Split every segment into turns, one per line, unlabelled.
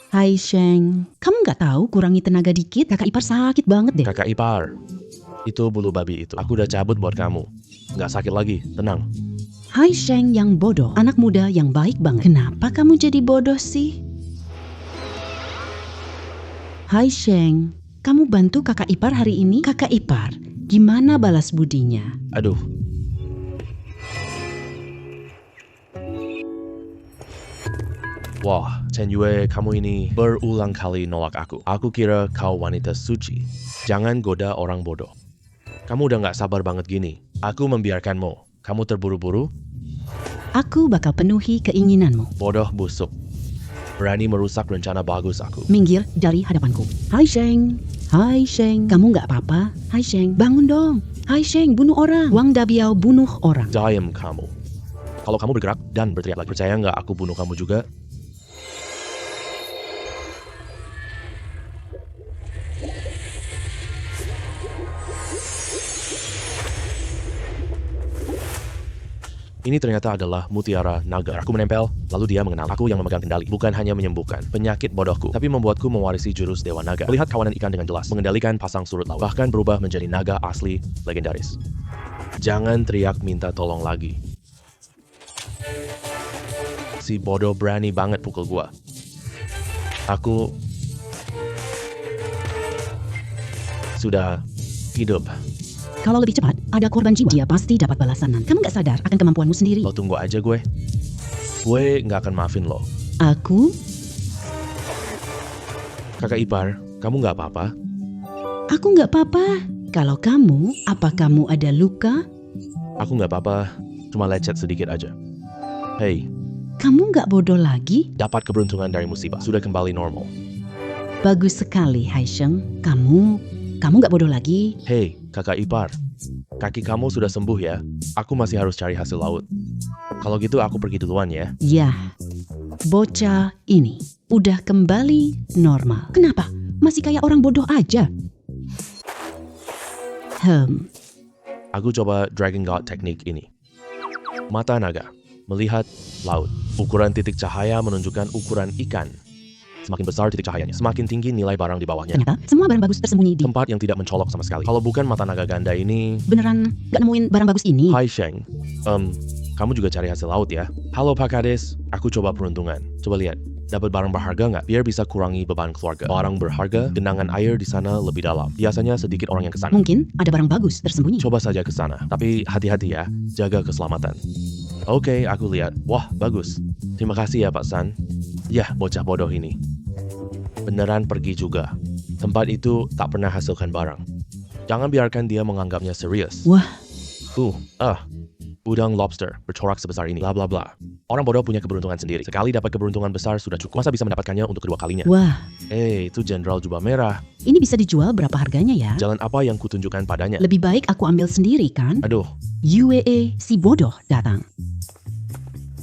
Hai Sheng, kamu nggak tahu kurangi tenaga dikit? Kakak ipar sakit banget deh.
Kakak ipar, itu bulu babi itu. Aku udah cabut buat kamu. Nggak sakit lagi, tenang.
Hai Sheng yang bodoh, anak muda yang baik banget. Kenapa kamu jadi bodoh sih? Hai Sheng, kamu bantu kakak ipar hari ini? Kakak ipar, gimana balas budinya?
Aduh. Wah, Chen Yue, kamu ini berulang kali nolak aku. Aku kira kau wanita suci. Jangan goda orang bodoh. Kamu udah nggak sabar banget gini. Aku membiarkanmu. Kamu terburu-buru?
Aku bakal penuhi keinginanmu.
Bodoh busuk. Berani merusak rencana bagus aku.
Minggir dari hadapanku. Hai Sheng, hai Sheng, kamu nggak apa-apa? Hai Sheng, bangun dong. Hai Sheng, bunuh orang. Wang Dabiao bunuh orang.
Diam kamu. Kalau kamu bergerak dan berteriak lagi, percaya nggak aku bunuh kamu juga? Ini ternyata adalah mutiara naga. Aku menempel, lalu dia mengenal. Aku yang memegang kendali. Bukan hanya menyembuhkan penyakit bodohku, tapi membuatku mewarisi jurus Dewa Naga. Melihat kawanan ikan dengan jelas, mengendalikan pasang surut laut, bahkan berubah menjadi naga asli legendaris. Jangan teriak minta tolong lagi. Si bodoh berani banget pukul gua. Aku sudah hidup.
Kalau lebih cepat, ada korban jiwa. Dia pasti dapat balasan nanti. Kamu nggak sadar akan kemampuanmu sendiri.
Lo tunggu aja gue. Gue nggak akan maafin lo.
Aku?
Kakak ipar, kamu nggak apa-apa?
Aku nggak apa-apa. Kalau kamu, apa kamu ada luka?
Aku nggak apa-apa, cuma lecet sedikit aja. Hei,
Kamu nggak bodoh lagi?
dapat keberuntungan dari musibah. Sudah kembali normal.
Bagus sekali, Hai Sheng. Kamu nggak bodoh lagi.
Hei, kakak ipar. Kaki kamu sudah sembuh ya? Aku masih harus cari hasil laut. Kalau gitu aku pergi duluan ya.
Ya, bocah ini udah kembali normal. Kenapa? Masih kayak orang bodoh aja.
Aku coba Dragon God teknik ini. Mata naga, melihat laut. Ukuran titik cahaya menunjukkan ukuran ikan. Semakin besar titik cahayanya, semakin tinggi nilai barang di bawahnya.
Ternyata semua barang bagus tersembunyi di...
Tempat yang tidak mencolok sama sekali. Kalau bukan mata naga ganda ini...
Beneran nggak nemuin barang bagus ini?
Hai Sheng, kamu juga cari hasil laut ya? Halo Pak Kades, aku coba peruntungan. Coba lihat, dapat barang berharga nggak? Biar bisa kurangi beban keluarga. Barang berharga, genangan air di sana lebih dalam. Biasanya sedikit orang yang kesana.
Mungkin ada barang bagus tersembunyi.
Coba saja ke sana, tapi hati-hati ya, jaga keselamatan. Oke, aku lihat. Wah, bagus. Terima kasih ya Pak San. Yah, bocah bodoh ini. Beneran pergi juga. Tempat itu tak pernah hasilkan barang. Jangan biarkan dia menganggapnya serius.
Wah,
Udang lobster bercorak sebesar ini, bla bla bla. Orang bodoh punya keberuntungan sendiri. Sekali dapat keberuntungan besar sudah cukup. Masa bisa mendapatkannya untuk kedua kalinya?
wah.
Itu Jenderal Jubah Merah.
Ini bisa dijual berapa harganya ya?
Jalan apa yang kutunjukkan padanya?
Lebih baik aku ambil sendiri kan?
Aduh,
UAE si bodoh datang.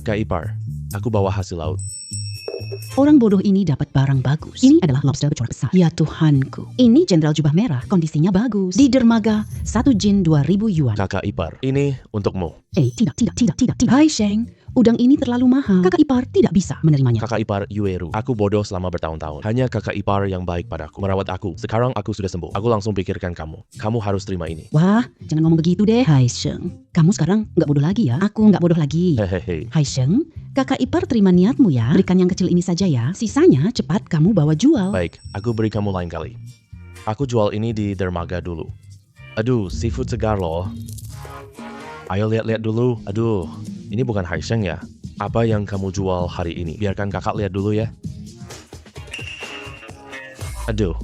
Kak Ipar, aku bawa hasil laut.
Orang bodoh ini dapat barang bagus. Ini adalah lobster bercorak besar. Ya Tuhanku. Ini Jenderal Jubah Merah, kondisinya bagus. Di dermaga, 1 jin 2.000 yuan.
Kakak Ipar, ini untukmu.
Tidak. Hai Sheng, udang ini terlalu mahal. Kakak ipar tidak bisa menerimanya.
Kakak Ipar Yueru. Aku bodoh selama bertahun-tahun. Hanya kakak Ipar yang baik padaku. Merawat aku. Sekarang aku sudah sembuh. Aku langsung pikirkan kamu. Kamu harus terima ini.
Wah, jangan ngomong begitu deh. Hai Sheng, kamu sekarang nggak bodoh lagi ya? Aku nggak bodoh lagi.
Hehehe.
Hai Sheng, kakak ipar terima niatmu ya. Berikan yang kecil ini saja ya. Sisanya cepat kamu bawa jual.
Baik, aku beri kamu lain kali. Aku jual ini di dermaga dulu. Aduh, seafood segar loh. Ayo lihat-lihat dulu. Aduh, ini bukan Hai Sheng ya? Apa yang kamu jual hari ini? Biarkan kakak lihat dulu ya. Aduh.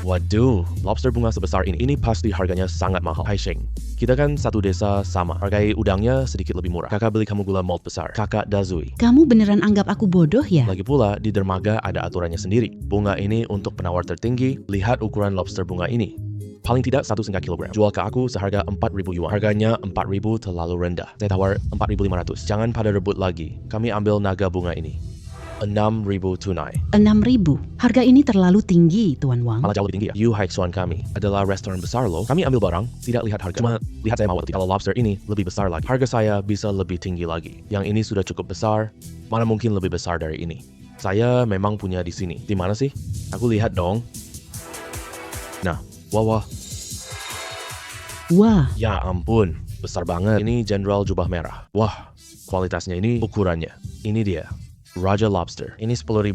Waduh, lobster bunga sebesar ini. Ini pasti harganya sangat mahal. Hai Sheng, kita kan satu desa sama. Hargai udangnya sedikit lebih murah. Kakak beli kamu gula malt besar. Kakak Dazui.
Kamu beneran anggap aku bodoh ya?
Lagi pula, di dermaga ada aturannya sendiri. Bunga ini untuk penawar tertinggi. Lihat ukuran lobster bunga ini. Paling tidak 1,5 kilogram. Jual ke aku seharga 4.000 yuan. Harganya 4.000 terlalu rendah. Saya tawar 4.500. Jangan pada rebut lagi. Kami ambil naga bunga ini. 6.000 tunai.
6.000. Harga ini terlalu tinggi, Tuan Wang.
Malah jauh lebih tinggi ya. Yu Haixuan kami adalah restoran besar loh. Kami ambil barang, tidak lihat harga. Cuma lihat saya mau kalau lobster ini lebih besar lagi. Harga saya bisa lebih tinggi lagi. Yang ini sudah cukup besar, mana mungkin lebih besar dari ini. Saya memang punya di sini. Di mana sih? Aku lihat dong. Nah, wah.
Wah,
Ya ampun, besar banget. Ini Jenderal Jubah Merah. Wah, kualitasnya ini ukurannya. Ini dia, Raja Lobster. Ini 10.000.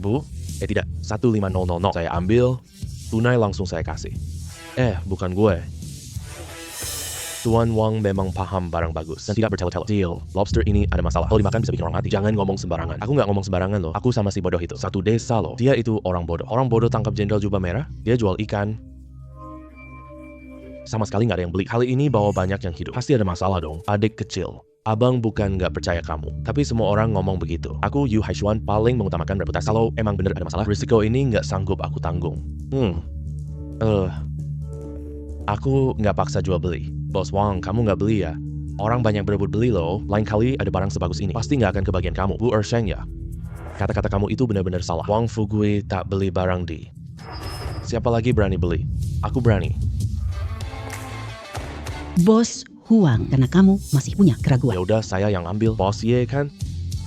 Tidak, 15.000. Saya ambil, tunai langsung saya kasih. Bukan gue. Tuan Wang memang paham barang bagus dan tidak bertele-tele. Deal, lobster ini ada masalah. Kalau dimakan bisa bikin orang mati. Jangan ngomong sembarangan. Aku nggak ngomong sembarangan loh. Aku sama si bodoh itu. Satu desa loh. Dia itu orang bodoh. Orang bodoh tangkap Jenderal Jubah Merah. Dia jual ikan. Sama sekali nggak ada yang beli. Kali ini bawa banyak yang hidup. Pasti ada masalah dong. Adik kecil. Abang bukan nggak percaya kamu. Tapi semua orang ngomong begitu. Aku, Yu Haishuan, paling mengutamakan reputasi. Kalau emang bener ada masalah, risiko ini nggak sanggup aku tanggung. Aku nggak paksa jual beli. Bos Wang, kamu nggak beli ya? Orang banyak berebut beli loh. Lain kali ada barang sebagus ini. Pasti nggak akan kebagian kamu. Bu Ersheng ya? Kata-kata kamu itu benar-benar salah. Wang Fugui tak beli barang di. Siapa lagi berani beli? Aku berani.
Bos Huang, karena kamu masih punya
Ya
keraguan.
udah, saya yang ambil. Bos Ye kan?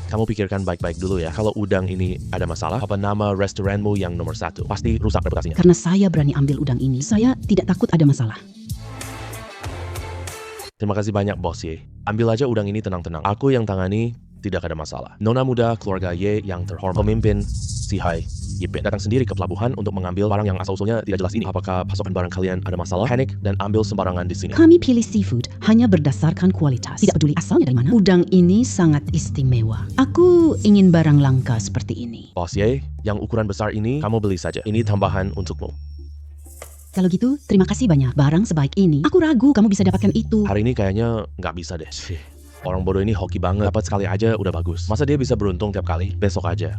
Kamu pikirkan baik-baik dulu ya. Kalau udang ini ada masalah, apa nama restoranmu yang nomor 1? Pasti rusak reputasinya.
Karena saya berani ambil udang ini, saya tidak takut ada masalah.
Terima kasih banyak, Bos Ye. Ambil aja udang ini tenang-tenang. Aku yang tangani, tidak ada masalah. Nona muda keluarga Ye yang terhormat, pemimpin Si Hai Yipin, datang sendiri ke pelabuhan untuk mengambil barang yang asal-usulnya tidak jelas ini. Apakah pasokan barang kalian ada masalah? Panik dan ambil sembarangan di sini.
Kami pilih seafood hanya berdasarkan kualitas. Tidak peduli asalnya dari mana. Udang ini sangat istimewa. Aku ingin barang langka seperti ini.
Bos Ye, yang ukuran besar ini kamu beli saja. Ini tambahan untukmu.
Kalau gitu, terima kasih banyak. Barang sebaik ini, aku ragu kamu bisa dapatkan itu.
Hari ini kayaknya nggak bisa deh. Orang bodoh ini hoki banget. Dapat sekali aja udah bagus. Masa dia bisa beruntung tiap kali? Besok aja.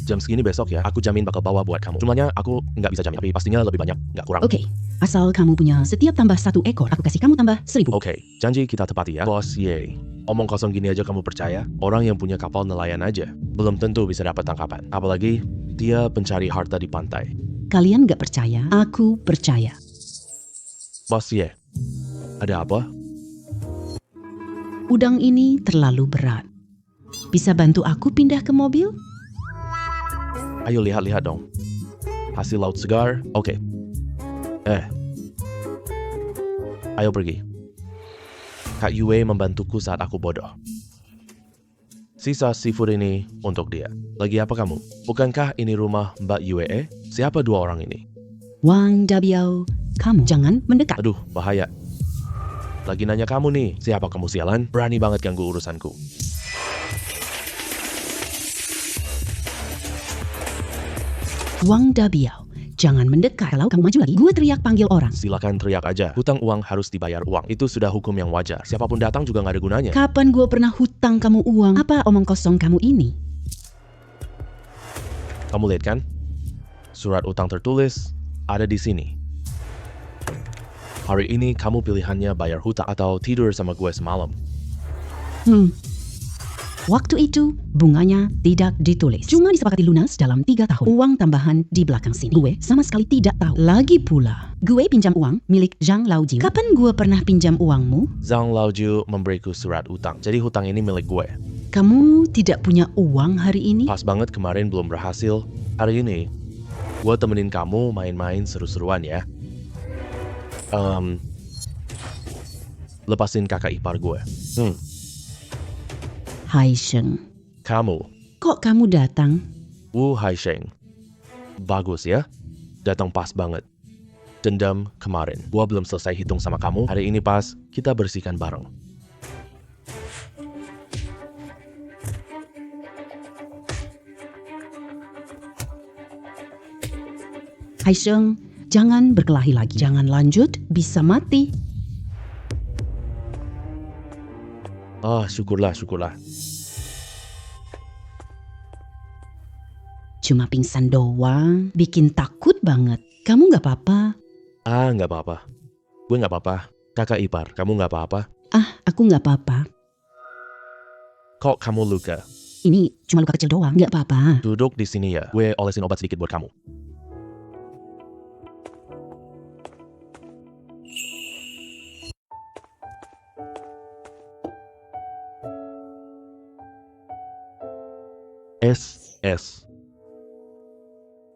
Jam segini besok ya. Aku jamin bakal bawa buat kamu. Jumlahnya aku nggak bisa jamin, tapi pastinya lebih banyak, nggak kurang.
Oke, asal kamu punya setiap tambah 1 ekor, aku kasih kamu tambah 1.000.
Oke, janji kita tepati ya. Bos Ye, omong kosong gini aja kamu percaya? Orang yang punya kapal nelayan aja belum tentu bisa dapat tangkapan. Apalagi dia pencari harta di pantai.
Kalian gak percaya? Aku percaya.
Bos Ye, ada apa?
Udang ini terlalu berat. Bisa bantu aku pindah ke mobil?
Ayo lihat-lihat dong. Hasil laut segar, oke. Ayo pergi. Kak Yue membantuku saat aku bodoh. Sisa seafood ini untuk dia. Lagi apa kamu? Bukankah ini rumah Mbak Yue? Siapa dua orang ini?
Wang Dabiao, kamu jangan mendekat.
Aduh, bahaya. Lagi nanya kamu nih, siapa kamu sialan? Berani banget ganggu urusanku.
Wang Dabiao, jangan mendekat. Kalau kamu maju lagi, gue teriak panggil orang.
Silakan teriak aja. Hutang uang harus dibayar uang. Itu sudah hukum yang wajar. Siapapun datang juga nggak ada gunanya.
Kapan gue pernah hutang kamu uang? Apa omong kosong kamu ini?
Kamu lihat kan? Surat utang tertulis ada di sini. Hari ini kamu pilihannya bayar hutang atau tidur sama gue semalam.
Waktu itu, bunganya tidak ditulis. Cuma disepakati lunas dalam 3 tahun. Uang tambahan di belakang sini. Gue sama sekali tidak tahu. Lagi pula, gue pinjam uang milik Zhang Laojiu. Kapan gue pernah pinjam uangmu?
Zhang Laojiu memberiku surat utang. Jadi hutang ini milik gue.
Kamu tidak punya uang hari ini?
Pas banget kemarin belum berhasil. Hari ini, gue temenin kamu main-main seru-seruan ya. Lepasin kakak ipar gue.
Haisheng,
Kamu,
kok kamu datang?
Wu Haisheng. Bagus ya. Datang pas banget. Dendam kemarin. Gua belum selesai hitung sama kamu. Hari ini pas kita bersihkan bareng.
Haisheng, jangan berkelahi lagi. Jangan lanjut, bisa mati.
Syukurlah.
Cuma pingsan doang, bikin takut banget. Kamu gak apa-apa?
Nggak apa-apa. Gue nggak apa-apa. Kakak ipar, kamu nggak apa-apa?
Aku gak apa-apa.
Kok kamu luka?
Ini cuma luka kecil doang, gak apa-apa.
Duduk di sini ya. Gue olesin obat sedikit buat kamu. S.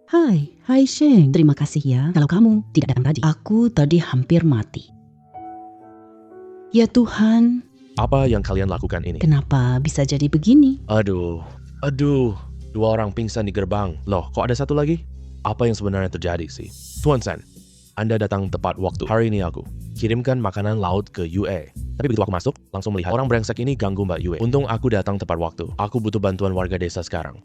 Hai Sheng. Terima kasih ya kalau kamu tidak datang tadi. Aku tadi hampir mati. Ya Tuhan,
Apa yang kalian lakukan ini?
kenapa bisa jadi begini?
Aduh. 2 orang pingsan di gerbang. Loh, kok ada satu lagi? Apa yang sebenarnya terjadi sih? Tuan San, Anda datang tepat waktu. Hari ini aku kirimkan makanan laut ke Yue. Tapi begitu aku masuk, langsung melihat orang brengsek ini ganggu Mbak Yue. Untung aku datang tepat waktu. Aku butuh bantuan warga desa sekarang.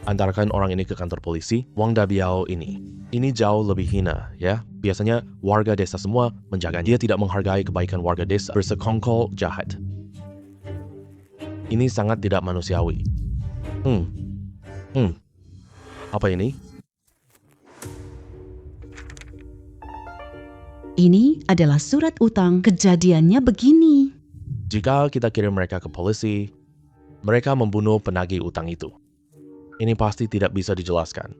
Antarkan orang ini ke kantor polisi. Wang Dabiao ini jauh lebih hina, ya. Biasanya warga desa semua menjaga. Dia tidak menghargai kebaikan warga desa. Bersekongkol jahat. Ini sangat tidak manusiawi. Apa ini?
Ini adalah surat utang. Kejadiannya begini.
Jika kita kirim mereka ke polisi, mereka membunuh penagih utang itu. Ini pasti tidak bisa dijelaskan.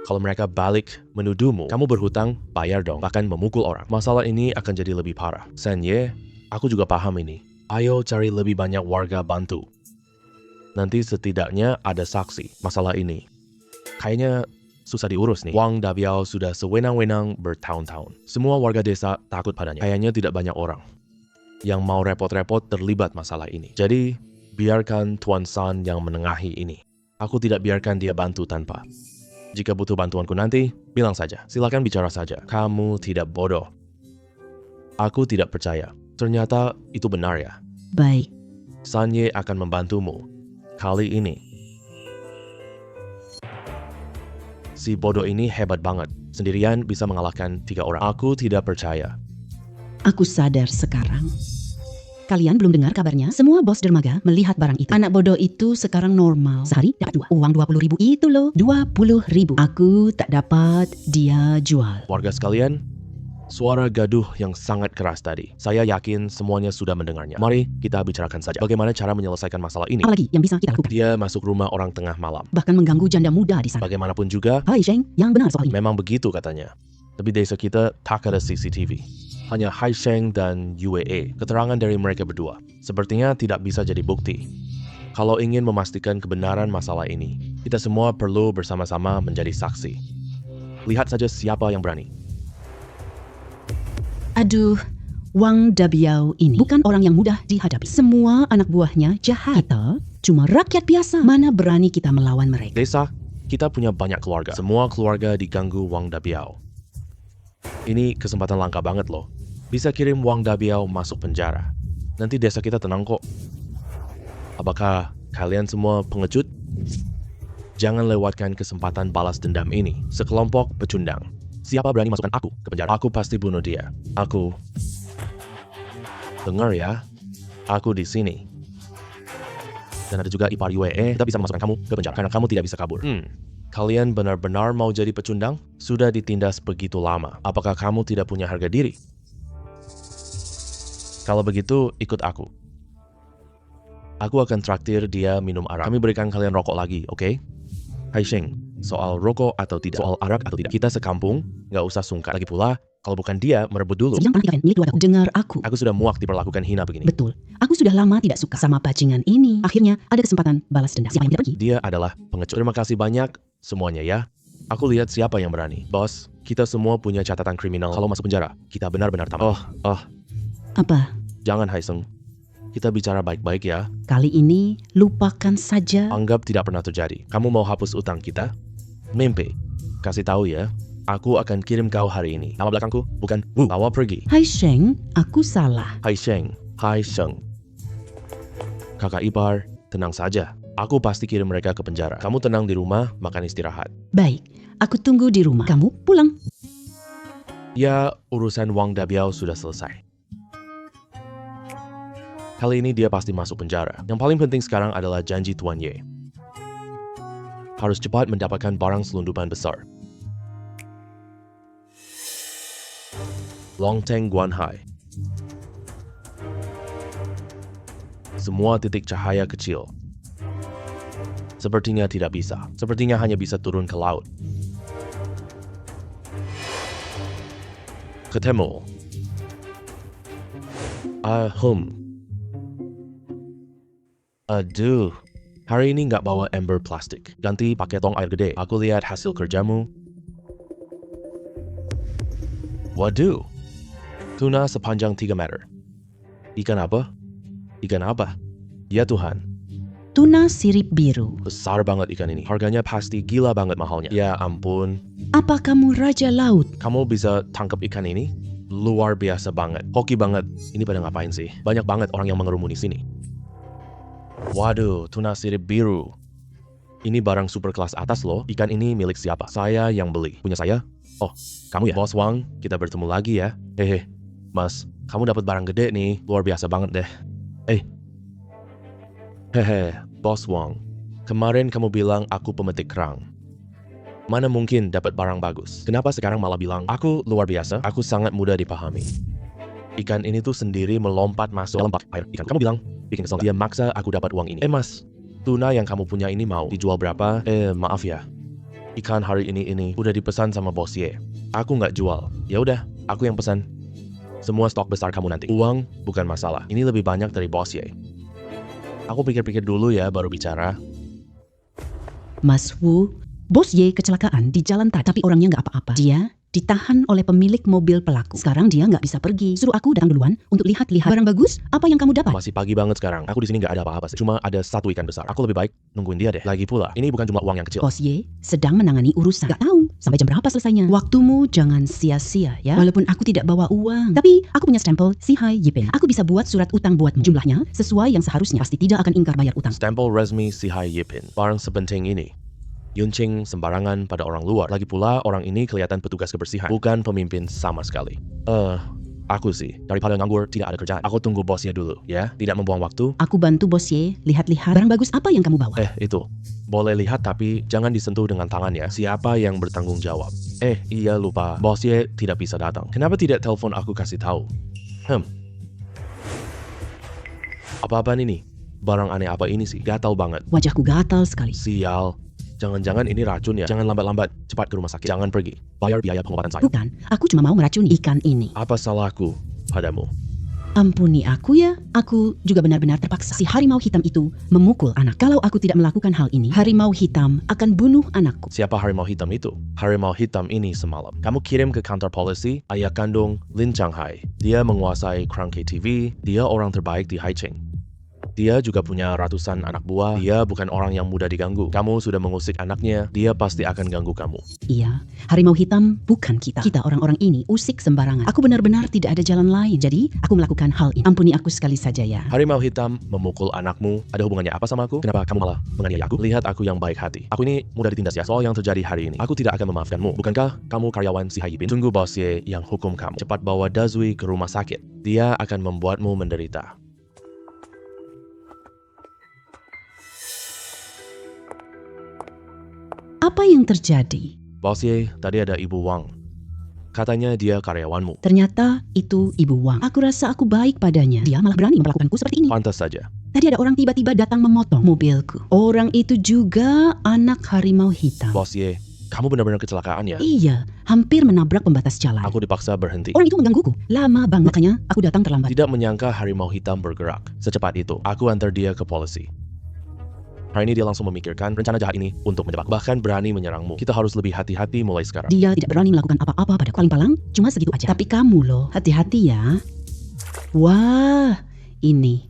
Kalau mereka balik menuduhmu, kamu berhutang, bayar dong, bahkan memukul orang. Masalah ini akan jadi lebih parah. Senye, aku juga paham ini. Ayo cari lebih banyak warga bantu. Nanti setidaknya ada saksi masalah ini. Kayaknya susah diurus nih. Wang Dabiao sudah sewenang-wenang bertahun-tahun. Semua warga desa takut padanya. Kayaknya tidak banyak orang yang mau repot-repot terlibat masalah ini. Jadi, biarkan Tuan San yang menengahi ini. Aku tidak biarkan dia bantu tanpa. Jika butuh bantuanku nanti, bilang saja. Silakan bicara saja. Kamu tidak bodoh. Aku tidak percaya. Ternyata itu benar ya.
Baik,
Sanye akan membantumu. Kali ini. Si bodoh ini hebat banget. Sendirian bisa mengalahkan 3 orang. Aku tidak percaya.
aku sadar sekarang. Kalian belum dengar kabarnya? Semua bos dermaga melihat barang itu. Anak bodoh itu sekarang normal. Sehari dapat 2. Uang 20.000 itu loh. 20.000. Aku tak dapat, dia jual.
Warga sekalian, suara gaduh yang sangat keras tadi. Saya yakin semuanya sudah mendengarnya. Mari kita bicarakan saja. Bagaimana cara menyelesaikan masalah ini?
Apalagi yang bisa kita lakukan?
Dia masuk rumah orang tengah malam.
Bahkan mengganggu janda muda di sana.
Bagaimanapun juga,
Hai Sheng, yang benar soal ini.
memang begitu katanya. Tapi desa kita tak ada CCTV. Hanya Hai Sheng dan Yue. Keterangan dari mereka berdua. Sepertinya tidak bisa jadi bukti. Kalau ingin memastikan kebenaran masalah ini, kita semua perlu bersama-sama menjadi saksi. Lihat saja siapa yang berani.
Aduh, Wang Dabiao ini bukan orang yang mudah dihadapi. Semua anak buahnya jahat. Kita cuma rakyat biasa. Mana berani kita melawan mereka?
Desa, kita punya banyak keluarga. Semua keluarga diganggu Wang Dabiao. Ini kesempatan langka banget loh. Bisa kirim Wang Dabiao masuk penjara. Nanti desa kita tenang kok. Apakah kalian semua pengecut? Jangan lewatkan kesempatan balas dendam ini. Sekelompok pecundang. Siapa berani masukkan aku ke penjara? Aku pasti bunuh dia. Aku. Dengar ya. Aku di sini. Dan ada juga ipar Yue. Kita bisa memasukkan kamu ke penjara karena kamu tidak bisa kabur. Kalian benar-benar mau jadi pecundang? Sudah ditindas begitu lama. Apakah kamu tidak punya harga diri? Kalau begitu, ikut aku. Aku akan traktir dia minum arak. Kami berikan kalian rokok lagi, oke? Hai Sheng, soal rokok atau tidak, soal arak atau tidak, kita sekampung, nggak usah sungkan. Lagi pula, kalau bukan dia, merebut dulu.
Sebelum pernah milik keluargaku. Dengar aku.
Aku sudah muak diperlakukan hina begini.
Betul. Aku sudah lama tidak suka sama bajingan ini. Akhirnya ada kesempatan balas dendam. Siapa yang tidak pergi?
Dia adalah pengecut. Terima kasih banyak semuanya ya. Aku lihat siapa yang berani. Bos, kita semua punya catatan kriminal. Kalau masuk penjara, kita benar-benar tamat.
Apa?
Jangan Haiseng. Kita bicara baik-baik ya.
Kali ini lupakan saja.
Anggap tidak pernah terjadi. Kamu mau hapus utang kita? Mimpi. Kasih tahu ya. Aku akan kirim kau hari ini. Nama belakangku bukan Wu. Bawa pergi.
Hai Sheng, aku salah.
Hai Sheng. Hai Sheng. Kakak ipar, tenang saja. Aku pasti kirim mereka ke penjara. Kamu tenang di rumah, makan istirahat.
Baik, aku tunggu di rumah. Kamu pulang.
Ya, urusan Wang Dabiao sudah selesai. Kali ini dia pasti masuk penjara. Yang paling penting sekarang adalah janji Tuan Ye. Harus cepat mendapatkan barang selundupan besar. Longteng Guanhai. Semua titik cahaya kecil. Sepertinya tidak bisa. Sepertinya hanya bisa turun ke laut. Ketemu. Aduh. Hari ini nggak bawa ember plastik. Ganti pakai tong air gede. Aku lihat hasil kerjamu. Waduh. Tuna sepanjang 3 meter. Ikan apa? Ikan apa? Ya Tuhan.
Tuna sirip biru.
Besar banget ikan ini. Harganya pasti gila banget mahalnya. Ya ampun.
Apa kamu raja laut?
Kamu bisa tangkap ikan ini? Luar biasa banget. Hoki banget. Ini pada ngapain sih? Banyak banget orang yang mengerumuni sini. Waduh, tuna sirip biru. Ini barang super kelas atas loh. Ikan ini milik siapa? Saya yang beli. Punya saya? Oh, kamu ya? Bos Wang, kita bertemu lagi ya. Hehe. Mas, kamu dapat barang gede nih. Luar biasa banget deh. Hehe, Bos Wang. Kemarin kamu bilang aku pemetik kerang. Mana mungkin dapat barang bagus? Kenapa sekarang malah bilang aku luar biasa? Aku sangat mudah dipahami. Ikan ini tuh sendiri melompat masuk dalam bak air ikan. Kamu bilang, bikin kesel. Dia maksa aku dapat uang ini. Mas, tuna yang kamu punya ini mau dijual berapa? Maaf ya. Ikan hari ini udah dipesan sama Bos Ye. Aku nggak jual. Ya udah, aku yang pesan. Semua stok besar kamu nanti. Uang bukan masalah. Ini lebih banyak dari Bos Ye. Aku pikir-pikir dulu ya baru bicara.
Mas Wu, Bos Ye kecelakaan di jalan tadi, tapi orangnya nggak apa-apa. Dia ditahan oleh pemilik mobil pelaku. Sekarang dia nggak bisa pergi. Suruh aku datang duluan untuk lihat-lihat barang bagus. Apa yang kamu dapat?
Masih pagi banget sekarang. Aku di sini nggak ada apa-apa sih. Cuma ada satu ikan besar. Aku lebih baik nungguin dia deh. Lagi pula, ini bukan jumlah uang yang kecil.
Bos Ye sedang menangani urusan. Gak tahu sampai jam berapa selesainya. Waktumu jangan sia-sia ya. Walaupun aku tidak bawa uang, tapi aku punya stempel Si Hai Yipin. Aku bisa buat surat utang buatmu. Jumlahnya sesuai yang seharusnya. Pasti tidak akan ingkar bayar utang.
Stempel resmi Si Hai Yipin. Barang sepenting ini. Yuncing sembarangan pada orang luar. Lagi pula orang ini kelihatan petugas kebersihan, bukan pemimpin sama sekali. Aku sih, daripada nganggur tidak ada kerjaan. Aku tunggu bosnya dulu, ya. Tidak membuang waktu.
Aku bantu Bos Ye lihat-lihat barang bagus apa yang kamu bawa.
Itu. Boleh lihat tapi jangan disentuh dengan tangan ya. Siapa yang bertanggung jawab? Iya lupa. Bos Ye tidak bisa datang. Kenapa tidak telepon aku kasih tahu? Apa-apaan ini? Barang aneh apa ini sih? Gatal banget.
Wajahku gatal sekali.
Sial. Jangan-jangan ini racun ya? Jangan lambat-lambat. Cepat ke rumah sakit. Jangan pergi. Bayar biaya pengobatan saya.
Bukan, aku cuma mau meracuni ikan ini.
Apa salahku padamu?
Ampuni aku ya, aku juga benar-benar terpaksa. Si harimau hitam itu memukul anak. Kalau aku tidak melakukan hal ini, harimau hitam akan bunuh anakku.
Siapa harimau hitam itu? Harimau hitam ini semalam kamu kirim ke kantor polisi ayah kandung Lin Changhai. Dia menguasai Krang KTV. Dia orang terbaik di Haicheng. Dia juga punya ratusan anak buah. Dia bukan orang yang mudah diganggu. Kamu sudah mengusik anaknya, dia pasti akan ganggu kamu.
Iya, harimau hitam bukan kita. Kita orang-orang ini usik sembarangan. Aku benar-benar tidak ada jalan lain. Jadi, aku melakukan hal ini. Ampuni aku sekali saja ya.
Harimau hitam memukul anakmu. Ada hubungannya apa sama aku? Kenapa kamu malah menganiaya aku? Lihat aku yang baik hati. Aku ini mudah ditindas ya. Soal yang terjadi hari ini, aku tidak akan memaafkanmu. Bukankah kamu karyawan Si Hai Yipin? Tunggu Bos Ye yang hukum kamu. Cepat bawa Dazui ke rumah sakit. Dia akan membuatmu menderita.
Apa yang terjadi?
Bos Ye, tadi ada Ibu Wang. Katanya dia karyawanmu.
Ternyata itu Ibu Wang. Aku rasa aku baik padanya. Dia malah berani memperlakukanku seperti ini.
Pantas saja.
Tadi ada orang tiba-tiba datang memotong mobilku. Orang itu juga anak harimau hitam.
Bos Ye, kamu benar-benar kecelakaan ya?
Iya, hampir menabrak pembatas jalan.
Aku dipaksa berhenti.
Orang itu menggangguku. Lama banget. Makanya aku datang terlambat.
Tidak menyangka harimau hitam bergerak secepat itu. Aku antar dia ke polisi. Hari ini dia langsung memikirkan rencana jahat ini untuk menjebak. Bahkan berani menyerangmu. Kita harus lebih hati-hati mulai sekarang.
Dia tidak berani melakukan apa-apa pada paling-palang, cuma segitu aja. Tapi kamu loh, hati-hati ya. Wah, ini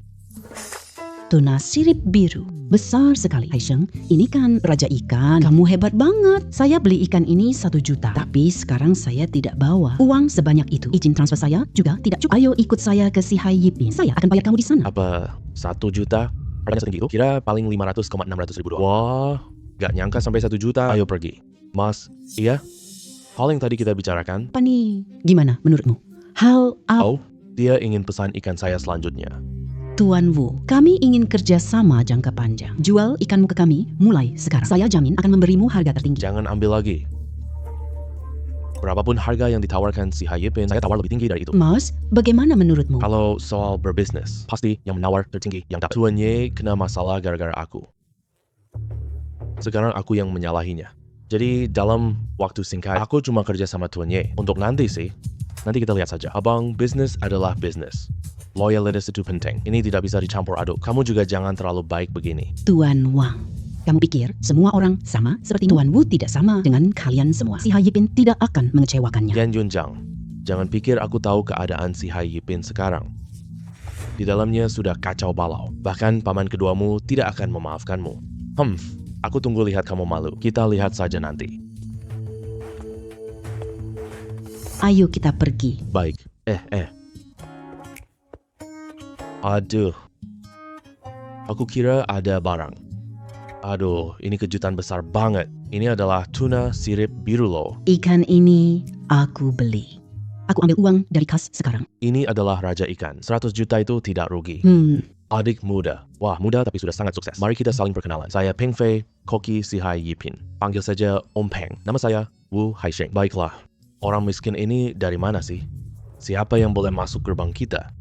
tuna sirip biru. Besar sekali. Haisheng, ini kan raja ikan. Kamu hebat banget. Saya beli ikan ini 1 juta. Tapi sekarang saya tidak bawa uang sebanyak itu. Izin transfer saya juga tidak cukup. Ayo ikut saya ke Si Hai Yipin. Saya akan bayar kamu di sana.
Apa 1 juta? Harganya setinggi itu? Kira paling 500,600 ribu doang. Wah, gak nyangka sampai 1 juta. Ayo pergi. Mas, iya? Hal yang tadi kita bicarakan.
Apa nih? Gimana menurutmu? Hal apa?
Oh, dia ingin pesan ikan saya selanjutnya.
Tuan Wu, kami ingin kerja sama jangka panjang. Jual ikanmu ke kami mulai sekarang. Saya jamin akan memberimu harga tertinggi.
Jangan ambil lagi. Berapapun harga yang ditawarkan Si Hai Yipin, saya tawar lebih tinggi dari itu.
Mas, bagaimana menurutmu?
Kalau soal berbisnis, pasti yang menawar tertinggi yang dapat. Tuan Ye kena masalah gara-gara aku. Sekarang aku yang menyalahinya. Jadi dalam waktu singkat, aku cuma kerja sama Tuan Ye. Untuk nanti sih, nanti kita lihat saja. Abang, bisnis adalah bisnis. Loyalitas itu penting. Ini tidak bisa dicampur aduk. Kamu juga jangan terlalu baik begini.
Tuan Wang, kamu pikir semua orang sama seperti Tuan Wu tidak sama dengan kalian semua. Si Hai Yipin tidak akan mengecewakannya.
Yan Yunjang, jangan pikir aku tahu keadaan si Hai Yipin sekarang. Di dalamnya sudah kacau balau. Bahkan paman keduamu tidak akan memaafkanmu. Aku tunggu lihat kamu malu. Kita lihat saja nanti.
Ayo kita pergi.
Baik. Aduh. Aku kira ada barang. Aduh, ini kejutan besar banget. Ini adalah tuna sirip biru loh.
Ikan ini aku beli. Aku ambil uang dari kas sekarang.
Ini adalah raja ikan. 100 juta itu tidak rugi. Adik muda. Wah, muda tapi sudah sangat sukses. Mari kita saling perkenalan. Saya Peng Fei, koki si Hai Yipin. Panggil saja Om Peng. Nama saya Wu Haisheng. Baiklah. Orang miskin ini dari mana sih? Siapa yang boleh masuk gerbang kita?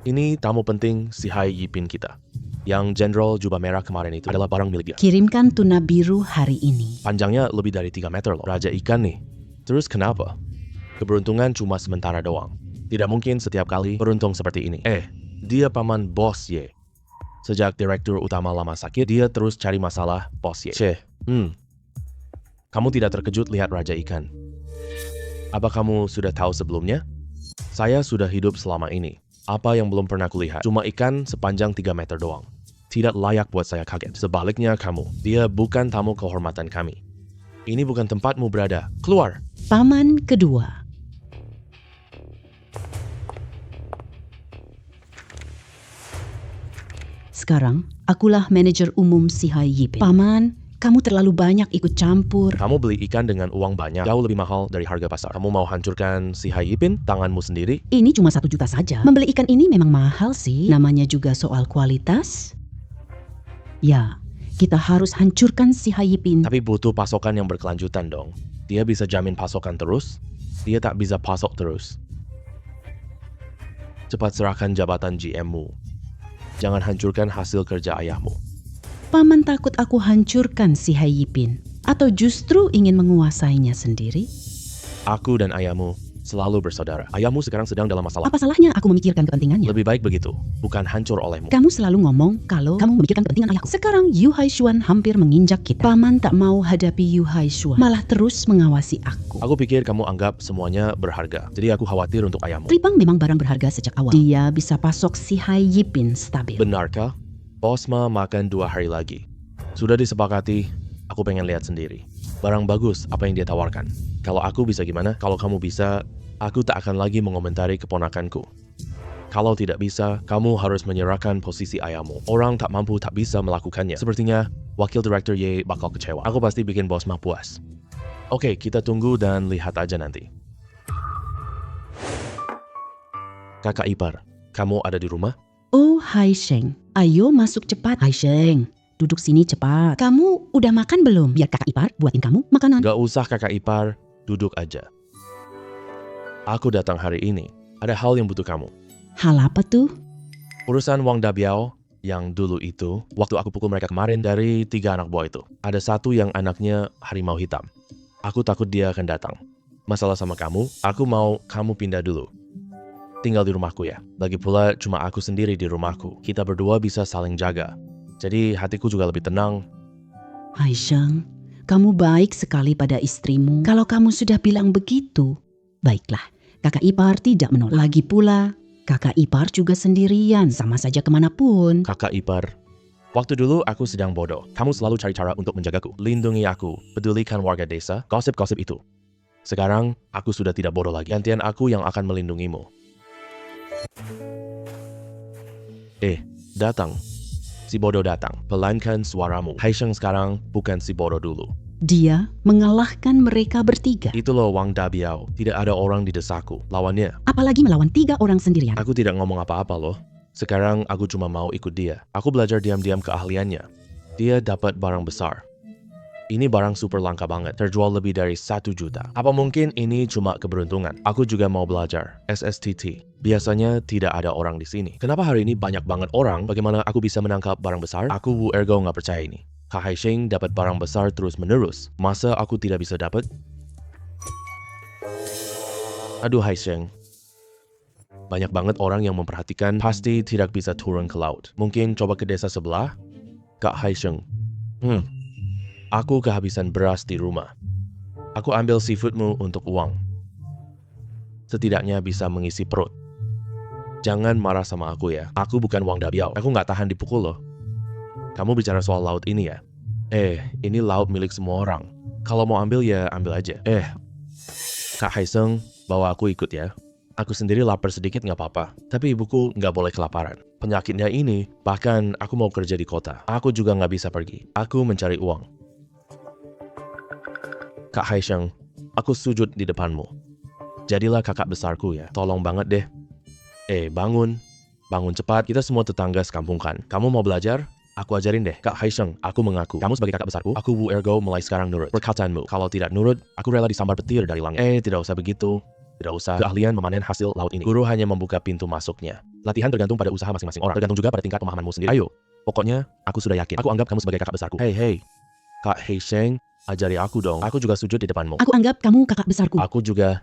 Ini tamu penting si Hai Yipin kita. Yang jenderal jubah merah kemarin itu adalah barang milik dia.
Kirimkan tuna biru hari ini.
Panjangnya lebih dari 3 meter loh. Raja ikan nih. Terus kenapa? Keberuntungan cuma sementara doang. Tidak mungkin setiap kali beruntung seperti ini. Dia paman Bos Ye. Sejak direktur utama lama sakit, dia terus cari masalah Bos Ye. Kamu tidak terkejut lihat raja ikan? Apa kamu sudah tahu sebelumnya? Saya sudah hidup selama ini. Apa yang belum pernah kulihat? Cuma ikan sepanjang 3 meter doang. Tidak layak buat saya kaget. Sebaliknya kamu, dia bukan tamu kehormatan kami. Ini bukan tempatmu berada. Keluar!
Paman kedua. Sekarang, akulah manajer umum si Hai Yipin. Paman, kamu terlalu banyak ikut campur.
Kamu beli ikan dengan uang banyak, jauh lebih mahal dari harga pasar. Kamu mau hancurkan si Hai Yipin, tanganmu sendiri?
Ini cuma 1 juta saja. Membeli ikan ini memang mahal sih. Namanya juga soal kualitas. Ya, kita harus hancurkan si Hai Yipin.
Tapi butuh pasokan yang berkelanjutan dong. Dia bisa jamin pasokan terus? Dia tak bisa pasok terus. Cepat serahkan jabatan GM-mu. Jangan hancurkan hasil kerja ayahmu.
Paman takut aku hancurkan si Hai Yipin. Atau justru ingin menguasainya sendiri?
Aku dan ayahmu selalu bersaudara. Ayahmu sekarang sedang dalam masalah.
Apa salahnya aku memikirkan kepentingannya?
Lebih baik begitu, bukan hancur olehmu.
Kamu selalu ngomong kalau kamu memikirkan kepentingan ayahku. Sekarang Yu Haishuan hampir menginjak kita. Paman tak mau hadapi Yu Haishuan, malah terus mengawasi aku.
Aku pikir kamu anggap semuanya berharga. Jadi aku khawatir untuk ayahmu.
Tripang memang barang berharga sejak awal. Dia bisa pasok si Hai Yipin stabil.
Benarkah? Posma makan 2 hari lagi. Sudah disepakati, aku pengen lihat sendiri. Barang bagus apa yang dia tawarkan. Kalau aku bisa gimana? Kalau kamu bisa, aku tak akan lagi mengomentari keponakanku. Kalau tidak bisa, kamu harus menyerahkan posisi ayahmu. Orang tak mampu tak bisa melakukannya. Sepertinya, wakil direktur Ye bakal kecewa. Aku pasti bikin bos mah puas. Oke, kita tunggu dan lihat aja nanti. Kakak ipar, kamu ada di rumah?
Oh, Haisheng, ayo masuk cepat. Haisheng, duduk sini cepat. Kamu udah makan belum? Biar kakak ipar buatin kamu makanan.
Gak usah kakak ipar, duduk aja. Aku datang hari ini, ada hal yang butuh kamu.
Hal apa tuh?
Urusan Wang Dabiao yang dulu itu, waktu aku pukul mereka kemarin dari 3 anak buah itu. Ada satu yang anaknya harimau hitam. Aku takut dia akan datang. Masalah sama kamu, aku mau kamu pindah dulu. Tinggal di rumahku ya. Lagi pula cuma aku sendiri di rumahku. Kita berdua bisa saling jaga. Jadi hatiku juga lebih tenang.
Haisheng, kamu baik sekali pada istrimu. Kalau kamu sudah bilang begitu, baiklah. Kakak ipar tidak menolak. Lagi pula, kakak ipar juga sendirian, sama saja kemanapun.
Kakak ipar, waktu dulu aku sedang bodoh. Kamu selalu cari cara untuk menjagaku. Lindungi aku, pedulikan warga desa, gosip-gosip itu. Sekarang, aku sudah tidak bodoh lagi. Gantian aku yang akan melindungimu. Datang. Si bodoh datang. Pelankan suaramu. Haisheng sekarang bukan si bodoh dulu.
Dia mengalahkan mereka bertiga.
Itu loh Wang Dabiao. Tidak ada orang di desaku. Lawannya.
Apalagi melawan 3 orang sendirian.
Aku tidak ngomong apa-apa loh. Sekarang aku cuma mau ikut dia. Aku belajar diam-diam keahliannya. Dia dapat barang besar. Ini barang super langka banget, terjual lebih dari 1 juta. Apa mungkin ini cuma keberuntungan? Aku juga mau belajar SSTT. Biasanya tidak ada orang di sini. Kenapa hari ini banyak banget orang? Bagaimana aku bisa menangkap barang besar? Aku Wu Ergo nggak percaya ini. Kak Haisheng dapat barang besar terus menerus. Masa aku tidak bisa dapat? Aduh Haisheng. Banyak banget orang yang memperhatikan, pasti tidak bisa turun ke laut. Mungkin coba ke desa sebelah? Kak Haisheng. Aku kehabisan beras di rumah. Aku ambil seafoodmu untuk uang. Setidaknya bisa mengisi perut. Jangan marah sama aku ya. Aku bukan Wang Dabiao. Aku nggak tahan dipukul loh. Kamu bicara soal laut ini ya? Ini laut milik semua orang. Kalau mau ambil ya ambil aja. Kak Haisheng, bawa aku ikut ya. Aku sendiri lapar sedikit nggak apa-apa. Tapi ibuku nggak boleh kelaparan. Penyakitnya ini, bahkan aku mau kerja di kota. Aku juga nggak bisa pergi. Aku mencari uang. Kak Haisheng, aku sujud di depanmu. Jadilah kakak besarku ya. Tolong banget deh. Bangun. Bangun cepat. Kita semua tetangga sekampung kan. Kamu mau belajar? Aku ajarin deh. Kak Haisheng, aku mengaku. Kamu sebagai kakak besarku, aku Wu Ergo mulai sekarang nurut perkataanmu. Kalau tidak nurut, aku rela disambar petir dari langit. Tidak usah begitu. Tidak usah. Keahlian memanen hasil laut ini. Guru hanya membuka pintu masuknya. Latihan tergantung pada usaha masing-masing orang. Tergantung juga pada tingkat pemahamanmu sendiri. Ayo. Pokoknya, aku sudah yakin. Aku anggap kamu sebagai kakak besarku. Hei. Kak Haisheng, ajari aku dong. Aku juga sujud di depanmu.
Aku anggap kamu kakak besarku.
Aku juga.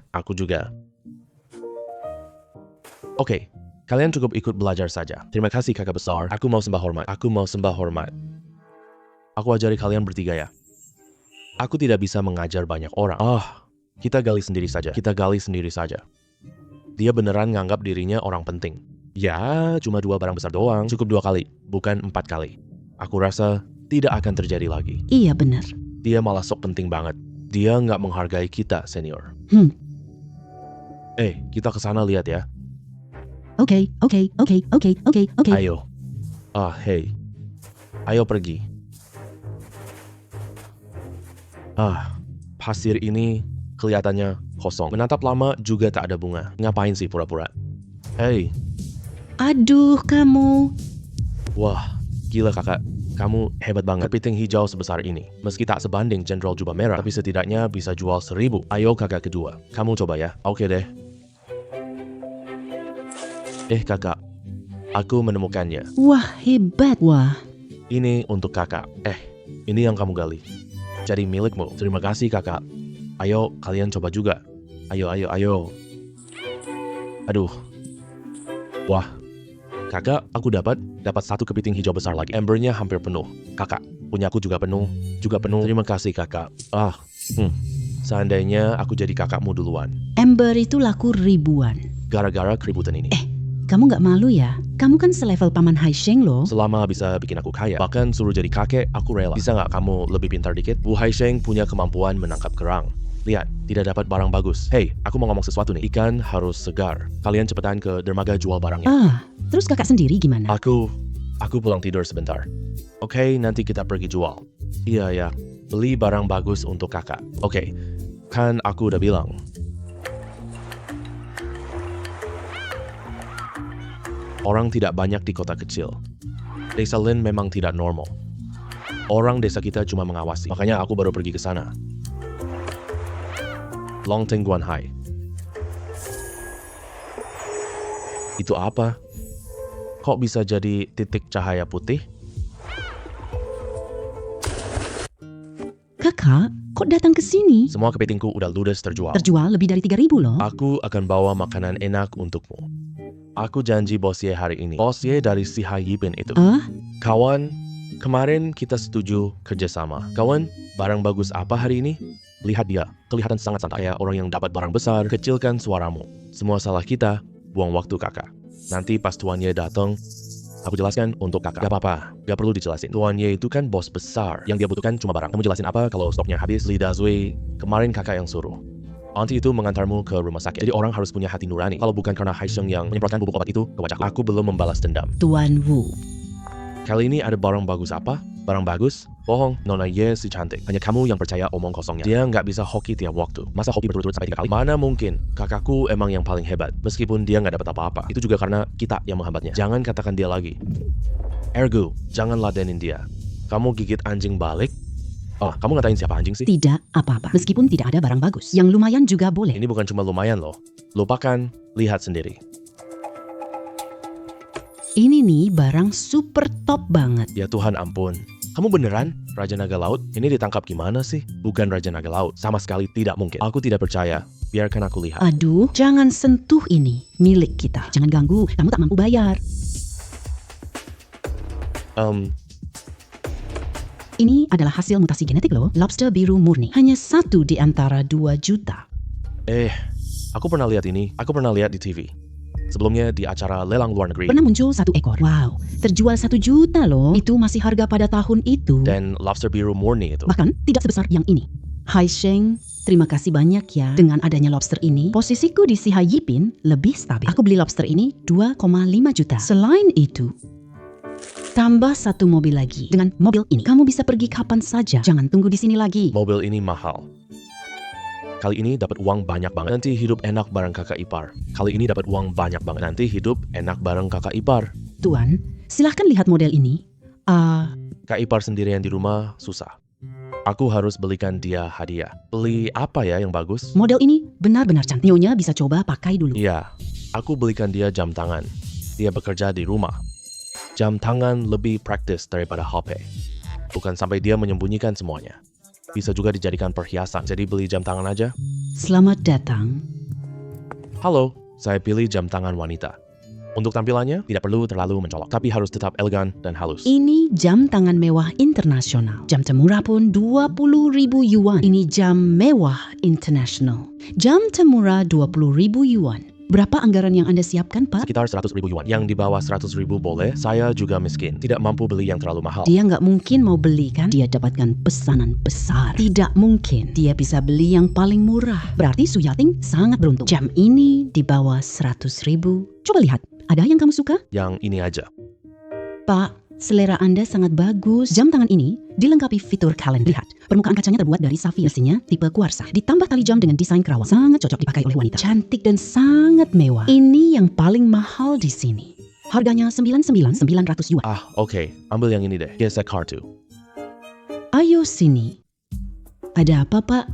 Oke, kalian cukup ikut belajar saja. Terima kasih kakak besar. Aku mau sembah hormat. Aku ajari kalian bertiga ya. Aku tidak bisa mengajar banyak orang. Kita gali sendiri saja. Dia beneran nganggap dirinya orang penting. Ya, cuma 2 barang besar doang. Cukup 2 kali, bukan 4 kali. Aku rasa tidak akan terjadi lagi.
Iya benar.
Dia malah sok penting banget. Dia nggak menghargai kita, senior. Kita kesana lihat ya.
Oke.
Ayo. Hei. Ayo pergi. Pasir ini kelihatannya kosong. Menatap lama juga tak ada bunga. Ngapain sih pura-pura? Hei.
Aduh, kamu.
Wah, gila kakak. Kamu hebat banget. Kepiting hijau sebesar ini. Meski tak sebanding Jenderal Jubah Merah, tapi setidaknya bisa jual 1000. Ayo kakak kedua. Kamu coba ya. Oke deh. Kakak. Aku menemukannya.
Wah, hebat. Wah.
Ini untuk kakak. Ini yang kamu gali. Jadi milikmu. Terima kasih kakak. Ayo, kalian coba juga. Ayo. Aduh. Wah. Kakak, aku dapat 1 kepiting hijau besar lagi. Embernya hampir penuh. Kakak, punyaku juga penuh. Terima kasih kakak. Seandainya aku jadi kakakmu duluan.
Ember itu laku ribuan.
Gara-gara keributan ini.
Kamu nggak malu ya? Kamu kan selevel paman Haisheng loh.
Selama bisa bikin aku kaya, bahkan suruh jadi kakek, aku rela. Bisa nggak kamu lebih pintar dikit? Wu Haisheng punya kemampuan menangkap kerang. Lihat, tidak dapat barang bagus. Hei, aku mau ngomong sesuatu nih. Ikan harus segar. Kalian cepetan ke dermaga jual barangnya.
Terus kakak sendiri gimana?
Aku pulang tidur sebentar. Oke, nanti kita pergi jual. Iya. Beli barang bagus untuk kakak. Oke, kan aku udah bilang. Orang tidak banyak di kota kecil. Desa Lin memang tidak normal. Orang desa kita cuma mengawasi. Makanya aku baru pergi ke sana. Longteng Guanhai. Itu apa? Kok bisa jadi titik cahaya putih?
Kakak, kok datang ke sini?
Semua kepitingku udah ludes terjual.
Terjual lebih dari 3.000 loh.
Aku akan bawa makanan enak untukmu. Aku janji Bos Ye hari ini. Bos Ye dari si Hai Yipin itu. Kawan, kemarin kita setuju kerjasama. Kawan, barang bagus apa hari ini? Lihat dia, kelihatan sangat santai. Kayak orang yang dapat barang besar. Kecilkan suaramu. Semua salah kita, buang waktu kakak. Nanti pas Tuan Ye datang, aku jelaskan untuk kakak. Gak apa-apa, gak perlu dijelasin. Tuan Ye itu kan bos besar. Yang dia butuhkan cuma barang. Kamu jelasin apa kalau stoknya habis? Li Dazui, kemarin kakak yang suruh. Auntie itu mengantarmu ke rumah sakit. Jadi orang harus punya hati nurani. Kalau bukan karena Haisheng yang menyemprotkan bubuk obat itu ke wajahku, aku belum membalas dendam.
Tuan Wu.
Kali ini ada barang bagus apa? Barang bagus? Bohong, Nona Ye si cantik. Hanya kamu yang percaya omong kosongnya. Dia nggak bisa hoki tiap waktu. Masa hoki berturut-turut sampai 3 kali? Mana mungkin? Kakakku emang yang paling hebat. Meskipun dia nggak dapat apa-apa. Itu juga karena kita yang menghambatnya. Jangan katakan dia lagi. Ergo, jangan ladenin dia. Kamu gigit anjing balik? Kamu ngatain siapa anjing sih?
Tidak apa-apa. Meskipun tidak ada barang bagus. Yang lumayan juga boleh.
Ini bukan cuma lumayan loh. Lupakan, lihat sendiri.
Ini nih barang super top banget.
Ya Tuhan ampun. Kamu beneran? Raja Naga Laut? Ini ditangkap gimana sih? Bukan Raja Naga Laut. Sama sekali tidak mungkin. Aku tidak percaya. Biarkan aku lihat.
Aduh, jangan sentuh ini. Milik kita. Jangan ganggu, kamu tak mampu bayar. Ini adalah hasil mutasi genetik loh. Lobster biru murni. Hanya 1 di antara 2 juta.
Aku pernah lihat ini. Aku pernah lihat di TV. Sebelumnya di acara lelang luar negeri.
Pernah muncul 1 ekor. Wow, terjual 1 juta loh. Itu masih harga pada tahun itu.
Dan lobster biru murni itu.
Bahkan tidak sebesar yang ini. Hai Sheng, terima kasih banyak ya. Dengan adanya lobster ini, posisiku di Si Hai Yipin lebih stabil. Aku beli lobster ini 2,5 juta. Selain itu, tambah 1 mobil lagi. Dengan mobil ini, kamu bisa pergi kapan saja. Jangan tunggu di sini lagi.
Mobil ini mahal. Kali ini dapat uang banyak banget. Nanti hidup enak bareng kakak ipar. Kali ini dapat uang banyak banget. Nanti hidup enak bareng kakak ipar.
Tuan, silahkan lihat model ini.
Kak ipar sendirian di rumah susah. Aku harus belikan dia hadiah. Beli apa ya yang bagus?
Model ini benar-benar cantik. Nyonya bisa coba pakai dulu.
Iya, aku belikan dia jam tangan. Dia bekerja di rumah. Jam tangan lebih praktis daripada HP. Bukan sampai dia menyembunyikan semuanya. Bisa juga dijadikan perhiasan, jadi beli jam tangan aja.
Selamat datang.
Halo, saya pilih jam tangan wanita. Untuk tampilannya, tidak perlu terlalu mencolok, tapi harus tetap elegan dan halus.
Ini jam tangan mewah internasional. Jam termurah pun 20.000 yuan. Ini jam mewah internasional. Jam termurah 20.000 yuan. Berapa anggaran yang Anda siapkan, Pak?
Sekitar 100.000 yuan. Yang di bawah 100.000 boleh, saya juga miskin. Tidak mampu beli yang terlalu mahal.
Dia nggak mungkin mau beli kan? Dia dapatkan pesanan besar. Tidak mungkin. Dia bisa beli yang paling murah. Berarti Su Yating sangat beruntung. Jam ini di bawah 100.000. Coba lihat, ada yang kamu suka?
Yang ini aja.
Pak, selera Anda sangat bagus. Jam tangan ini dilengkapi fitur kalender. Lihat, permukaan kacanya terbuat dari safir, mesinnya tipe kuarsa. Ditambah tali jam dengan desain kerawang. Sangat cocok dipakai oleh wanita. Cantik dan sangat mewah. Ini yang paling mahal di sini. Harganya 99.900 yuan.
Oke. Ambil yang ini deh. Gesek kartu.
Ayo sini. Ada apa, Pak?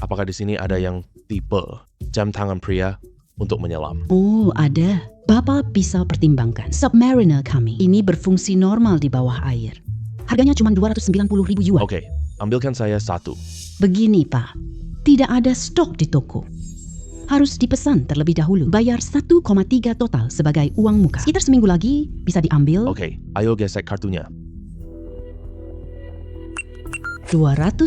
Apakah di sini ada yang tipe jam tangan pria untuk menyelam?
Oh, ada. Bapak bisa pertimbangkan. Submariner kami. Ini berfungsi normal di bawah air. Harganya cuma 290.000 yuan.
Oke. Ambilkan saya 1.
Begini, Pak. Tidak ada stok di toko. Harus dipesan terlebih dahulu. Bayar 1,3 total sebagai uang muka. Sekitar seminggu lagi bisa diambil.
Oke. Ayo gesek kartunya.
200.000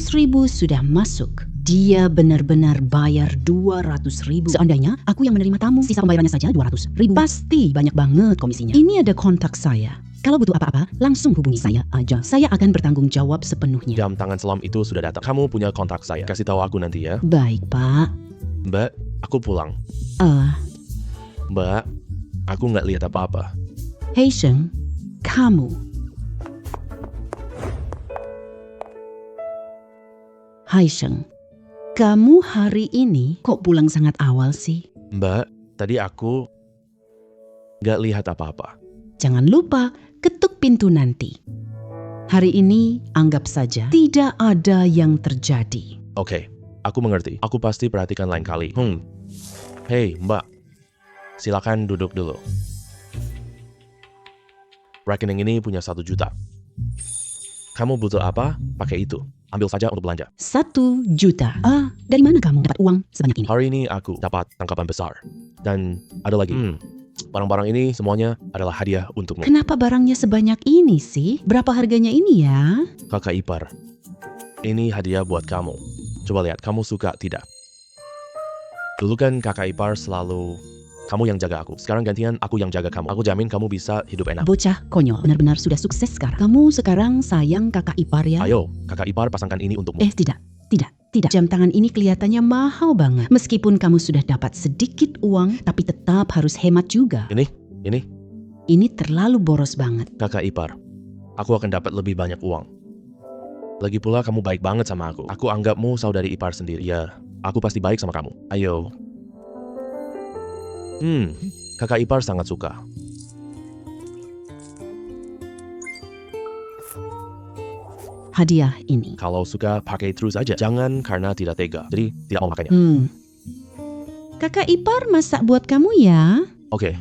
sudah masuk. Dia benar-benar bayar 200.000. Seandainya aku yang menerima tamu, sisa pembayarannya saja 200.000. Pasti banyak banget komisinya. Ini ada kontak saya. Kalau butuh apa-apa, langsung hubungi saya aja. Saya akan bertanggung jawab sepenuhnya.
Jam tangan selam itu sudah datang. Kamu punya kontak saya. Kasih tahu aku nanti ya.
Baik, Pak.
Mbak, aku pulang. Mbak, aku nggak lihat apa-apa.
Hei Sheng, kamu. Hai Sheng, kamu hari ini kok pulang sangat awal sih?
Mbak, tadi aku nggak lihat apa-apa.
Jangan lupa ketuk pintu nanti. Hari ini anggap saja tidak ada yang terjadi.
Oke, aku mengerti. Aku pasti perhatikan lain kali. Hei, Mbak. Silakan duduk dulu. Rekening ini punya 1 juta. Kamu butuh apa? Pakai itu. Ambil saja untuk belanja.
1 juta. Dari mana kamu dapat uang sebanyak ini?
Hari ini aku dapat tangkapan besar. Dan ada lagi. Barang-barang ini semuanya adalah hadiah untukmu.
Kenapa barangnya sebanyak ini sih? Berapa harganya ini ya?
Kakak ipar. Ini hadiah buat kamu. Coba lihat, kamu suka tidak? Dulu kan kakak ipar selalu kamu yang jaga aku. Sekarang gantian aku yang jaga kamu. Aku jamin kamu bisa hidup enak.
Bocah konyol, benar-benar sudah sukses sekarang. Kamu sekarang sayang kakak ipar ya?
Ayo, kakak ipar pasangkan ini untukmu.
Tidak. Jam tangan ini kelihatannya mahal banget. Meskipun kamu sudah dapat sedikit uang, tapi tetap harus hemat juga.
Ini
terlalu boros banget.
kakak ipar. Aku akan dapat lebih banyak uang. Lagi pula kamu baik banget sama aku. Aku anggapmu saudari ipar sendiri. Ya, aku pasti baik sama kamu. Ayo. Kakak ipar sangat suka.
Hadiah ini.
Kalau suka pakai terus aja. Jangan karena tidak tega. Jadi tidak mau makanya.
Kakak ipar masak buat kamu ya?
Oke.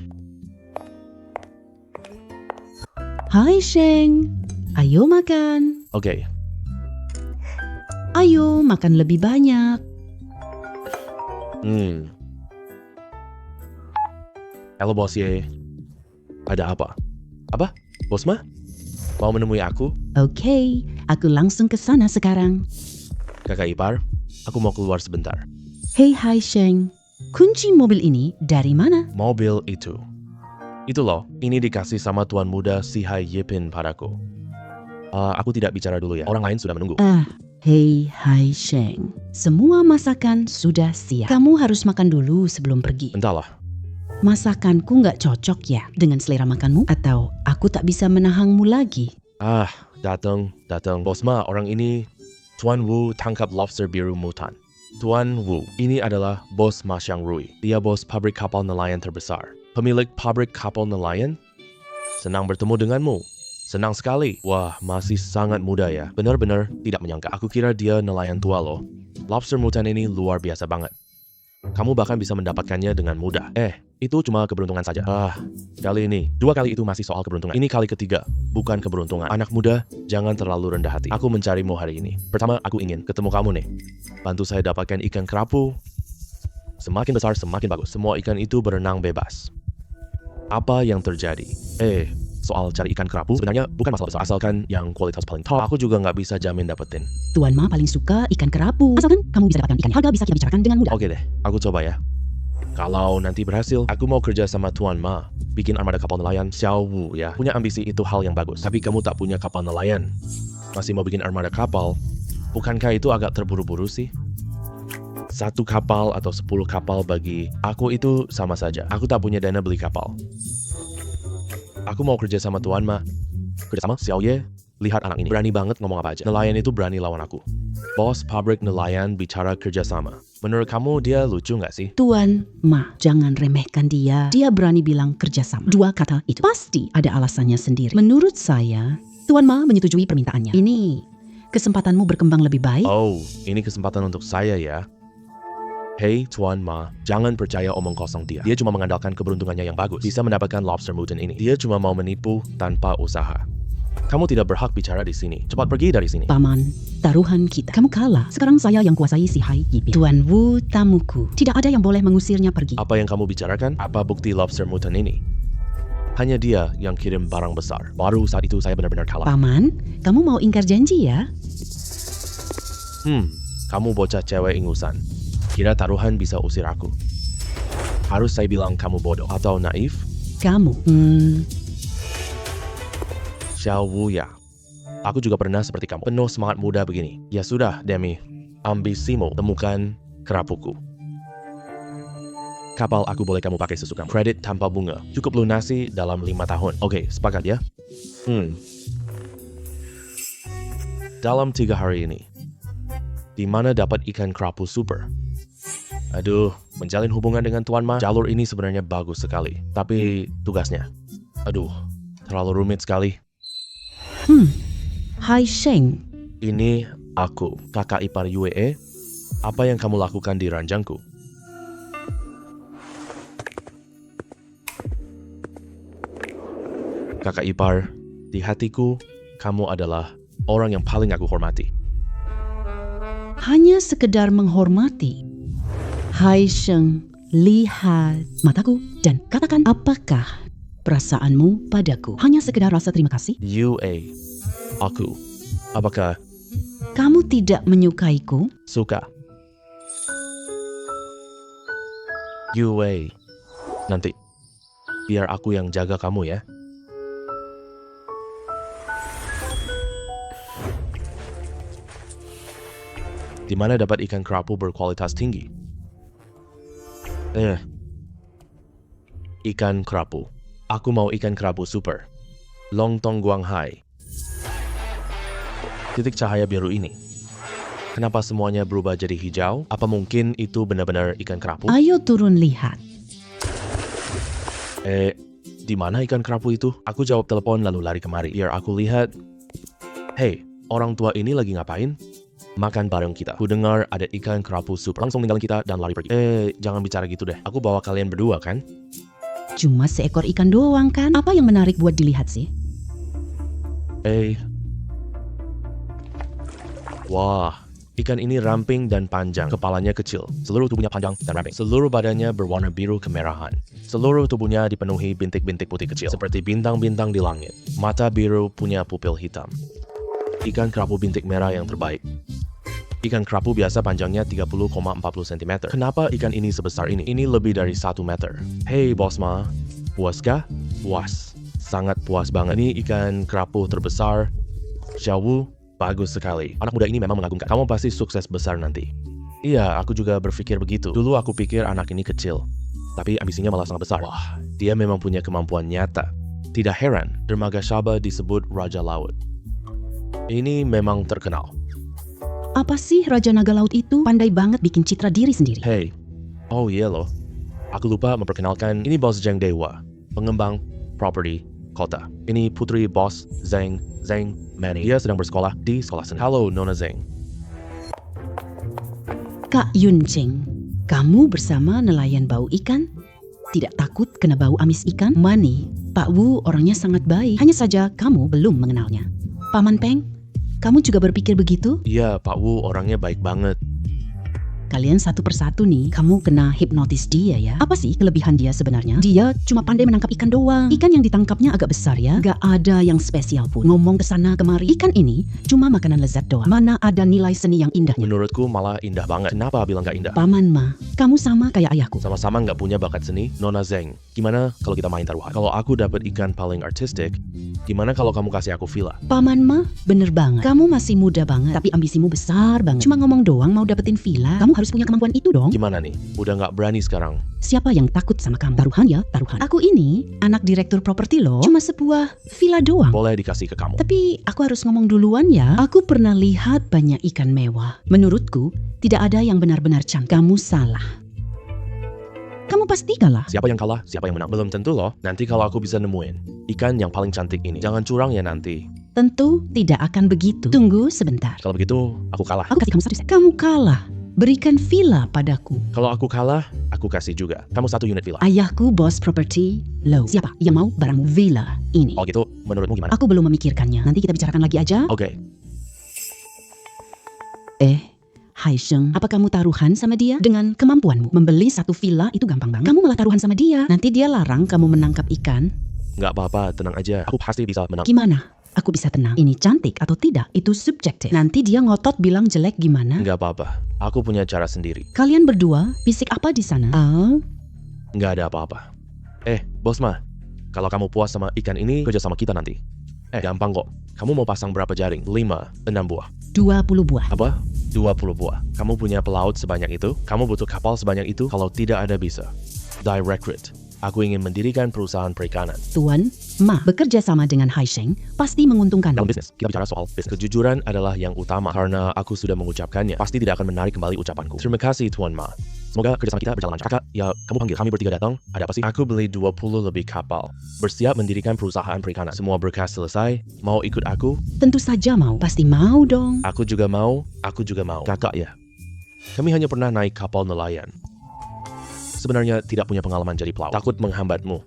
Hai Sheng, Ayo makan.
Oke,
Ayo makan lebih banyak.
Halo bos Ye. Ada apa? Apa? Bos Ma? Mau menemui aku?
Oke, aku langsung ke sana sekarang.
Kakak ipar, aku mau keluar sebentar.
Hei Hai Sheng, kunci mobil ini dari mana?
Mobil itu. Itu loh, ini dikasih sama tuan muda si Hai Yipin padaku. Aku tidak bicara dulu ya, orang lain sudah menunggu.
Hei Hai Sheng, semua masakan sudah siap. Kamu harus makan dulu sebelum pergi.
Entahlah,
Masakanku nggak cocok ya dengan selera makanmu? Atau aku tak bisa menahanmu lagi?
datang. Bos Ma, orang ini Tuan Wu tangkap lobster biru mutan. Tuan Wu, ini adalah bos Ma Xiang Rui. Dia bos pabrik kapal nelayan terbesar. Pemilik pabrik kapal nelayan? Senang bertemu denganmu. Senang sekali. Wah, masih sangat muda ya. Benar-benar tidak menyangka. Aku kira dia nelayan tua loh. Lobster mutan ini luar biasa banget. Kamu bahkan bisa mendapatkannya dengan mudah. Itu cuma keberuntungan saja. Kali ini, 2 kali itu masih soal keberuntungan. Ini kali ketiga, bukan keberuntungan. Anak muda, jangan terlalu rendah hati. Aku mencarimu hari ini. Pertama, aku ingin ketemu kamu nih. Bantu saya dapatkan ikan kerapu. Semakin besar, semakin bagus. Semua ikan itu berenang bebas. Apa yang terjadi? Soal cari ikan kerapu sebenarnya bukan masalah besar. Asalkan yang kualitas paling top. Aku juga nggak bisa jamin dapetin.
Tuan Ma paling suka ikan kerapu. Asalkan kamu bisa dapatkan ikan yang harga bisa kita bicarakan dengan mudah.
Oke deh, aku coba ya. Kalau nanti berhasil, aku mau kerja sama Tuan Ma. Bikin armada kapal nelayan Xiao Wu ya. Punya ambisi itu hal yang bagus. Tapi kamu tak punya kapal nelayan. Masih mau bikin armada kapal? Bukankah itu agak terburu-buru sih? 1 kapal atau 10 kapal bagi aku itu sama saja. Aku tak punya dana beli kapal. Aku mau kerja sama Tuan Ma. Kerja sama Xiao Ye. Lihat anak ini, berani banget ngomong apa aja. Nelayan itu berani lawan aku. Bos pabrik nelayan bicara kerja sama. Menurut kamu dia lucu nggak sih?
Tuan Ma, jangan remehkan dia. Dia berani bilang kerjasama. 2 kata itu pasti ada alasannya sendiri. Menurut saya, Tuan Ma menyetujui permintaannya. Ini kesempatanmu berkembang lebih baik.
Oh, ini kesempatan untuk saya ya. Hei Tuan Ma, jangan percaya omong kosong dia. Dia cuma mengandalkan keberuntungannya yang bagus. Bisa mendapatkan lobster mutan ini. Dia cuma mau menipu tanpa usaha. Kamu tidak berhak bicara di sini. Cepat pergi dari sini.
Paman, taruhan kita. Kamu kalah. Sekarang saya yang kuasai si Hai Yipin. Tuan Wu tamuku. Tidak ada yang boleh mengusirnya pergi.
Apa yang kamu bicarakan? Apa bukti lobster mutan ini? Hanya dia yang kirim barang besar. Baru saat itu saya benar-benar kalah.
Paman, kamu mau ingkar janji ya?
Kamu bocah cewek ingusan. Kira taruhan bisa usir aku. Harus saya bilang kamu bodoh atau naif?
Kamu,
Xiao Wu ya. Aku juga pernah seperti kamu. Penuh semangat muda begini. Ya sudah, Demi. Ambisimu, temukan kerapuku. Kapal aku boleh kamu pakai sesuka. Kredit tanpa bunga. Cukup lunasi dalam 5 tahun. Oke, sepakat ya? Dalam 3 hari ini. Di mana dapat ikan kerapu super? Aduh, menjalin hubungan dengan Tuan Ma, jalur ini sebenarnya bagus sekali. Tapi tugasnya, aduh, terlalu rumit sekali.
Hai Sheng.
Ini aku, kakak ipar Yue. Apa yang kamu lakukan di ranjangku? Kakak ipar, di hatiku, kamu adalah orang yang paling aku hormati.
Hanya sekedar menghormati. Hai Sheng, lihat mataku dan katakan apakah perasaanmu padaku. Hanya sekedar rasa terima kasih.
Yue, aku, apakah
Kamu tidak menyukaiku?
suka? Yue, nanti biar aku yang jaga kamu ya. Di mana dapat ikan kerapu berkualitas tinggi? Ikan kerapu. Aku mau ikan kerapu super. Lontong Guanghai. Titik cahaya biru ini. Kenapa semuanya berubah jadi hijau? Apa mungkin itu benar-benar ikan kerapu?
Ayo turun lihat.
Di mana ikan kerapu itu? Aku jawab telepon lalu lari kemari. Biar aku lihat. Hei, orang tua ini lagi ngapain? Makan bareng kita. Ku dengar ada ikan kerapu super. Langsung ninggalin kita dan lari pergi. Jangan bicara gitu deh. Aku bawa kalian berdua kan?
Cuma seekor ikan doang kan? Apa yang menarik buat dilihat sih?
Wah, ikan ini ramping dan panjang. Kepalanya kecil. Seluruh tubuhnya panjang dan ramping. Seluruh badannya berwarna biru kemerahan. Seluruh tubuhnya dipenuhi bintik-bintik putih kecil, seperti bintang-bintang di langit. Mata biru punya pupil hitam. Ikan kerapu bintik merah yang terbaik. Ikan kerapu biasa panjangnya 30,40 cm. Kenapa ikan ini sebesar ini? Ini lebih dari 1 meter. Hey Bosma, puaskah? Puas. Sangat puas banget. Ini ikan kerapu terbesar. Xiaowu, bagus sekali. Anak muda ini memang mengagumkan. Kamu pasti sukses besar nanti. Iya, aku juga berpikir begitu. Dulu aku pikir anak ini kecil, tapi ambisinya malah sangat besar. Wah, dia memang punya kemampuan nyata. Tidak heran, dermaga Shaba disebut Raja Laut. Ini memang terkenal.
Apa sih Raja Naga Laut itu? Pandai banget bikin citra diri sendiri.
Hey, oh iya loh. Aku lupa memperkenalkan, ini Bos Zheng Dewa, pengembang properti kota. Ini putri Bos Zheng Manny. Dia sedang bersekolah di sekolah seni. Halo Nona Zheng.
Kak Yuncheng, kamu bersama nelayan bau ikan? Tidak takut kena bau amis ikan? Mani, Pak Wu orangnya sangat baik. Hanya saja kamu belum mengenalnya. Paman Peng, kamu juga berpikir begitu?
Iya, Pak Wu orangnya baik banget.
Kalian satu persatu nih, kamu kena hipnotis dia ya. Apa sih kelebihan dia sebenarnya? Dia cuma pandai menangkap ikan doang. Ikan yang ditangkapnya agak besar ya. Gak ada yang spesial pun. Ngomong kesana kemari, ikan ini cuma makanan lezat doang. Mana ada nilai seni yang indahnya?
Menurutku malah indah banget. Kenapa bilang gak indah?
Paman Ma, kamu sama kayak ayahku.
Sama-sama gak punya bakat seni. Nona Zheng, gimana kalau kita main taruhan? Kalau aku dapat ikan paling artistik, gimana kalau kamu kasih aku villa?
Paman Ma, bener banget. Kamu masih muda banget, tapi ambisimu besar banget. Cuma ngomong doang mau dapetin villa. Kamu harus punya kemampuan itu dong.
Gimana nih? Udah gak berani sekarang.
Siapa yang takut sama kamu? Taruhan ya, taruhan. Aku ini anak direktur properti loh. Cuma sebuah villa doang.
Boleh dikasih ke kamu.
Tapi aku harus ngomong duluan ya. Aku pernah lihat banyak ikan mewah. Menurutku, tidak ada yang benar-benar cantik. Kamu salah. Kamu pasti kalah.
Siapa yang kalah, siapa yang menang? Belum tentu loh. Nanti kalau aku bisa nemuin ikan yang paling cantik ini, jangan curang ya nanti.
Tentu tidak akan begitu. Tunggu sebentar.
Kalau begitu, aku kalah.
Aku kasih kamu 1 set. Kamu kalah. Berikan villa padaku.
Kalau aku kalah, aku kasih juga. Kamu 1 unit villa.
Ayahku bos properti low. Siapa yang mau barangmu villa ini?
Oh gitu, menurutmu gimana?
Aku belum memikirkannya. Nanti kita bicarakan lagi aja.
Oke.
Hai Sheng, apa kamu taruhan sama dia? Dengan kemampuanmu membeli 1 villa itu gampang banget. Kamu malah taruhan sama dia. Nanti dia larang kamu menangkap ikan.
Nggak apa-apa, tenang aja. Aku pasti bisa menang.
Gimana? Aku bisa tenang. Ini cantik atau tidak, itu subjektif. Nanti dia ngotot bilang jelek gimana?
Nggak apa-apa. Aku punya cara sendiri.
Kalian berdua bisik apa di sana?
Nggak ada apa-apa. Bos Ma, kalau kamu puas sama ikan ini, kerja sama kita nanti. Gampang kok. Kamu mau pasang berapa jaring? 5, 6 buah.
20 buah.
Apa? 20 buah. Kamu punya pelaut sebanyak itu? Kamu butuh kapal sebanyak itu? Kalau tidak ada bisa. Direct recruit. Aku ingin mendirikan perusahaan perikanan.
Tuan Ma, bekerja sama dengan Hai Sheng pasti menguntungkan.
Dalam bisnis, kita bicara soal bisnis. Kejujuran adalah yang utama. Karena aku sudah mengucapkannya, pasti tidak akan menarik kembali ucapanku. Terima kasih Tuan Ma. Semoga kerjasama kita berjalan lancar. Kakak, ya kamu panggil kami bertiga datang. Ada apa sih? Aku beli 20 lebih kapal. Bersiap mendirikan perusahaan perikanan. Semua berkas selesai. Mau ikut aku?
Tentu saja mau. Pasti mau dong.
Aku juga mau. Aku juga mau. Kakak ya. Kami hanya pernah naik kapal nelayan. Sebenarnya tidak punya pengalaman jadi pelaut. Takut menghambatmu.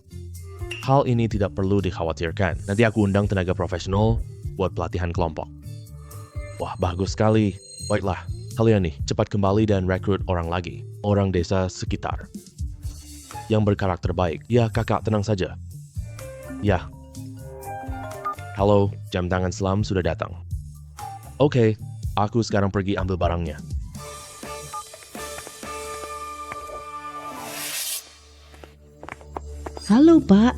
Hal ini tidak perlu dikhawatirkan. Nanti aku undang tenaga profesional buat pelatihan kelompok. Wah, bagus sekali. Baiklah, kalian nih, cepat kembali dan rekrut orang lagi. Orang desa sekitar. Yang berkarakter baik. Ya, kakak, tenang saja. Ya. Halo, jam tangan selam sudah datang. Oke, aku sekarang pergi ambil barangnya.
Halo Pak,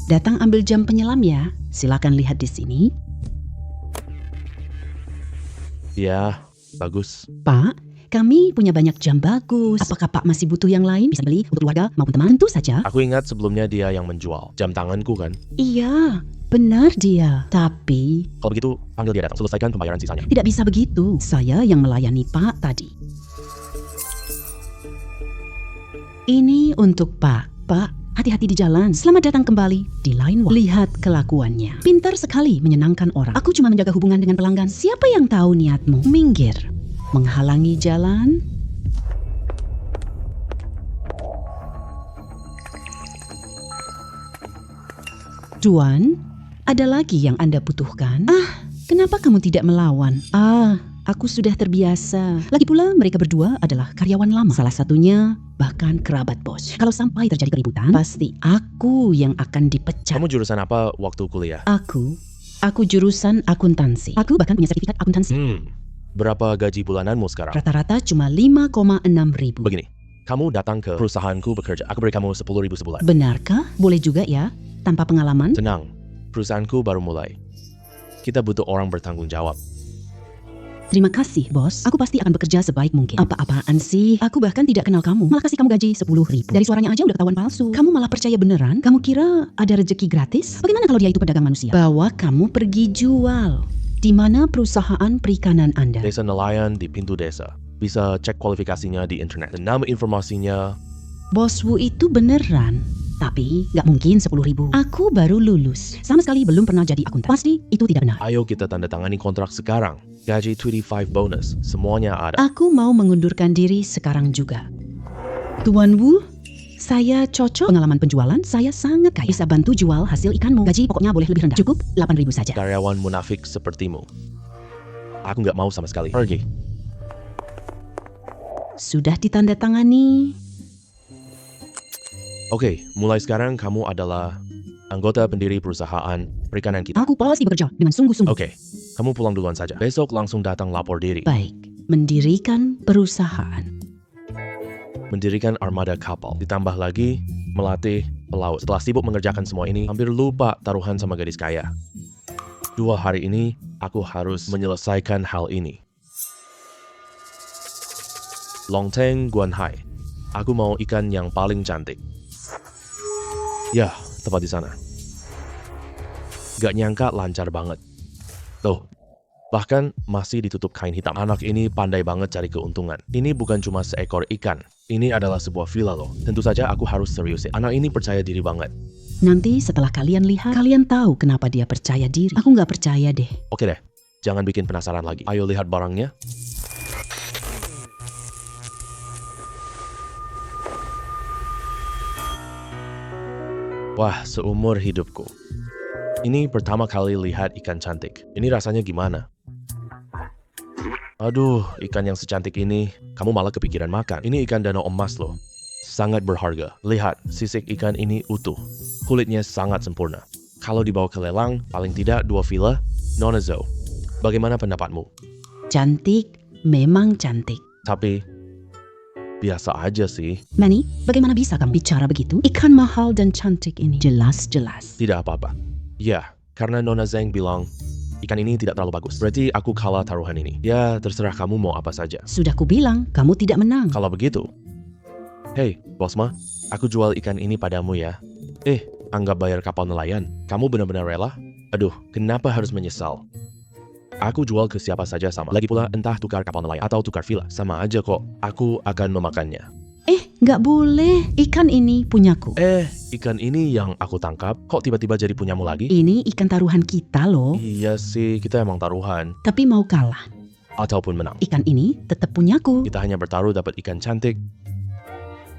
datang ambil jam penyelam ya. Silakan lihat di sini.
Ya, bagus.
Pak, kami punya banyak jam bagus. Apakah Pak masih butuh yang lain? Bisa beli untuk keluarga maupun teman? Tentu saja.
Aku ingat sebelumnya dia yang menjual. Jam tanganku kan?
Iya, benar dia. Tapi
Kalau begitu, panggil dia datang. Selesaikan pembayaran sisanya.
tidak bisa begitu. Saya yang melayani Pak tadi. Ini untuk Pak. Pak, hati-hati di jalan. Selamat datang kembali di lain waktu. Lihat kelakuannya. Pintar sekali menyenangkan orang. Aku cuma menjaga hubungan dengan pelanggan. Siapa yang tahu niatmu? Minggir. Menghalangi jalan. Tuan, ada lagi yang Anda butuhkan? Kenapa kamu tidak melawan? Aku sudah terbiasa. Lagi pula mereka berdua adalah karyawan lama. Salah satunya bahkan kerabat bos. Kalau sampai terjadi keributan, pasti aku yang akan dipecat.
Kamu jurusan apa waktu kuliah?
Aku jurusan akuntansi. Aku bahkan punya sertifikat akuntansi.
Berapa gaji bulananmu sekarang?
Rata-rata cuma 5,6 ribu.
Begini, kamu datang ke perusahaanku bekerja. Aku beri kamu 10.000 sebulan.
Benarkah? Boleh juga ya, tanpa pengalaman.
Tenang, perusahaanku baru mulai. Kita butuh orang bertanggung jawab.
Terima kasih, bos. Aku pasti akan bekerja sebaik mungkin. Apa-apaan sih? Aku bahkan tidak kenal kamu. Malah kasih kamu gaji 10 ribu. Dari suaranya aja udah ketahuan palsu. Kamu malah percaya beneran? Kamu kira ada rezeki gratis? Bagaimana kalau dia itu pedagang manusia? Bawa kamu pergi jual. Di mana perusahaan perikanan Anda?
Desa nelayan di pintu desa. Bisa cek kualifikasinya di internet. Dan nama informasinya.
Boswu itu beneran. Tapi gak mungkin 10 ribu. Aku baru lulus. Sama sekali belum pernah jadi akuntan. Pasti itu tidak benar.
Ayo kita tanda tangani kontrak sekarang. Gaji 25 bonus. Semuanya ada.
Aku mau mengundurkan diri sekarang juga. Tuan Wu, saya cocok. Pengalaman penjualan saya sangat kaya. Bisa bantu jual hasil ikanmu. Gaji pokoknya boleh lebih rendah. Cukup 8 ribu saja.
Karyawan munafik sepertimu. Aku nggak mau sama sekali. Pergi.
Sudah ditandatangani.
Oke, mulai sekarang kamu adalah anggota pendiri perusahaan perikanan kita.
Aku pasti bekerja dengan sungguh-sungguh.
Oke, kamu pulang duluan saja. Besok langsung datang lapor diri.
Baik, mendirikan perusahaan.
Mendirikan armada kapal. Ditambah lagi, melatih pelaut. Setelah sibuk mengerjakan semua ini, hampir lupa taruhan sama gadis kaya. 2 hari ini, aku harus menyelesaikan hal ini. Longteng Guanhai. Aku mau ikan yang paling cantik. Ya, tepat di sana. Gak nyangka lancar banget. Tuh, bahkan masih ditutup kain hitam. Anak ini pandai banget cari keuntungan. Ini bukan cuma seekor ikan. Ini adalah sebuah villa loh. Tentu saja aku harus seriusin. Anak ini percaya diri banget.
Nanti setelah kalian lihat, kalian tahu kenapa dia percaya diri. Aku nggak percaya deh.
Oke deh, jangan bikin penasaran lagi. Ayo lihat barangnya. Wah, seumur hidupku. Ini pertama kali lihat ikan cantik. Ini rasanya gimana? Aduh, ikan yang secantik ini, kamu malah kepikiran makan. Ini ikan danau emas loh. Sangat berharga. Lihat, sisik ikan ini utuh. Kulitnya sangat sempurna. Kalau dibawa ke lelang, paling tidak 2 villa, Nona Zo. Bagaimana pendapatmu?
Cantik, memang cantik.
Tapi, biasa aja sih.
Manny, bagaimana bisa kamu bicara begitu? Ikan mahal dan cantik ini jelas-jelas.
Tidak apa-apa. Ya, karena Nona Zeng bilang, ikan ini tidak terlalu bagus. Berarti aku kalah taruhan ini. Ya, terserah kamu mau apa saja.
Sudah kubilang, kamu tidak menang.
Kalau begitu, hei, Bosma, aku jual ikan ini padamu ya. Anggap bayar kapal nelayan. Kamu benar-benar rela? Aduh, kenapa harus menyesal? Aku jual ke siapa saja sama. Lagi pula entah tukar kapal nelayan atau tukar villa. Sama aja kok, aku akan memakannya.
Nggak boleh. Ikan ini punyaku.
Ikan ini yang aku tangkap, kok tiba-tiba jadi punyamu lagi?
Ini ikan taruhan kita loh.
Iya sih, kita emang taruhan.
Tapi mau kalah,
Ataupun menang.
ikan ini tetap punyaku.
Kita hanya bertaruh dapat ikan cantik.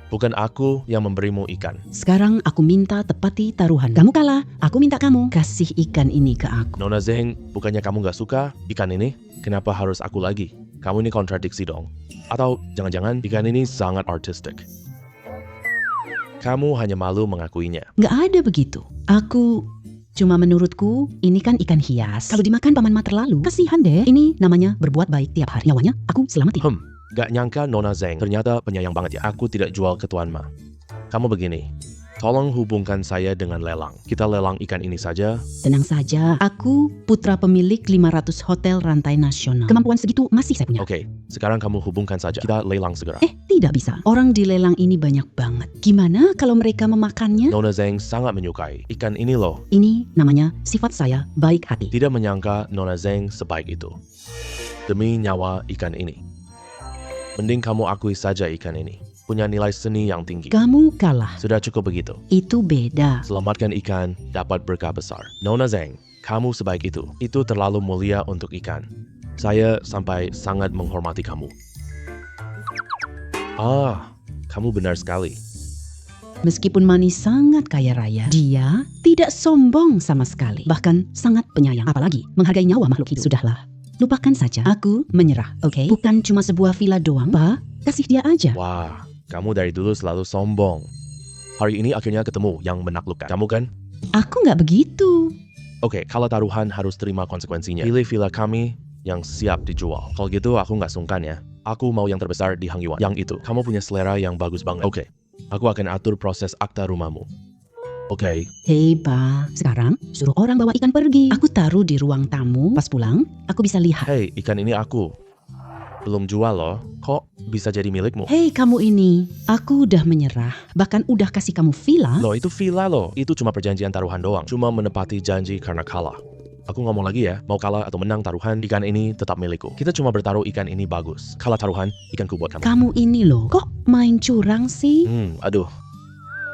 Bukan aku yang memberimu ikan.
Sekarang aku minta tepati taruhan. Kamu kalah, aku minta kamu kasih ikan ini ke aku.
Nona Zeng, bukannya kamu gak suka ikan ini? Kenapa harus aku lagi? Kamu ini kontradiksi dong. Atau jangan-jangan ikan ini sangat artistik. Kamu hanya malu mengakuinya.
Nggak ada begitu. Cuma menurutku, ini kan ikan hias. Kalau dimakan paman ma terlalu, kasihan deh. Ini namanya berbuat baik tiap hari. Nyawanya, aku selamatin.
Gak nyangka Nona Zeng ternyata penyayang banget ya. Aku tidak jual ke Tuan Ma. Kamu begini, tolong hubungkan saya dengan lelang. Kita lelang ikan ini saja.
Tenang saja, aku putra pemilik 500 hotel rantai nasional. Kemampuan segitu masih saya punya.
Oke, sekarang kamu hubungkan saja. Kita lelang segera.
Tidak bisa. Orang di lelang ini banyak banget. Gimana kalau mereka memakannya?
Nona Zeng sangat menyukai ikan ini loh.
Ini namanya sifat saya baik hati.
Tidak menyangka Nona Zeng sebaik itu. Demi nyawa ikan ini. Mending kamu akui saja ikan ini. Punya nilai seni yang tinggi.
Kamu kalah.
Sudah cukup begitu.
Itu beda.
Selamatkan ikan, dapat berkah besar. Nona Zeng, kamu sebaik itu. Itu terlalu mulia untuk ikan. Saya sampai sangat menghormati kamu. Kamu benar sekali.
Meskipun Manny sangat kaya raya, dia tidak sombong sama sekali. Bahkan sangat penyayang. Apalagi menghargai nyawa makhluk hidup. Sudahlah, lupakan saja. Aku menyerah, oke? Bukan cuma sebuah villa doang, Pa. Kasih dia aja.
Wah, kamu dari dulu selalu sombong. Hari ini akhirnya ketemu yang menaklukkan. Kamu kan?
Aku nggak begitu.
Oke, kalau taruhan harus terima konsekuensinya. Pilih villa kami yang siap dijual. Kalau gitu aku nggak sungkan ya. Aku mau yang terbesar di Hangyuan. Yang itu, kamu punya selera yang bagus banget. Oke, aku akan atur proses akta rumahmu. Oke.
Hei, Pa. Sekarang suruh orang bawa ikan pergi. Aku taruh di ruang tamu. Pas pulang, aku bisa lihat.
Hei, ikan ini aku. Belum jual loh. Kok bisa jadi milikmu?
Hei, kamu ini. Aku udah menyerah. Bahkan udah kasih kamu villa.
Loh, itu villa loh. Itu cuma perjanjian taruhan doang. Cuma menepati janji karena kalah. Aku ngomong lagi ya, mau kalah atau menang taruhan, ikan ini tetap milikku. Kita cuma bertaruh ikan ini bagus. Kalah taruhan, ikanku buat kamu.
Kamu ini loh, kok main curang sih?
Aduh.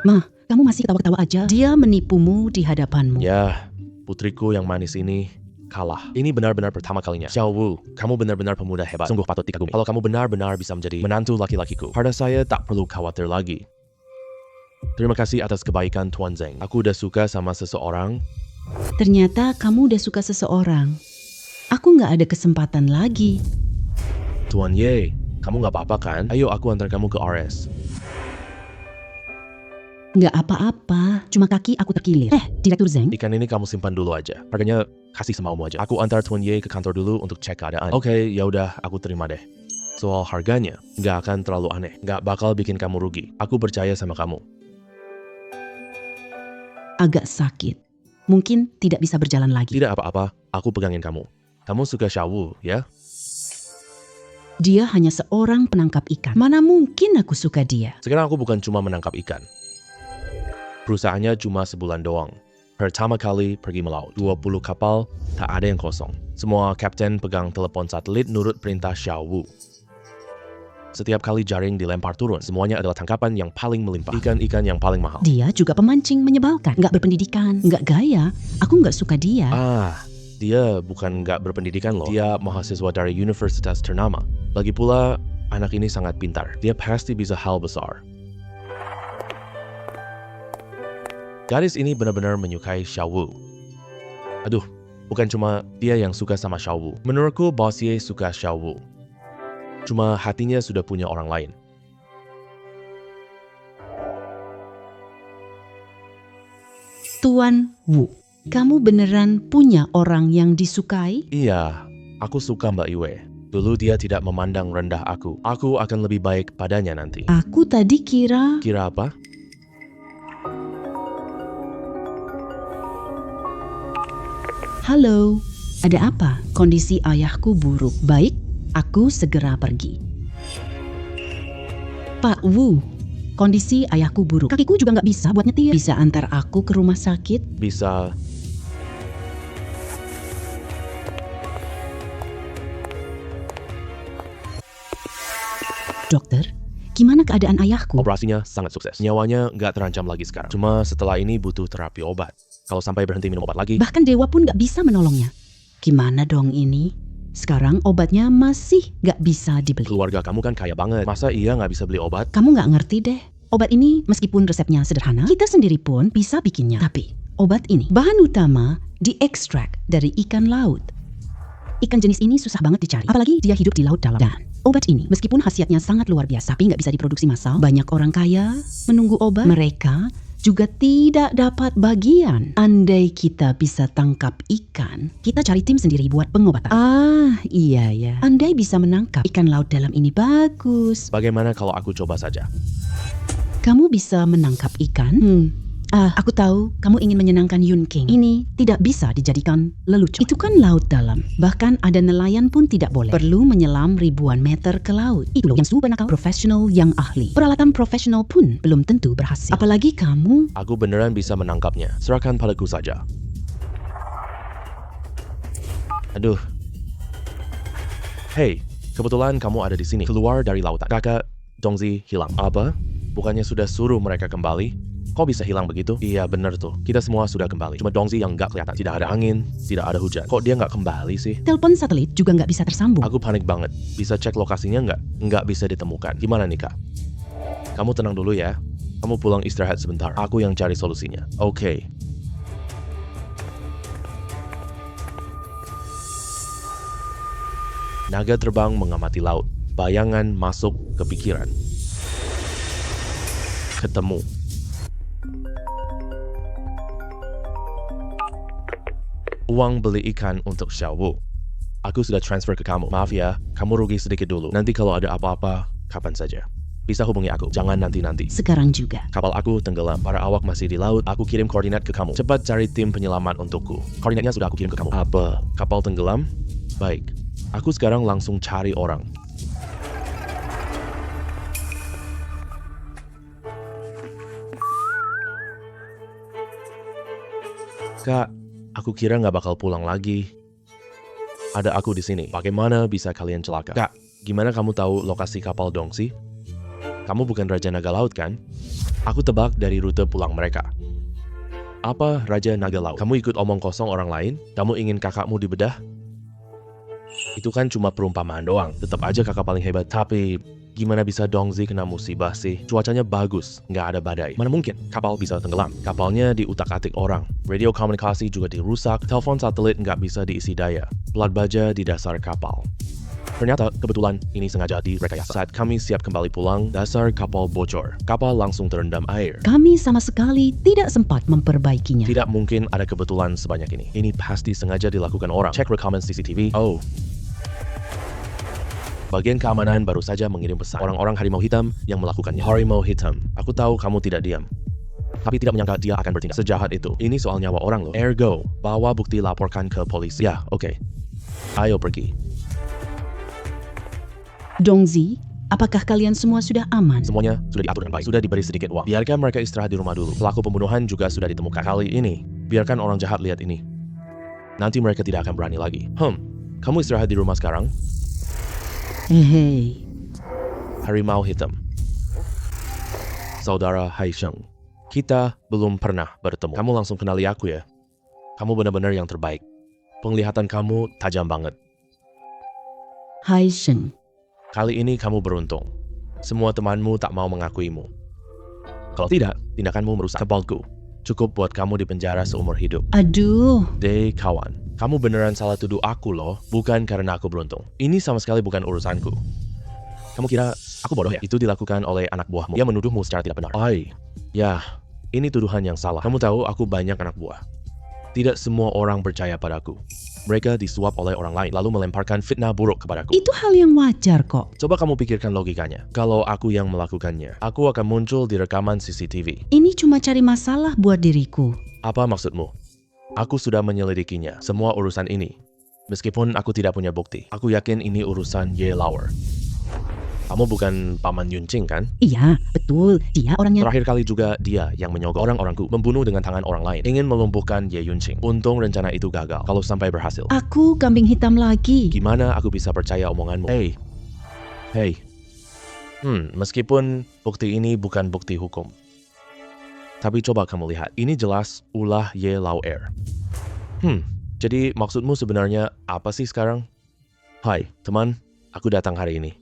Mah, kamu masih ketawa-ketawa aja. Dia menipumu di hadapanmu.
Ya, putriku yang manis ini kalah. Ini benar-benar pertama kalinya. Xiao Wu, kamu benar-benar pemuda hebat. Sungguh patut dikagumi. Kalau kamu benar-benar bisa menjadi menantu laki-lakiku, pada saya tak perlu khawatir lagi. Terima kasih atas kebaikan Tuan Zeng. Aku udah suka sama seseorang.
Ternyata kamu udah suka seseorang. Aku nggak ada kesempatan lagi.
Tuan Ye, kamu nggak apa-apa kan? Ayo aku antar kamu ke RS.
Nggak apa-apa, cuma kaki aku terkilir. Direktur Zeng,
Ikan ini kamu simpan dulu aja. Harganya kasih semaumu aja. Aku antar Tuan Ye ke kantor dulu untuk cek keadaan. Oke, yaudah aku terima deh. Soal harganya, nggak akan terlalu aneh. Nggak bakal bikin kamu rugi. Aku percaya sama kamu.
agak sakit. Mungkin tidak bisa berjalan lagi.
Tidak apa-apa, aku pegangin kamu. Kamu suka Xiao Wu, ya?
Dia hanya seorang penangkap ikan. Mana mungkin aku suka dia?
Sekarang aku bukan cuma menangkap ikan. Perusahaannya cuma sebulan doang. Pertama kali pergi melaut, 20 kapal, tak ada yang kosong. Semua kapten pegang telepon satelit nurut perintah Xiao Wu. Setiap kali jaring dilempar turun, semuanya adalah tangkapan yang paling melimpah. Ikan-ikan yang paling mahal.
Dia juga pemancing menyebalkan. Nggak berpendidikan, nggak gaya. Aku nggak suka dia.
Dia bukan nggak berpendidikan loh. Dia mahasiswa dari universitas ternama. Lagi pula, anak ini sangat pintar. Dia pasti bisa hal besar. Gadis ini benar-benar menyukai Xiao Wu. Aduh, bukan cuma dia yang suka sama Xiao Wu. Menurutku, Bos Ye suka Xiao Wu. Cuma hatinya sudah punya orang lain.
Tuan Wu, kamu beneran punya orang yang disukai?
Iya, aku suka Mbak Iwe. Dulu dia tidak memandang rendah aku. Aku akan lebih baik padanya nanti.
Aku tadi kira...
Kira apa?
Halo, ada apa? Kondisi ayahku buruk. Baik, aku segera pergi. Pak Wu, kondisi ayahku buruk. Kakiku juga nggak bisa buat nyetir. Bisa antar aku ke rumah sakit?
Bisa.
Dokter, gimana keadaan ayahku?
Operasinya sangat sukses. Nyawanya nggak terancam lagi sekarang. Cuma setelah ini butuh terapi obat. Kalau sampai berhenti minum obat lagi,
Bahkan dewa pun nggak bisa menolongnya. Gimana dong ini? Sekarang obatnya masih nggak bisa dibeli.
keluarga kamu kan kaya banget. Masa iya nggak bisa beli obat?
Kamu nggak ngerti deh. Obat ini meskipun resepnya sederhana, kita sendiri pun bisa bikinnya. Tapi obat ini, bahan utama diekstrak dari ikan laut. Ikan jenis ini susah banget dicari, apalagi dia hidup di laut dalam. Dan obat ini, meskipun khasiatnya sangat luar biasa, tapi nggak bisa diproduksi massal. Banyak orang kaya menunggu obat. Mereka juga tidak dapat bagian. Andai kita bisa tangkap ikan, kita cari tim sendiri buat pengobatan. Iya ya. Andai bisa menangkap ikan laut dalam ini bagus.
Bagaimana kalau aku coba saja?
Kamu bisa menangkap ikan? Aku tahu kamu ingin menyenangkan Yun King. Ini tidak bisa dijadikan lelucon. Itu kan laut dalam. Bahkan ada nelayan pun tidak boleh. Perlu menyelam ribuan meter ke laut. Itu loh yang super nakal, profesional yang ahli. Peralatan profesional pun belum tentu berhasil. Apalagi kamu.
Aku beneran bisa menangkapnya. Serahkan padaku saja. Aduh. Hei, kebetulan kamu ada di sini. Keluar dari lautan. Kakak Dongzi hilang. Apa? Bukannya sudah suruh mereka kembali? Kok bisa hilang begitu? Iya bener tuh, kita semua sudah kembali. Cuma Dongzi yang nggak kelihatan. Tidak ada angin, tidak ada hujan. Kok dia nggak kembali sih?
Telepon satelit juga nggak bisa tersambung.
Aku panik banget. Bisa cek lokasinya nggak? Nggak bisa ditemukan. Gimana nih kak? Kamu tenang dulu ya. Kamu pulang istirahat sebentar. Aku yang cari solusinya. Oke. Naga terbang mengamati laut. Bayangan masuk ke pikiran. Ketemu. Uang beli ikan untuk Xiaowu. Aku sudah transfer ke kamu. Maaf ya, kamu rugi sedikit dulu. Nanti kalau ada apa-apa, kapan saja. Bisa hubungi aku, jangan nanti-nanti.
Sekarang juga.
Kapal aku tenggelam, para awak masih di laut. Aku kirim koordinat ke kamu. Cepat cari tim penyelamat untukku. Koordinatnya sudah aku kirim ke kamu. Apa? Kapal tenggelam? Baik. Aku sekarang langsung cari orang. Kak, aku kira nggak bakal pulang lagi. Ada aku di sini. Bagaimana bisa kalian celaka? Kak, gimana kamu tahu lokasi kapal Dongxi? Kamu bukan Raja Naga Laut kan? Aku tebak dari rute pulang mereka. Apa Raja Naga Laut? Kamu ikut omong kosong orang lain? Kamu ingin kakakmu dibedah? Itu kan cuma perumpamaan doang. Tetap aja kakak paling hebat. Tapi gimana bisa Dongxi kena musibah sih? Cuacanya bagus, nggak ada badai. Mana mungkin kapal bisa tenggelam? Kapalnya diutak-atik orang. Radio komunikasi juga dirusak. Telepon satelit nggak bisa diisi daya. Pelat baja di dasar kapal. Ternyata kebetulan ini sengaja direkayasa. Saat kami siap kembali pulang, dasar kapal bocor. Kapal langsung terendam air.
Kami sama sekali tidak sempat memperbaikinya.
Tidak mungkin ada kebetulan sebanyak ini. Ini pasti sengaja dilakukan orang. Cek rekaman CCTV. Oh. Bagian keamanan baru saja mengirim pesan. Orang-orang harimau hitam yang melakukannya. Harimau hitam. Aku tahu kamu tidak diam. Tapi tidak menyangka dia akan bertindak sejahat itu. Ini soal nyawa orang loh. Ergo, bawa bukti laporkan ke polisi. Ya, oke. Ayo pergi.
Dongxi, apakah kalian semua sudah aman?
Semuanya sudah diatur dengan baik. Sudah diberi sedikit uang. Biarkan mereka istirahat di rumah dulu. Pelaku pembunuhan juga sudah ditemukan. Kali ini, biarkan orang jahat lihat ini. Nanti mereka tidak akan berani lagi. Kamu istirahat di rumah sekarang?
Hei.
Harimau hitam. Saudara Haisheng, kita belum pernah bertemu. Kamu langsung kenali aku ya. Kamu benar-benar yang terbaik. Penglihatan kamu tajam banget.
Haisheng.
Kali ini kamu beruntung. Semua temanmu tak mau mengakuimu. Kalau tidak, tindakanmu merusak kapalku. Cukup buat kamu di penjara seumur hidup.
Aduh.
Deh kawan, kamu beneran salah tuduh aku loh, bukan karena aku beruntung. Ini sama sekali bukan urusanku. Kamu kira aku bodoh ya? Itu dilakukan oleh anak buahmu. Dia menuduhmu secara tidak benar. Ya, ini tuduhan yang salah. Kamu tahu aku banyak anak buah. Tidak semua orang percaya padaku. Mereka disuap oleh orang lain, lalu melemparkan fitnah buruk kepadaku.
Itu hal yang wajar kok.
Coba kamu pikirkan logikanya. Kalau aku yang melakukannya, aku akan muncul di rekaman CCTV.
Ini cuma cari masalah buat diriku.
Apa maksudmu? Aku sudah menyelidikinya, semua urusan ini. Meskipun aku tidak punya bukti, aku yakin ini urusan Ye Lauer. Kamu bukan Paman Yunqing kan?
Iya, betul. Dia orangnya.
Terakhir kali juga dia yang menyogok orang-orangku, membunuh dengan tangan orang lain, ingin melumpuhkan Ye Yunqing. Untung rencana itu gagal. Kalau sampai berhasil,
Aku kambing hitam lagi.
gimana aku bisa percaya omonganmu? Hey. Meskipun bukti ini bukan bukti hukum, tapi coba kamu lihat, ini jelas ulah Ye Lauer. Jadi maksudmu sebenarnya apa sih sekarang? Hai, teman, aku datang hari ini.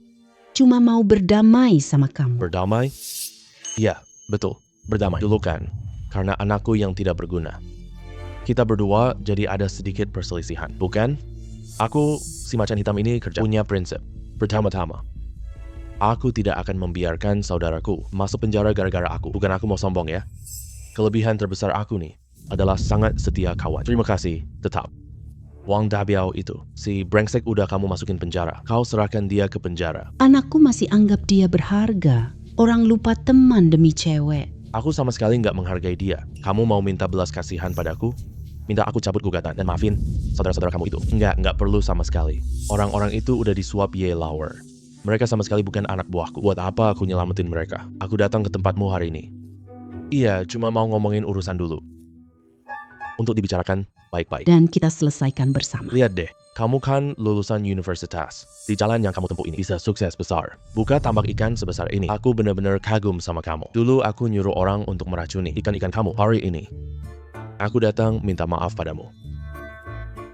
Cuma mau berdamai sama kamu.
Berdamai? Iya, betul. Berdamai. Dulu kan, karena anakku yang tidak berguna. Kita berdua jadi ada sedikit perselisihan, bukan? Aku, si macan hitam ini kerja punya prinsip. Pertama-tama, aku tidak akan membiarkan saudaraku masuk penjara gara-gara aku. Bukan aku mau sombong ya. Kelebihan terbesar aku nih adalah sangat setia kawan. Terima kasih, tetap. Wang Dabiao itu, si brengsek udah kamu masukin penjara. Kau serahkan dia ke penjara.
Anakku masih anggap dia berharga. Orang lupa teman demi cewek.
Aku sama sekali nggak menghargai dia. Kamu mau minta belas kasihan padaku? Minta aku cabut gugatan dan maafin saudara-saudara kamu itu? Nggak perlu sama sekali. Orang-orang itu udah disuap Ye Lauer. Mereka sama sekali bukan anak buahku. Buat apa aku nyelamatin mereka? Aku datang ke tempatmu hari ini. Iya, cuma mau ngomongin urusan dulu. Untuk dibicarakan baik-baik.
Dan kita selesaikan bersama.
Lihat deh, kamu kan lulusan universitas. Di jalan yang kamu tempuh ini bisa sukses besar. Buka tambak ikan sebesar ini. Aku benar-benar kagum sama kamu. Dulu aku nyuruh orang untuk meracuni ikan-ikan kamu. Hari ini, aku datang minta maaf padamu.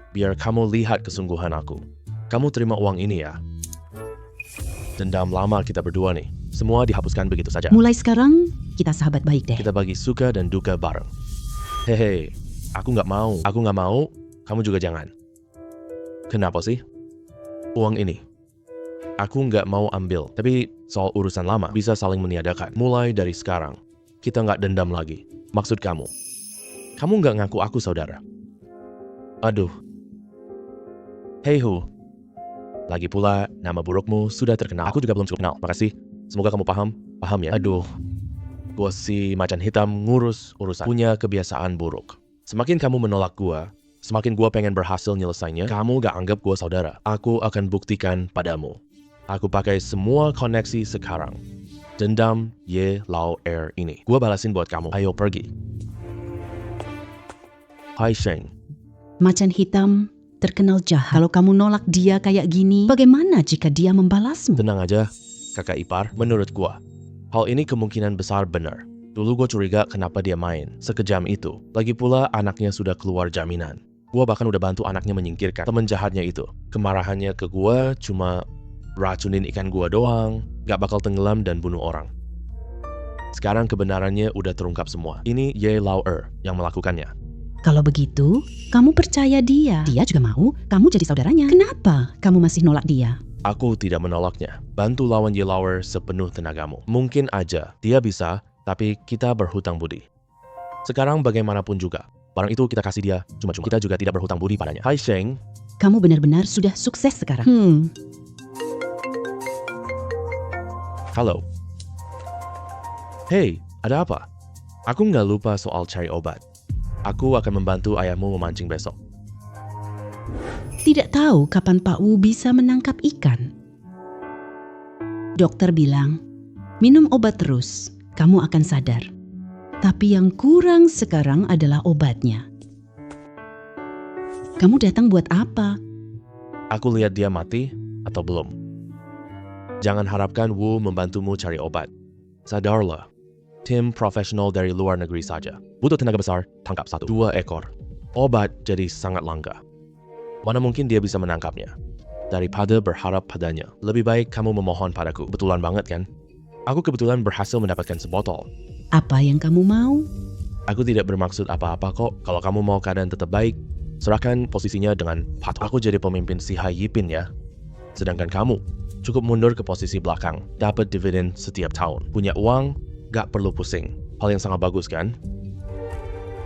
Biar kamu lihat kesungguhan aku. Kamu terima uang ini ya. Dendam lama kita berdua nih. Semua dihapuskan begitu saja.
Mulai sekarang, kita sahabat baik deh.
Kita bagi suka dan duka bareng. Hehe, aku nggak mau. Aku nggak mau, kamu juga jangan. Kenapa sih? Uang ini Aku nggak mau ambil. Tapi soal urusan lama, bisa saling meniadakan. Mulai dari sekarang, kita nggak dendam lagi. Maksud kamu nggak ngaku aku saudara? Aduh. Hey Hu. Lagi pula, nama burukmu sudah terkenal. Aku juga belum cukup kenal. Makasih. Semoga kamu paham. Paham ya? Aduh. Gua si macan hitam ngurus urusan. Punya kebiasaan buruk. Semakin kamu menolak gua, semakin gua pengen berhasil nyelesainya. Kamu gak anggap gua saudara. Aku akan buktikan padamu. Aku pakai semua koneksi sekarang. Dendam Ye Lao Er ini. Gua balasin buat kamu. Ayo pergi. Hai Sheng.
Macan hitam terkenal jahat. Kalau kamu nolak dia kayak gini, bagaimana jika dia membalasmu?
Tenang aja, kakak ipar. Menurut gua, hal ini kemungkinan besar benar. Dulu gua curiga kenapa dia main sekejam itu. Lagi pula anaknya sudah keluar jaminan. Gua bahkan udah bantu anaknya menyingkirkan teman jahatnya itu. Kemarahannya ke gua cuma racunin ikan gua doang, gak bakal tenggelam dan bunuh orang. Sekarang kebenarannya udah terungkap semua. Ini Ye Lao Er yang melakukannya.
Kalau begitu, kamu percaya dia. Dia juga mau kamu jadi saudaranya. Kenapa kamu masih nolak dia?
Aku tidak menolaknya. Bantu lawan Ye Lao Er sepenuh tenagamu. Mungkin aja dia bisa, tapi kita berhutang budi. Sekarang bagaimanapun juga, barang itu kita kasih dia cuma-cuma. Kita juga tidak berhutang budi padanya. Hai Sheng.
Kamu benar-benar sudah sukses sekarang.
Halo. Hey, ada apa? Aku nggak lupa soal cari obat. Aku akan membantu ayahmu memancing besok.
Tidak tahu kapan Pak Wu bisa menangkap ikan. Dokter bilang, minum obat terus, kamu akan sadar. Tapi yang kurang sekarang adalah obatnya. Kamu datang buat apa?
Aku lihat dia mati atau belum. Jangan harapkan Wu membantumu cari obat. Sadarlah, tim profesional dari luar negeri saja. Butuh tenaga besar, tangkap 1, 2 ekor. Obat jadi sangat langka. Mana mungkin dia bisa menangkapnya? Daripada berharap padanya, lebih baik kamu memohon padaku. Betulan banget kan? Aku kebetulan berhasil mendapatkan sebotol.
Apa yang kamu mau?
Aku tidak bermaksud apa-apa kok. Kalau kamu mau keadaan tetap baik, serahkan posisinya dengan patuh. Aku jadi pemimpin si Hai Yipin ya. Sedangkan kamu, cukup mundur ke posisi belakang. Dapat dividen setiap tahun. Punya uang, gak perlu pusing. Hal yang sangat bagus kan?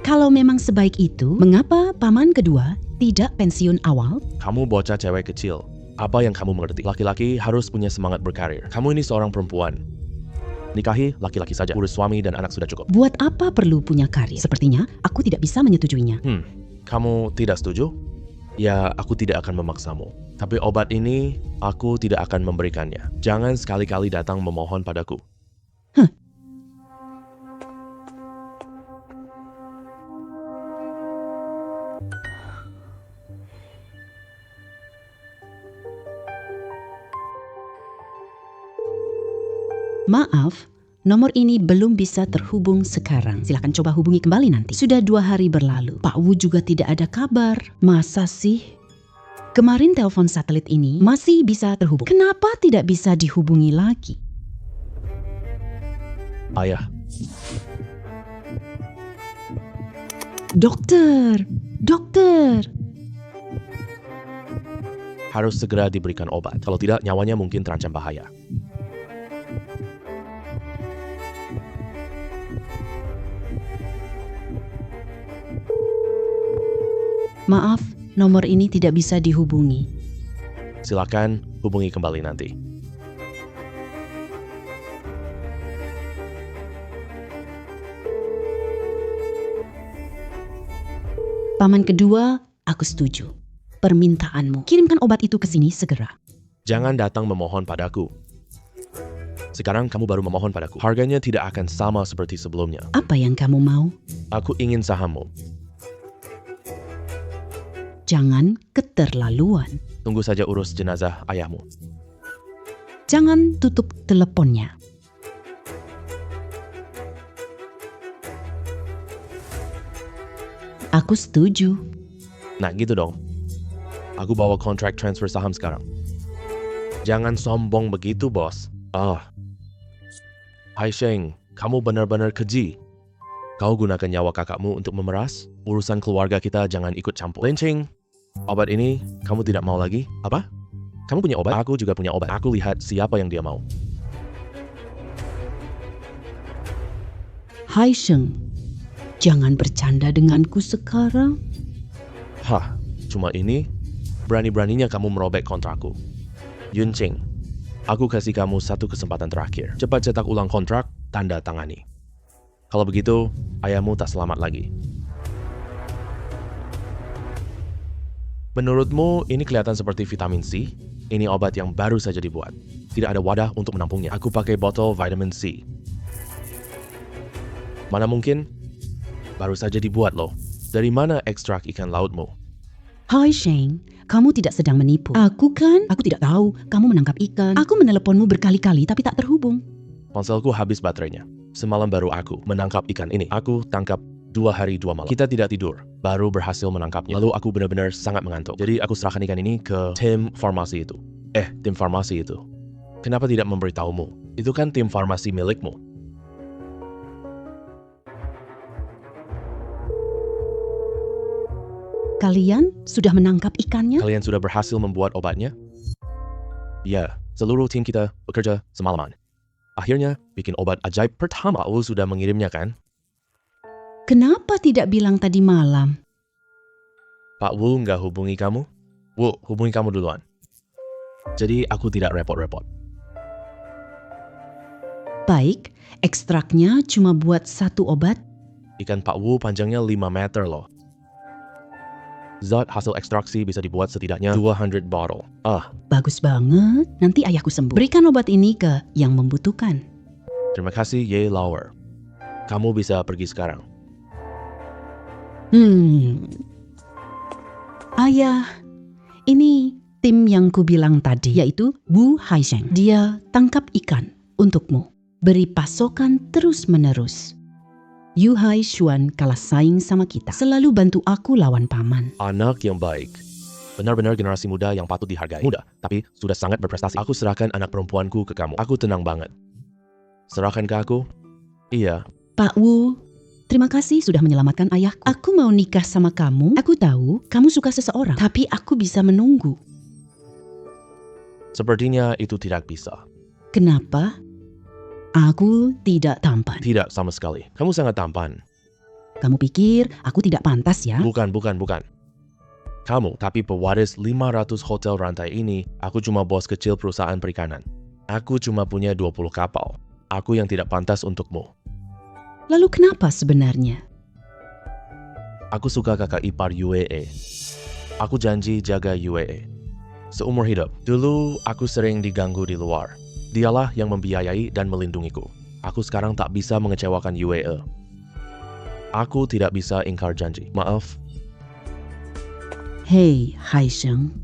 Kalau memang sebaik itu, mengapa paman kedua tidak pensiun awal?
Kamu bocah cewek kecil. Apa yang kamu mengerti? Laki-laki harus punya semangat berkarir. Kamu ini seorang perempuan. Nikahi laki-laki saja. Urus suami dan anak sudah cukup.
Buat apa perlu punya karir? Sepertinya aku tidak bisa menyetujuinya.
Kamu tidak setuju? Ya, aku tidak akan memaksamu. Tapi obat ini, aku tidak akan memberikannya. Jangan sekali-kali datang memohon padaku.
Maaf, nomor ini belum bisa terhubung sekarang. Silakan coba hubungi kembali nanti. Sudah 2 hari berlalu. Pak Wu juga tidak ada kabar. Masa sih? Kemarin telepon satelit ini masih bisa terhubung. Kenapa tidak bisa dihubungi lagi?
Ayah,
Dokter!
harus segera diberikan obat. Kalau tidak, nyawanya mungkin terancam bahaya.
Maaf, nomor ini tidak bisa dihubungi.
Silakan hubungi kembali nanti.
Paman kedua, aku setuju. Permintaanmu, kirimkan obat itu ke sini segera.
Jangan datang memohon padaku. Sekarang kamu baru memohon padaku. Harganya tidak akan sama seperti sebelumnya.
Apa yang kamu mau?
Aku ingin sahammu.
Jangan keterlaluan.
Tunggu saja urus jenazah ayahmu.
Jangan tutup teleponnya. Aku setuju.
Nah gitu dong. Aku bawa kontrak transfer saham sekarang. Jangan sombong begitu, bos. Hai Sheng, kamu benar-benar keji. Kau gunakan nyawa kakakmu untuk memeras? Urusan keluarga kita jangan ikut campur. Lencing, obat ini kamu tidak mau lagi? Apa? Kamu punya obat, aku juga punya obat. Aku lihat siapa yang dia mau.
Haisheng, jangan bercanda denganku sekarang.
Hah, cuma ini? Berani-beraninya kamu merobek kontrakku. Yunqing, aku kasih kamu satu kesempatan terakhir. Cepat cetak ulang kontrak, tanda tangani. Kalau begitu, ayahmu tak selamat lagi. Menurutmu ini kelihatan seperti vitamin C? Ini obat yang baru saja dibuat. Tidak ada wadah untuk menampungnya. Aku pakai botol vitamin C. Mana mungkin? Baru saja dibuat loh. Dari mana ekstrak ikan lautmu?
Haisheng, kamu tidak sedang menipu. Aku tidak tahu kamu menangkap ikan. Aku meneleponmu berkali-kali tapi tak terhubung.
Ponselku habis baterainya. Semalam baru aku menangkap ikan ini. Aku tangkap 2 hari 2 malam. Kita tidak tidur, baru berhasil menangkapnya. Lalu aku benar-benar sangat mengantuk. Jadi aku serahkan ikan ini ke tim farmasi itu. Tim farmasi itu. Kenapa tidak memberitahumu? Itu kan tim farmasi milikmu.
Kalian sudah menangkap ikannya?
Kalian sudah berhasil membuat obatnya? Ya, seluruh tim kita bekerja semalaman. Akhirnya, bikin obat ajaib pertama. Wu sudah mengirimnya kan?
Kenapa tidak bilang tadi malam?
Pak Wu nggak hubungi kamu? Wu, hubungi kamu duluan. Jadi aku tidak repot-repot.
Baik, ekstraknya cuma buat satu obat.
Ikan Pak Wu panjangnya 5 meter loh. Zat hasil ekstraksi bisa dibuat setidaknya 200 botol.
Bagus banget, nanti ayahku sembuh. Berikan obat ini ke yang membutuhkan.
Terima kasih Ye Lauer. Kamu bisa pergi sekarang.
Ayah, ini tim yang kubilang tadi, yaitu Wu Haisheng. Dia tangkap ikan untukmu. Beri pasokan terus-menerus. Yu Hai Xuan kalah saing sama kita. Selalu bantu aku lawan paman.
Anak yang baik. Benar-benar generasi muda yang patut dihargai. Muda, tapi sudah sangat berprestasi. Aku serahkan anak perempuanku ke kamu. Aku tenang banget. Serahkan ke aku? Iya.
Pak Wu, terima kasih sudah menyelamatkan ayahku. Aku mau nikah sama kamu. Aku tahu kamu suka seseorang, tapi aku bisa menunggu.
Sepertinya itu tidak bisa.
Kenapa? Aku tidak tampan.
Tidak sama sekali. Kamu sangat tampan.
Kamu pikir aku tidak pantas ya?
Bukan. Kamu, tapi pewaris 500 hotel rantai ini, aku cuma bos kecil perusahaan perikanan. Aku cuma punya 20 kapal. Aku yang tidak pantas untukmu.
Lalu kenapa sebenarnya?
Aku suka kakak ipar UAE. Aku janji jaga UAE. Seumur hidup. Dulu aku sering diganggu di luar. Dialah yang membiayai dan melindungiku. Aku sekarang tak bisa mengecewakan UAE. Aku tidak bisa ingkar janji. Maaf.
Hei, Haisheng.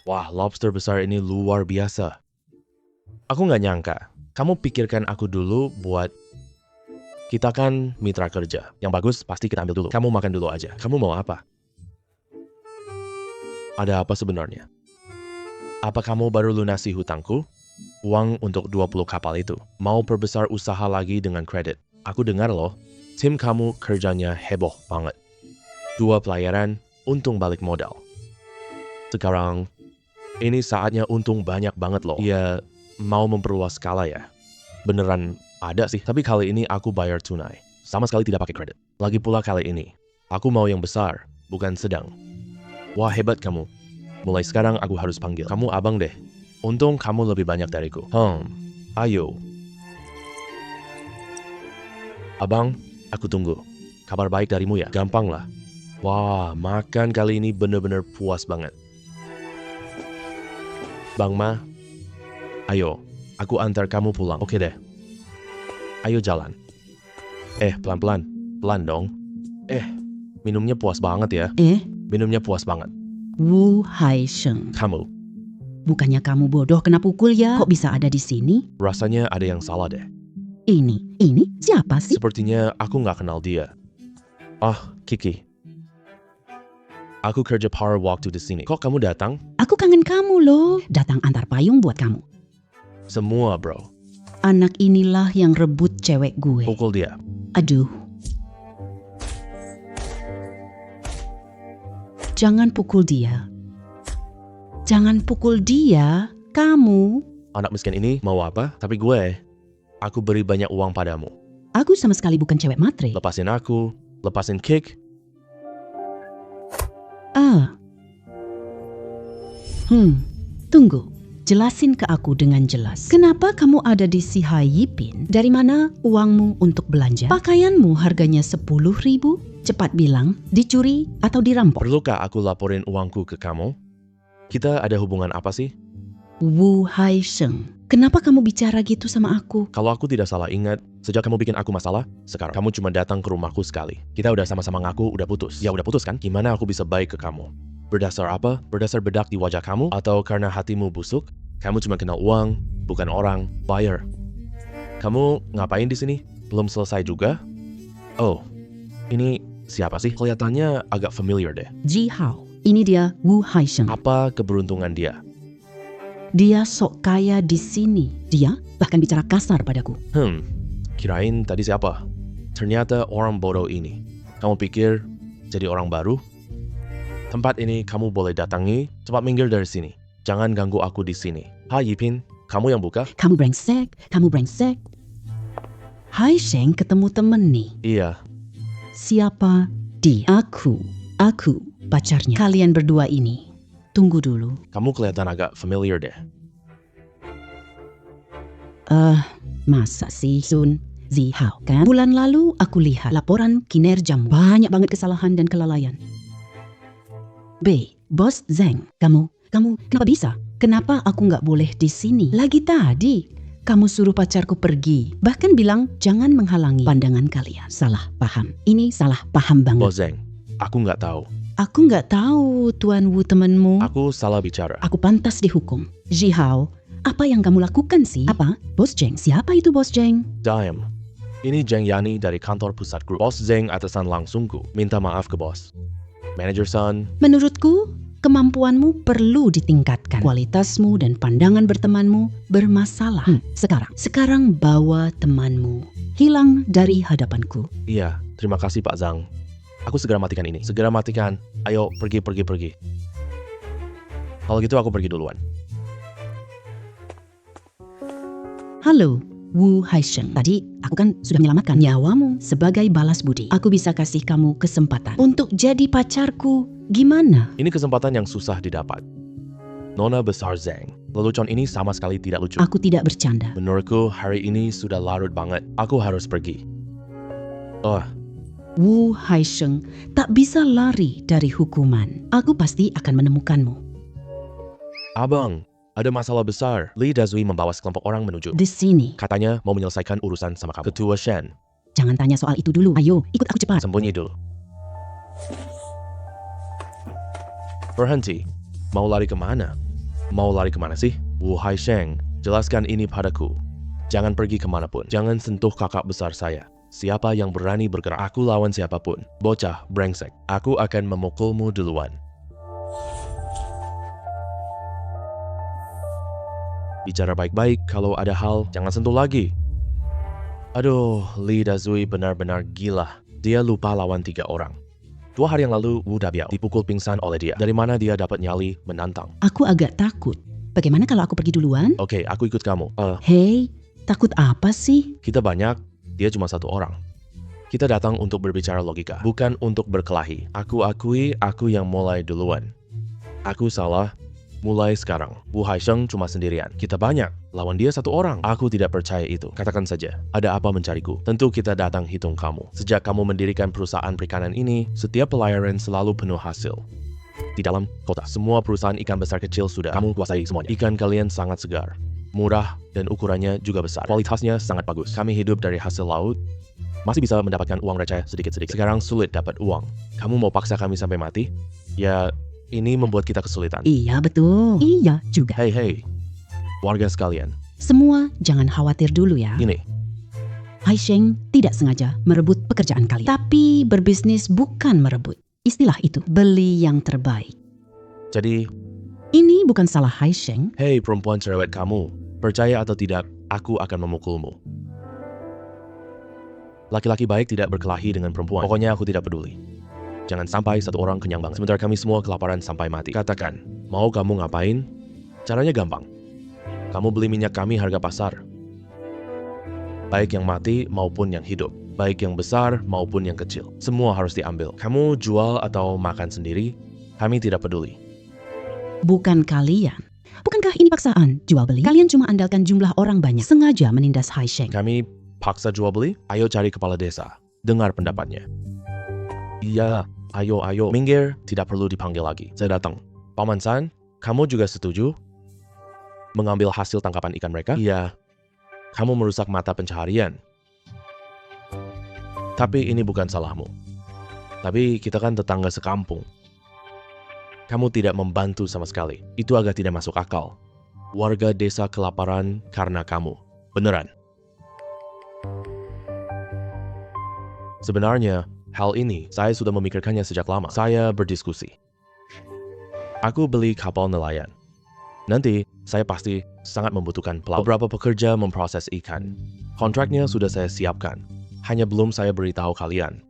Wah, lobster besar ini luar biasa. Aku nggak nyangka. Kamu pikirkan aku dulu buat... Kita kan mitra kerja. Yang bagus pasti kita ambil dulu. Kamu makan dulu aja. Kamu mau apa? Ada apa sebenarnya? Apa kamu baru lunasi hutangku? Uang untuk 20 kapal itu. Mau perbesar usaha lagi dengan kredit. Aku dengar loh, tim kamu kerjanya heboh banget. 2 pelayaran, untung balik modal. Sekarang, ini saatnya untung banyak banget loh. Ya, mau memperluas skala ya. Beneran ada sih, tapi kali ini aku bayar tunai. Sama sekali tidak pakai kredit. Lagi pula kali ini, aku mau yang besar, bukan sedang. Wah, hebat kamu. Mulai sekarang aku harus panggil kamu abang deh. Untung kamu lebih banyak dariku. Ayo. Abang, aku tunggu. Kabar baik darimu ya? Gampang lah. Wah, makan kali ini bener-bener puas banget. Bang Ma, ayo, aku antar kamu pulang. Oke deh. Ayo jalan. Pelan-pelan. Pelan dong. Minumnya puas banget ya. Minumnya puas banget.
Wu Haisheng.
Kamu.
Bukannya kamu bodoh kena pukul ya? Kok bisa ada di sini?
Rasanya ada yang salah deh.
Ini siapa sih?
Sepertinya aku nggak kenal dia. Kiki. Aku kerja power walk to di sini. Kok kamu datang?
Aku kangen kamu loh. Datang antar payung buat kamu.
Semua bro.
Anak inilah yang rebut cewek gue.
Pukul dia.
Aduh. Jangan pukul dia. Jangan pukul dia, kamu.
Anak miskin ini mau apa? Tapi aku beri banyak uang padamu.
Aku sama sekali bukan cewek matre.
Lepasin aku, lepasin Kick.
Tunggu. Jelasin ke aku dengan jelas. Kenapa kamu ada di si Hai Yipin? Dari mana uangmu untuk belanja? Pakaianmu harganya 10.000? Cepat bilang, dicuri atau dirampok?
Perlukah aku laporin uangku ke kamu? Kita ada hubungan apa sih?
Wu Hai Sheng, kenapa kamu bicara gitu sama aku?
Kalau aku tidak salah ingat, sejak kamu bikin aku masalah, sekarang kamu cuma datang ke rumahku sekali. Kita udah sama-sama ngaku udah putus. Ya udah putus kan? Gimana aku bisa baik ke kamu? Berdasar apa? Berdasar bedak di wajah kamu? Atau karena hatimu busuk? Kamu cuma kenal uang, bukan orang, buyer. Kamu ngapain di sini? Belum selesai juga? Oh, ini siapa sih? Kelihatannya agak familiar deh.
Ji Hao, ini dia Wu Hai Sheng.
Apa keberuntungan dia?
Dia sok kaya di sini. Dia bahkan bicara kasar padaku.
Kirain tadi siapa? Ternyata orang bodoh ini. Kamu pikir jadi orang baru? Tempat ini kamu boleh datangi, cepat minggir dari sini. Jangan ganggu aku di sini. Hai Yipin, kamu yang buka?
Kamu brengsek. Hai Sheng ketemu temen nih.
Iya.
Siapa dia? Aku pacarnya. Kalian berdua ini. Tunggu dulu.
Kamu kelihatan agak familiar deh.
Masa sih Sun? Zi Hao kan? Bulan lalu aku lihat laporan kinerjamu. Banyak banget kesalahan dan kelalaian. Bos Zeng, kamu kenapa bisa? Kenapa aku nggak boleh di sini? Lagi tadi kamu suruh pacarku pergi, bahkan bilang jangan menghalangi pandangan kalian. Salah paham. Ini salah paham banget.
Bos Zeng, aku nggak tahu.
Aku nggak tahu Tuan Wu temanmu.
Aku salah bicara.
Aku pantas dihukum. Ji Hao, apa yang kamu lakukan sih? Apa? Bos Zeng? Siapa itu Bos Zeng?
Dime. Ini Zeng Yani dari kantor pusat grup. Bos Zeng atasan langsungku. Minta maaf ke bos. Manager Sun.
Menurutku, kemampuanmu perlu ditingkatkan. Kualitasmu dan pandangan bertemanmu bermasalah. Sekarang bawa temanmu hilang dari hadapanku.
Iya, terima kasih Pak Zhang. Aku segera matikan ini. Segera matikan. Ayo, pergi. Kalau gitu aku pergi duluan.
Halo, Wu Hai Sheng. Tadi aku kan sudah menyelamatkan nyawamu sebagai balas budi. Aku bisa kasih kamu kesempatan untuk jadi pacarku. Gimana?
Ini kesempatan yang susah didapat. Nona besar Zeng. Lelucon ini sama sekali tidak lucu.
Aku tidak bercanda.
Menurutku hari ini sudah larut banget. Aku harus pergi.
Wu Hai Sheng tak bisa lari dari hukuman. Aku pasti akan menemukanmu.
Abang, ada masalah besar. Li Dazui membawa sekelompok orang menuju.
Di sini.
Katanya mau menyelesaikan urusan sama kamu. Ketua Shen.
Jangan tanya soal itu dulu. Ayo, ikut aku cepat.
Sembunyi dulu. Berhenti. Mau lari kemana? Mau lari kemana sih? Wu Hai Sheng, jelaskan ini padaku. Jangan pergi kemanapun. Jangan sentuh kakak besar saya. Siapa yang berani bergerak, aku lawan siapapun. Bocah, brengsek. Aku akan memukulmu duluan. Bicara baik-baik, kalau ada hal, jangan sentuh lagi. Aduh, Li Dazui benar-benar gila. Dia lupa lawan 3 orang. 2 hari yang lalu, Wu Dabiao dipukul pingsan oleh dia. Dari mana dia dapat nyali menantang?
Aku agak takut. Bagaimana kalau aku pergi duluan?
Oke, aku ikut kamu.
Hei, takut apa sih?
Kita banyak, dia cuma 1 orang. Kita datang untuk berbicara logika, bukan untuk berkelahi. Aku akui, aku yang mulai duluan. Aku salah. Mulai sekarang, Wu Hai Sheng cuma sendirian. Kita banyak, lawan dia 1 orang. Aku tidak percaya itu. Katakan saja, ada apa mencariku? Tentu kita datang hitung kamu. Sejak kamu mendirikan perusahaan perikanan ini, setiap pelayaran selalu penuh hasil. Di dalam kota, semua perusahaan ikan besar kecil sudah kamu kuasai semuanya. Ikan kalian sangat segar, murah, dan ukurannya juga besar. Kualitasnya sangat bagus. Kami hidup dari hasil laut, masih bisa mendapatkan uang receh sedikit-sedikit. Sekarang sulit dapat uang. Kamu mau paksa kami sampai mati? Ya, ini membuat kita kesulitan.
Iya betul. Iya juga.
Hei, warga sekalian.
Semua jangan khawatir dulu ya.
Ini,
Hai Sheng tidak sengaja merebut pekerjaan kalian. Tapi berbisnis bukan merebut. Istilah itu, beli yang terbaik.
jadi,
Ini bukan salah Hai Sheng.
hei perempuan cerewet kamu. Percaya atau tidak, aku akan memukulmu. Laki-laki baik tidak berkelahi dengan perempuan. Pokoknya aku tidak peduli. Jangan sampai satu orang kenyang banget, sementara kami semua kelaparan sampai mati. Katakan, mau kamu ngapain? Caranya gampang. Kamu beli minyak kami harga pasar. Baik yang mati maupun yang hidup. Baik yang besar maupun yang kecil. Semua harus diambil. Kamu jual atau makan sendiri, kami tidak peduli.
Bukan kalian. Bukankah ini paksaan jual beli? Kalian cuma andalkan jumlah orang banyak, sengaja menindas Haisheng.
Kami paksa jual beli? Ayo cari kepala desa. Dengar pendapatnya. Iya, ayo, minggir, tidak perlu dipanggil lagi. Saya datang. Paman San, kamu juga setuju mengambil hasil tangkapan ikan mereka? Iya. Kamu merusak mata pencaharian. Tapi ini bukan salahmu. Tapi kita kan tetangga sekampung. Kamu tidak membantu sama sekali. Itu agak tidak masuk akal. Warga desa kelaparan karena kamu. Beneran. Sebenarnya, hal ini saya sudah memikirkannya sejak lama. Saya berdiskusi. Aku beli kapal nelayan. Nanti, saya pasti sangat membutuhkan pelaut. Beberapa pekerja memproses ikan. Kontraknya sudah saya siapkan. Hanya belum saya beritahu kalian.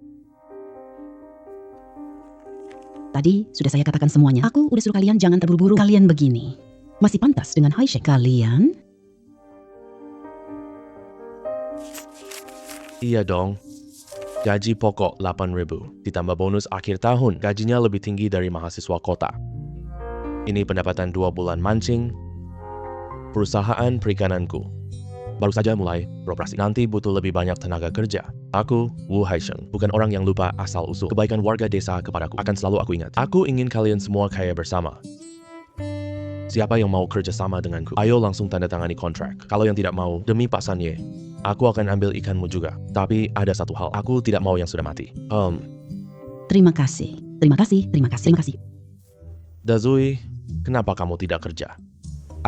Tadi sudah saya katakan semuanya. Aku udah suruh kalian jangan terburu-buru. Kalian begini. Masih pantas dengan Haisheng. Kalian?
Iya dong. Gaji pokok 8.000. Ditambah bonus akhir tahun. Gajinya lebih tinggi dari mahasiswa kota. Ini pendapatan 2 bulan mancing. Perusahaan perikananku baru saja mulai beroperasi. Nanti butuh lebih banyak tenaga kerja. Aku, Wu Haisheng, bukan orang yang lupa asal-usul. Kebaikan warga desa kepadaku akan selalu aku ingat. Aku ingin kalian semua kaya bersama. Siapa yang mau kerja sama denganku? Ayo langsung tanda tangani kontrak. Kalau yang tidak mau, demi Pak Sanye, aku akan ambil ikanmu juga. Tapi ada satu hal, aku tidak mau yang sudah mati.
Terima kasih.
Dazui, kenapa kamu tidak kerja?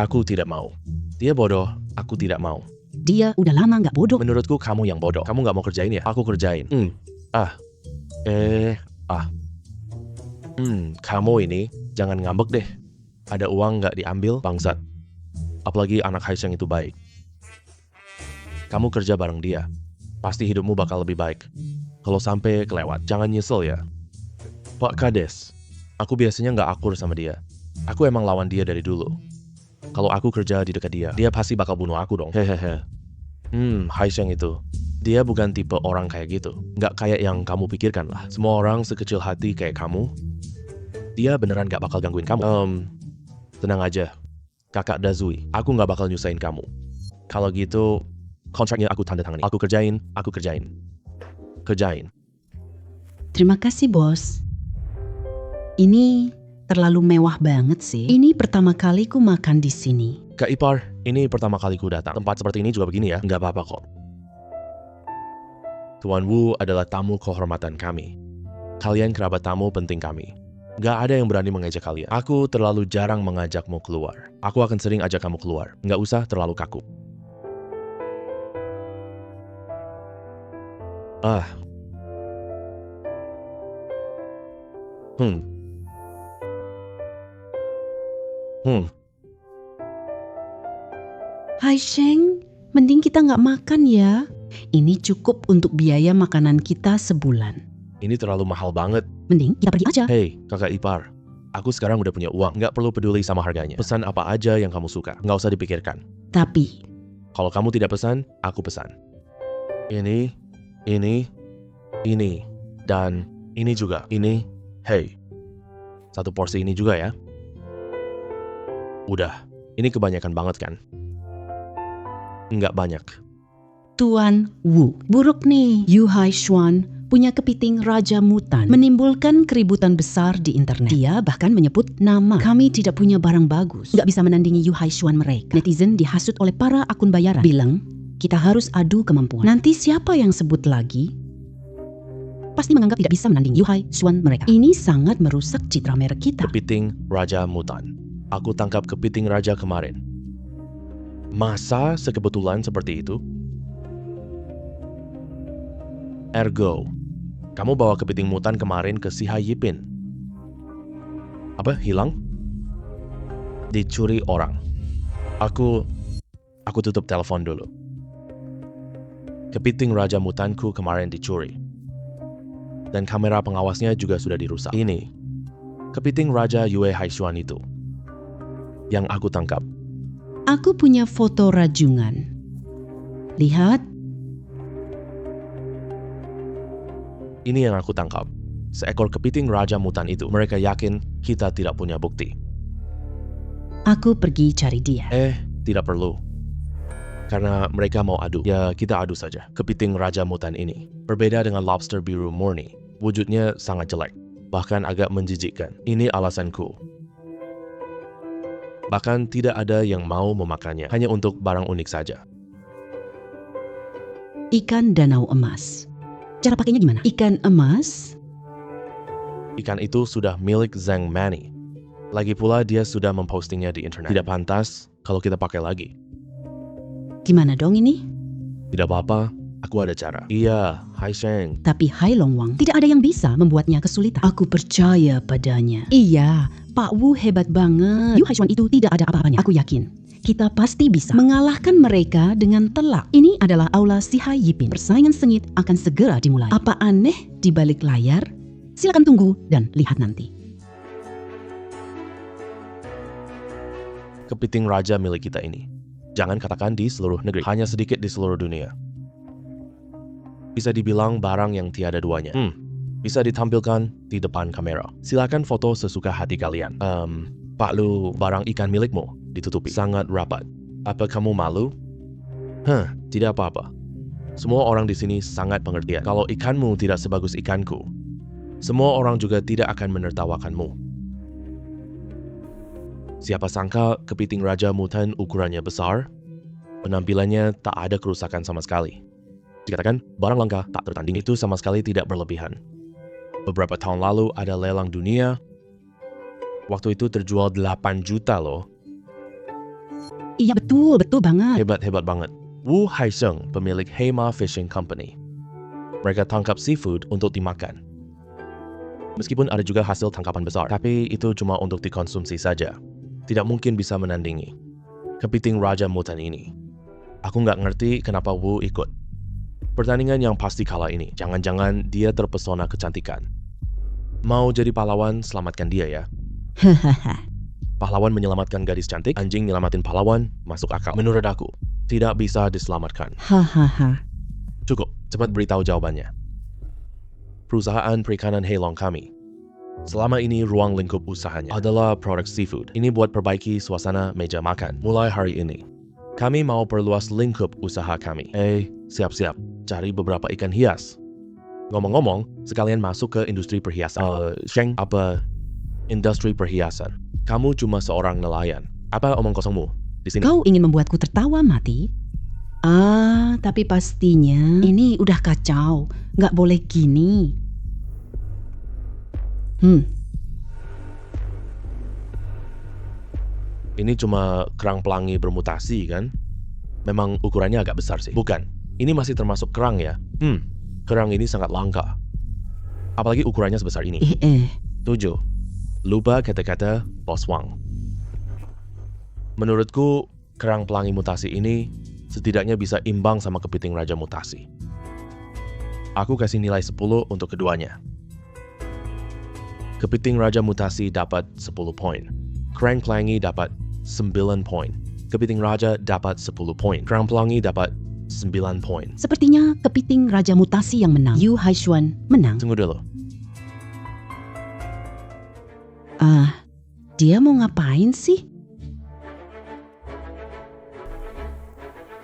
Aku tidak mau. Dia bodoh, aku tidak mau.
Dia udah lama nggak bodoh.
Menurutku kamu yang bodoh. Kamu nggak mau kerjain ya? Aku kerjain. Kamu ini jangan ngambek deh. Ada uang nggak diambil, bangsat. Apalagi anak Haisheng itu baik. Kamu kerja bareng dia. Pasti hidupmu bakal lebih baik. Kalau sampai kelewat, jangan nyesel ya. Pak Kades, aku biasanya nggak akur sama dia. Aku emang lawan dia dari dulu. Kalau aku kerja di dekat dia, dia pasti bakal bunuh aku dong. Hehehe. Haisheng itu. Dia bukan tipe orang kayak gitu. Nggak kayak yang kamu pikirkan lah. Semua orang sekecil hati kayak kamu. Dia beneran nggak bakal gangguin kamu. Tenang aja. Kakak Dazui, aku nggak bakal nyusahin kamu. Kalau gitu, kontraknya aku tanda tangani. Aku kerjain. Kerjain.
Terima kasih, bos. Ini terlalu mewah banget sih. Ini pertama kali ku makan di sini.
Kak Ipar, ini pertama kali ku datang. Tempat seperti ini juga begini ya, nggak apa-apa kok. Tuan Wu adalah tamu kehormatan kami. Kalian kerabat tamu penting kami. Nggak ada yang berani mengejek kalian. Aku terlalu jarang mengajakmu keluar. Aku akan sering ajak kamu keluar. Nggak usah terlalu kaku.
Haisheng, mending kita nggak makan ya. Ini cukup untuk biaya makanan kita sebulan.
Ini terlalu mahal banget.
Mending kita pergi aja.
Hei, kakak ipar. Aku sekarang udah punya uang. Nggak perlu peduli sama harganya. Pesan apa aja yang kamu suka. Nggak usah dipikirkan.
Tapi,
Kalau kamu tidak pesan, aku pesan. Ini, dan ini juga. Ini, hei. Satu porsi ini juga ya. Udah, ini kebanyakan banget kan? Nggak banyak.
Tuan Wu, buruk nih. Yu Haishuan punya kepiting Raja Mutan, menimbulkan keributan besar di internet. Dia bahkan menyebut nama. Kami tidak punya barang bagus, nggak bisa menandingi Yu Haishuan mereka. Netizen dihasut oleh para akun bayaran. Bilang, kita harus adu kemampuan. Nanti siapa yang sebut lagi, pasti menganggap tidak bisa menandingi Yu Haishuan mereka. Ini sangat merusak citra merek kita.
Kepiting Raja Mutan. Aku tangkap kepiting Raja kemarin. Masa sekebetulan seperti itu? Ergo, kamu bawa kepiting mutan kemarin ke si Hai Yipin. Apa? Hilang? Dicuri orang. Aku tutup telepon dulu. Kepiting Raja Mutanku kemarin dicuri. Dan kamera pengawasnya juga sudah dirusak. Ini, kepiting Raja Yue Haishuan itu, yang aku tangkap.
Aku punya foto rajungan. Lihat,
Ini yang aku tangkap. Seekor kepiting Raja Mutan itu. Mereka yakin kita tidak punya bukti.
aku pergi cari dia.
Tidak perlu. Karena mereka mau adu. Ya, kita adu saja. Kepiting Raja Mutan ini berbeda dengan lobster biru murni. Wujudnya sangat jelek, bahkan agak menjijikkan. Ini alasanku. Bahkan tidak ada yang mau memakannya, hanya untuk barang unik saja.
Ikan danau emas. Cara pakainya gimana? Ikan emas?
Ikan itu sudah milik Zhang Mani. Lagi pula dia sudah mempostingnya di internet. Tidak pantas kalau kita pakai lagi.
Gimana dong ini?
Tidak apa-apa, aku ada cara. Iya, Hai Sheng.
Tapi Hai Long Wang, tidak ada yang bisa membuatnya kesulitan. Aku percaya padanya. Iya, Pak Wu hebat banget. Yu Haishuan itu tidak ada apa-apanya. Aku yakin. Kita pasti bisa mengalahkan mereka dengan telak. Ini adalah aula si Hai Yipin. Persaingan sengit akan segera dimulai. Apa aneh di balik layar? Silakan tunggu dan lihat nanti.
Kepiting raja milik kita ini. Jangan katakan di seluruh negeri, hanya sedikit di seluruh dunia. Bisa dibilang barang yang tiada duanya. Bisa ditampilkan di depan kamera. Silakan foto sesuka hati kalian. Pak Lu, barang ikan milikmu ditutupi sangat rapat. Apa kamu malu? Tidak apa-apa. Semua orang di sini sangat pengertian. Kalau ikanmu tidak sebagus ikanku, semua orang juga tidak akan menertawakanmu. Siapa sangka kepiting Raja Mutan ukurannya besar, penampilannya tak ada kerusakan sama sekali. Dikatakan barang langka tak tertandingi, itu sama sekali tidak berlebihan. Beberapa tahun lalu ada lelang dunia. Waktu itu terjual 8 juta loh.
Iya betul banget.
Hebat banget. Wu Haisheng, pemilik Heima Fishing Company. Mereka tangkap seafood untuk dimakan. Meskipun ada juga hasil tangkapan besar, tapi itu cuma untuk dikonsumsi saja. Tidak mungkin bisa menandingi kepiting Raja Mutan ini. Aku nggak ngerti kenapa Wu ikut pertandingan yang pasti kalah ini. Jangan-jangan dia terpesona kecantikan. Mau jadi pahlawan, selamatkan dia ya.
Hahaha.
Pahlawan menyelamatkan gadis cantik, anjing nyelamatin pahlawan, masuk akal. Menurut aku, tidak bisa diselamatkan.
Hahaha.
Cukup, cepat beritahu jawabannya. Perusahaan perikanan Heilong kami, selama ini ruang lingkup usahanya adalah produk seafood. Ini buat perbaiki suasana meja makan. Mulai hari ini, kami mau perluas lingkup usaha kami. Siap-siap, cari beberapa ikan hias. Ngomong-ngomong, sekalian masuk ke industri perhiasan. Sheng, apa industri perhiasan? Kamu cuma seorang nelayan. Apa omong kosongmu di sini?
Kau ingin membuatku tertawa mati? Tapi pastinya ini udah kacau. Nggak boleh gini.
Ini cuma kerang pelangi bermutasi kan? Memang ukurannya agak besar sih. Bukan, ini masih termasuk kerang ya. Kerang ini sangat langka. Apalagi ukurannya sebesar ini. 7. Lupa kata-kata Bos Wang. Menurutku, kerang pelangi mutasi ini setidaknya bisa imbang sama kepiting raja mutasi. Aku kasih nilai 10 untuk keduanya. Kepiting raja mutasi dapat 10 poin. Kerang pelangi dapat 9 poin. Kepiting raja dapat 10 poin. Kerang pelangi dapat 9 poin.
Sepertinya kepiting raja mutasi yang menang. Yu Haishuan menang.
Tunggu dulu.
Dia mau ngapain sih?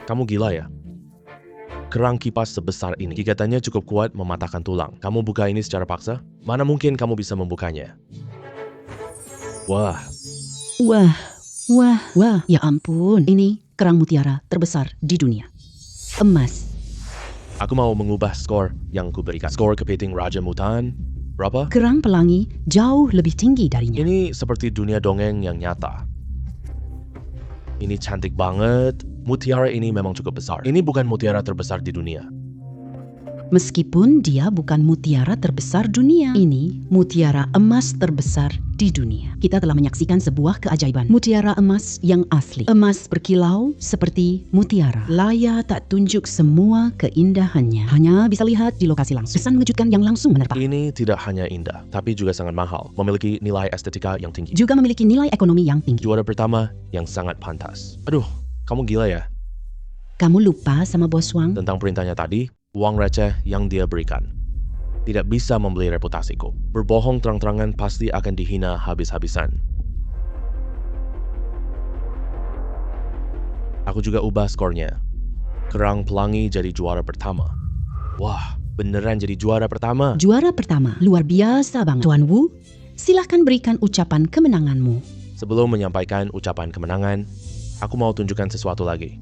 Kamu gila ya? Kerang kipas sebesar ini, gigatannya cukup kuat mematahkan tulang. Kamu buka ini secara paksa? Mana mungkin kamu bisa membukanya? Wah,
Ya ampun, ini kerang mutiara terbesar di dunia. Emas.
aku mau mengubah skor yang kuberikan. Skor kepiting Raja Mutan, berapa?
Kerang pelangi jauh lebih tinggi darinya.
Ini seperti dunia dongeng yang nyata. Ini cantik banget. Mutiara ini memang cukup besar. Ini bukan mutiara terbesar di dunia.
Meskipun dia bukan mutiara terbesar dunia, ini mutiara emas terbesar di dunia. Kita telah menyaksikan sebuah keajaiban. Mutiara emas yang asli. Emas berkilau seperti mutiara. Layar tak tunjuk semua keindahannya. Hanya bisa lihat di lokasi langsung. Kesan mengejutkan yang langsung menerpa.
Ini tidak hanya indah, tapi juga sangat mahal. Memiliki nilai estetika yang tinggi.
Juga memiliki nilai ekonomi yang tinggi.
Juara pertama yang sangat pantas. Aduh, kamu gila ya?
Kamu lupa sama Bos Wang?
Tentang perintahnya tadi, uang receh yang dia berikan tidak bisa membeli reputasiku. Berbohong terang-terangan pasti akan dihina habis-habisan. Aku juga ubah skornya. Kerang pelangi jadi juara pertama. Wah, beneran jadi juara pertama.
Juara pertama, luar biasa banget. Tuan Wu, silahkan berikan ucapan kemenanganmu.
Sebelum menyampaikan ucapan kemenangan, aku mau tunjukkan sesuatu lagi.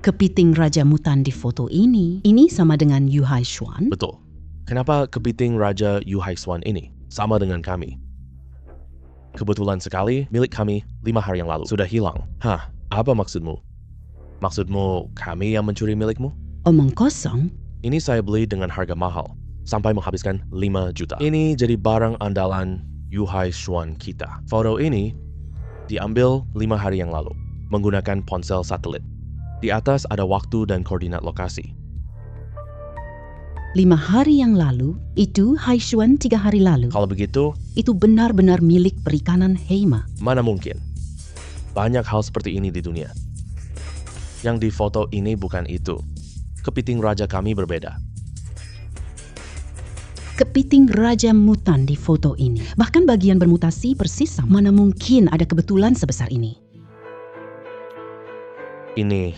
Kepiting Raja Mutan di foto ini sama dengan Yu Hai Xuan.
Betul. Kenapa kepiting Raja Yu Hai Xuan ini sama dengan kami? Kebetulan sekali, milik kami 5 hari yang lalu sudah hilang. Hah, apa maksudmu? Maksudmu kami yang mencuri milikmu?
Omong kosong.
Ini saya beli dengan harga mahal, sampai menghabiskan 5 juta. Ini jadi barang andalan Yu Hai Xuan kita. Foto ini diambil 5 hari yang lalu, menggunakan ponsel satelit. Di atas ada waktu dan koordinat lokasi.
5 hari yang lalu, itu Hai Xuan 3 hari lalu.
Kalau begitu,
Itu benar-benar milik perikanan Heima.
mana mungkin? Banyak hal seperti ini di dunia. Yang di foto ini bukan itu. Kepiting raja kami berbeda.
Kepiting Raja Mutan di foto ini. Bahkan bagian bermutasi persis sama. Mana mungkin ada kebetulan sebesar ini?
Ini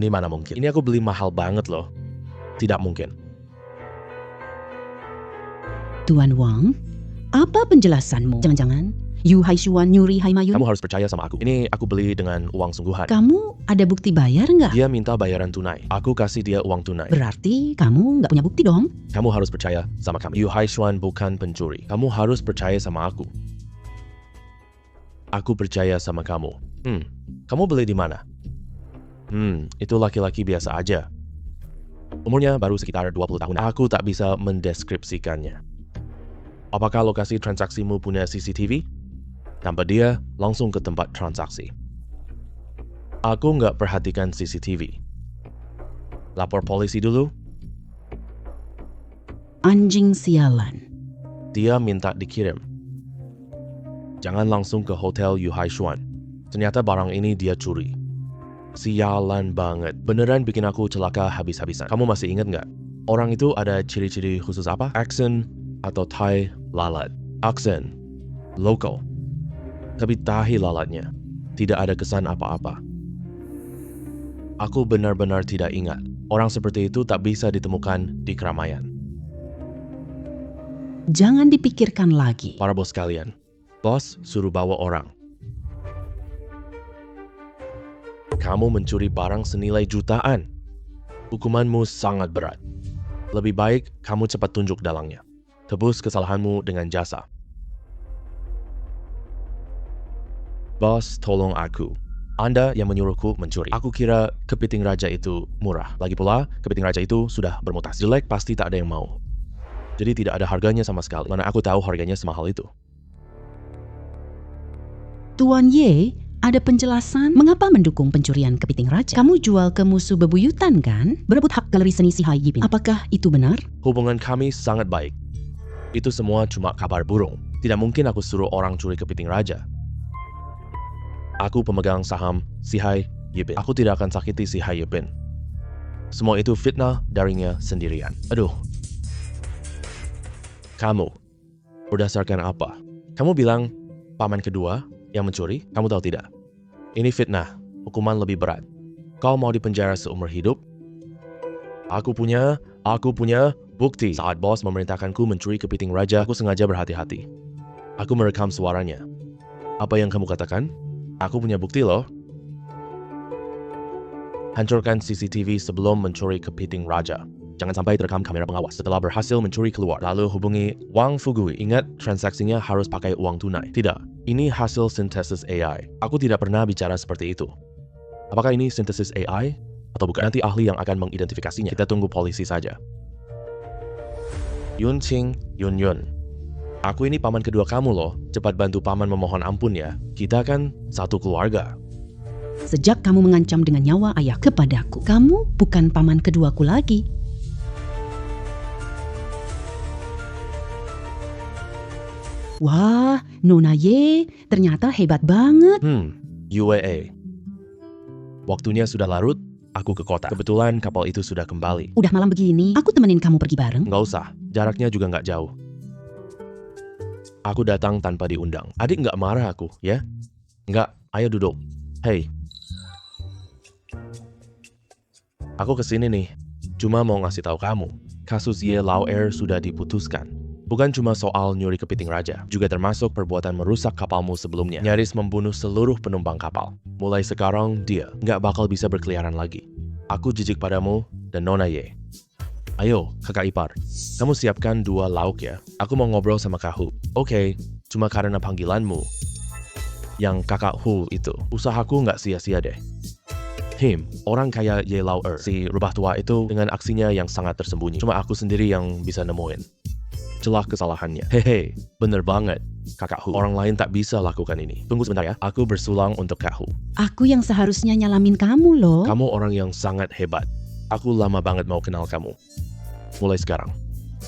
mana mungkin? Ini aku beli mahal banget loh. Tidak mungkin.
Tuan Wang, apa penjelasanmu? Jangan-jangan Yu Hai Xuan nyuri Hai Mayun?
Kamu harus percaya sama aku. Ini aku beli dengan uang sungguhan.
Kamu ada bukti bayar nggak?
Dia minta bayaran tunai. Aku kasih dia uang tunai.
Berarti kamu nggak punya bukti dong?
Kamu harus percaya sama kami. Yu Hai Xuan bukan pencuri. Kamu harus percaya sama aku. Aku percaya sama kamu. Kamu beli di mana? Itu laki-laki biasa aja. Umurnya baru sekitar 20 tahun. Aku tak bisa mendeskripsikannya. Apakah lokasi transaksimu punya CCTV? Tanpa dia, langsung ke tempat transaksi. Aku nggak perhatikan CCTV. Lapor polisi dulu.
Anjing sialan.
Dia minta dikirim. Jangan langsung ke hotel Yu Hai Xuan. Ternyata barang ini dia curi. Sialan banget. Beneran bikin aku celaka habis-habisan. Kamu masih ingat nggak? Orang itu ada ciri-ciri khusus apa? Aksen atau Thai lalat. Aksen, local. Tapi tahi lalatnya. Tidak ada kesan apa-apa. Aku benar-benar tidak ingat. Orang seperti itu tak bisa ditemukan di keramaian.
Jangan dipikirkan lagi.
Para bos kalian, bos suruh bawa orang. Kamu mencuri barang senilai jutaan. Hukumanmu sangat berat. Lebih baik kamu cepat tunjuk dalangnya. Tebus kesalahanmu dengan jasa. Bos, tolong aku. Anda yang menyuruhku mencuri. Aku kira kepiting raja itu murah. Lagi pula, kepiting raja itu sudah bermutasi. Jelek pasti tak ada yang mau. Jadi tidak ada harganya sama sekali. Mana aku tahu harganya semahal itu.
Tuan Ye, ada penjelasan mengapa mendukung pencurian kepiting raja? Kamu jual ke musuh bebuyutan kan? Berebut hak galeri seni si Hai Yipin. Apakah itu benar?
Hubungan kami sangat baik. Itu semua cuma kabar burung. Tidak mungkin aku suruh orang curi kepiting raja. Aku pemegang saham si Hai Yipin. Aku tidak akan sakiti si Hai Yipin. Semua itu fitnah darinya sendirian. Aduh. Kamu, berdasarkan apa? Kamu bilang paman kedua yang mencuri? Kamu tahu tidak? Ini fitnah, hukuman lebih berat. Kau mau dipenjara seumur hidup? Aku punya bukti. Saat bos memerintahkanku mencuri kepiting raja, aku sengaja berhati-hati. Aku merekam suaranya. Apa yang kamu katakan? Aku punya bukti loh. Hancurkan CCTV sebelum mencuri kepiting raja. Jangan sampai terekam kamera pengawas. Setelah berhasil mencuri keluar, lalu hubungi Wang Fugui. Ingat, transaksinya harus pakai uang tunai. Tidak, ini hasil sintesis AI. Aku tidak pernah bicara seperti itu. Apakah ini sintesis AI? Atau bukan? Nanti ahli yang akan mengidentifikasinya. Kita tunggu polisi saja. Yun Qing, Yun Yun. Aku ini paman kedua kamu loh. Cepat bantu paman memohon ampun ya. Kita kan satu keluarga.
Sejak kamu mengancam dengan nyawa ayah kepadaku, kamu bukan paman keduaku lagi. Wah, Nona Ye, ternyata hebat banget.
UAA. Waktunya sudah larut, aku ke kota. Kebetulan kapal itu sudah kembali.
Udah malam begini, aku temenin kamu pergi bareng.
Nggak usah, jaraknya juga nggak jauh. Aku datang tanpa diundang. Adik nggak marah aku, ya? Nggak, ayo duduk. Hei. Aku kesini nih, cuma mau ngasih tahu kamu. Kasus Ye Lao Air sudah diputuskan. Bukan cuma soal nyuri kepiting raja, juga termasuk perbuatan merusak kapalmu sebelumnya. Nyaris membunuh seluruh penumpang kapal. Mulai sekarang, dia nggak bakal bisa berkeliaran lagi. Aku jijik padamu dan Nona Ye. Ayo, kakak ipar. Kamu siapkan 2 lauk ya. Aku mau ngobrol sama Kak Hu. Oke, cuma karena panggilanmu. Yang kakak Hu itu, usahaku nggak sia-sia deh. Orang kaya Ye Lao Er, si rubah tua itu dengan aksinya yang sangat tersembunyi. Cuma aku sendiri yang bisa nemuin celah kesalahannya. Hehe, bener banget, kakak Hu. Orang lain tak bisa lakukan ini. Tunggu sebentar ya, aku bersulang untuk Kak Hu.
Aku yang seharusnya nyalamin kamu loh.
Kamu orang yang sangat hebat. Aku lama banget mau kenal kamu. Mulai sekarang,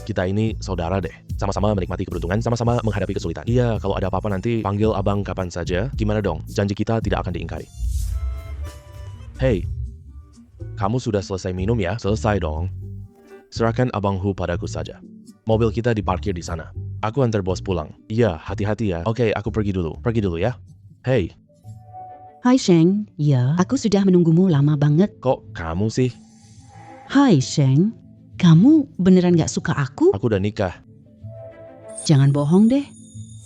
kita ini saudara deh. Sama-sama menikmati keberuntungan, sama-sama menghadapi kesulitan. Iya, kalau ada apa-apa nanti panggil abang kapan saja. Gimana dong? Janji kita tidak akan diingkari. Hei, kamu sudah selesai minum ya? Selesai dong. Serahkan abang Hu padaku saja. Mobil kita diparkir di sana. Aku antar bos pulang. Iya, hati-hati ya. Oke, aku pergi dulu. Pergi dulu ya. Hei.
Hai Sheng, ya, aku sudah menunggumu lama banget.
Kok kamu sih?
Hai Sheng, kamu beneran gak suka aku?
Aku udah nikah.
Jangan bohong deh.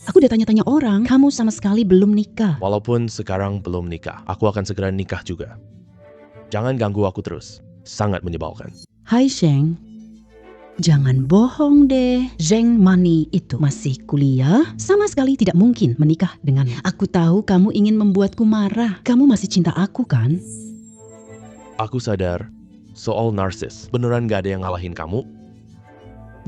Aku udah tanya-tanya orang, kamu sama sekali belum nikah.
Walaupun sekarang belum nikah, aku akan segera nikah juga. Jangan ganggu aku terus. Sangat menyebalkan.
Hai Sheng, jangan bohong deh. Zheng Mani itu masih kuliah, sama sekali tidak mungkin menikah dengannya. Aku tahu kamu ingin membuatku marah. Kamu masih cinta aku kan?
Aku sadar, soal narsis. Beneran gak ada yang ngalahin kamu?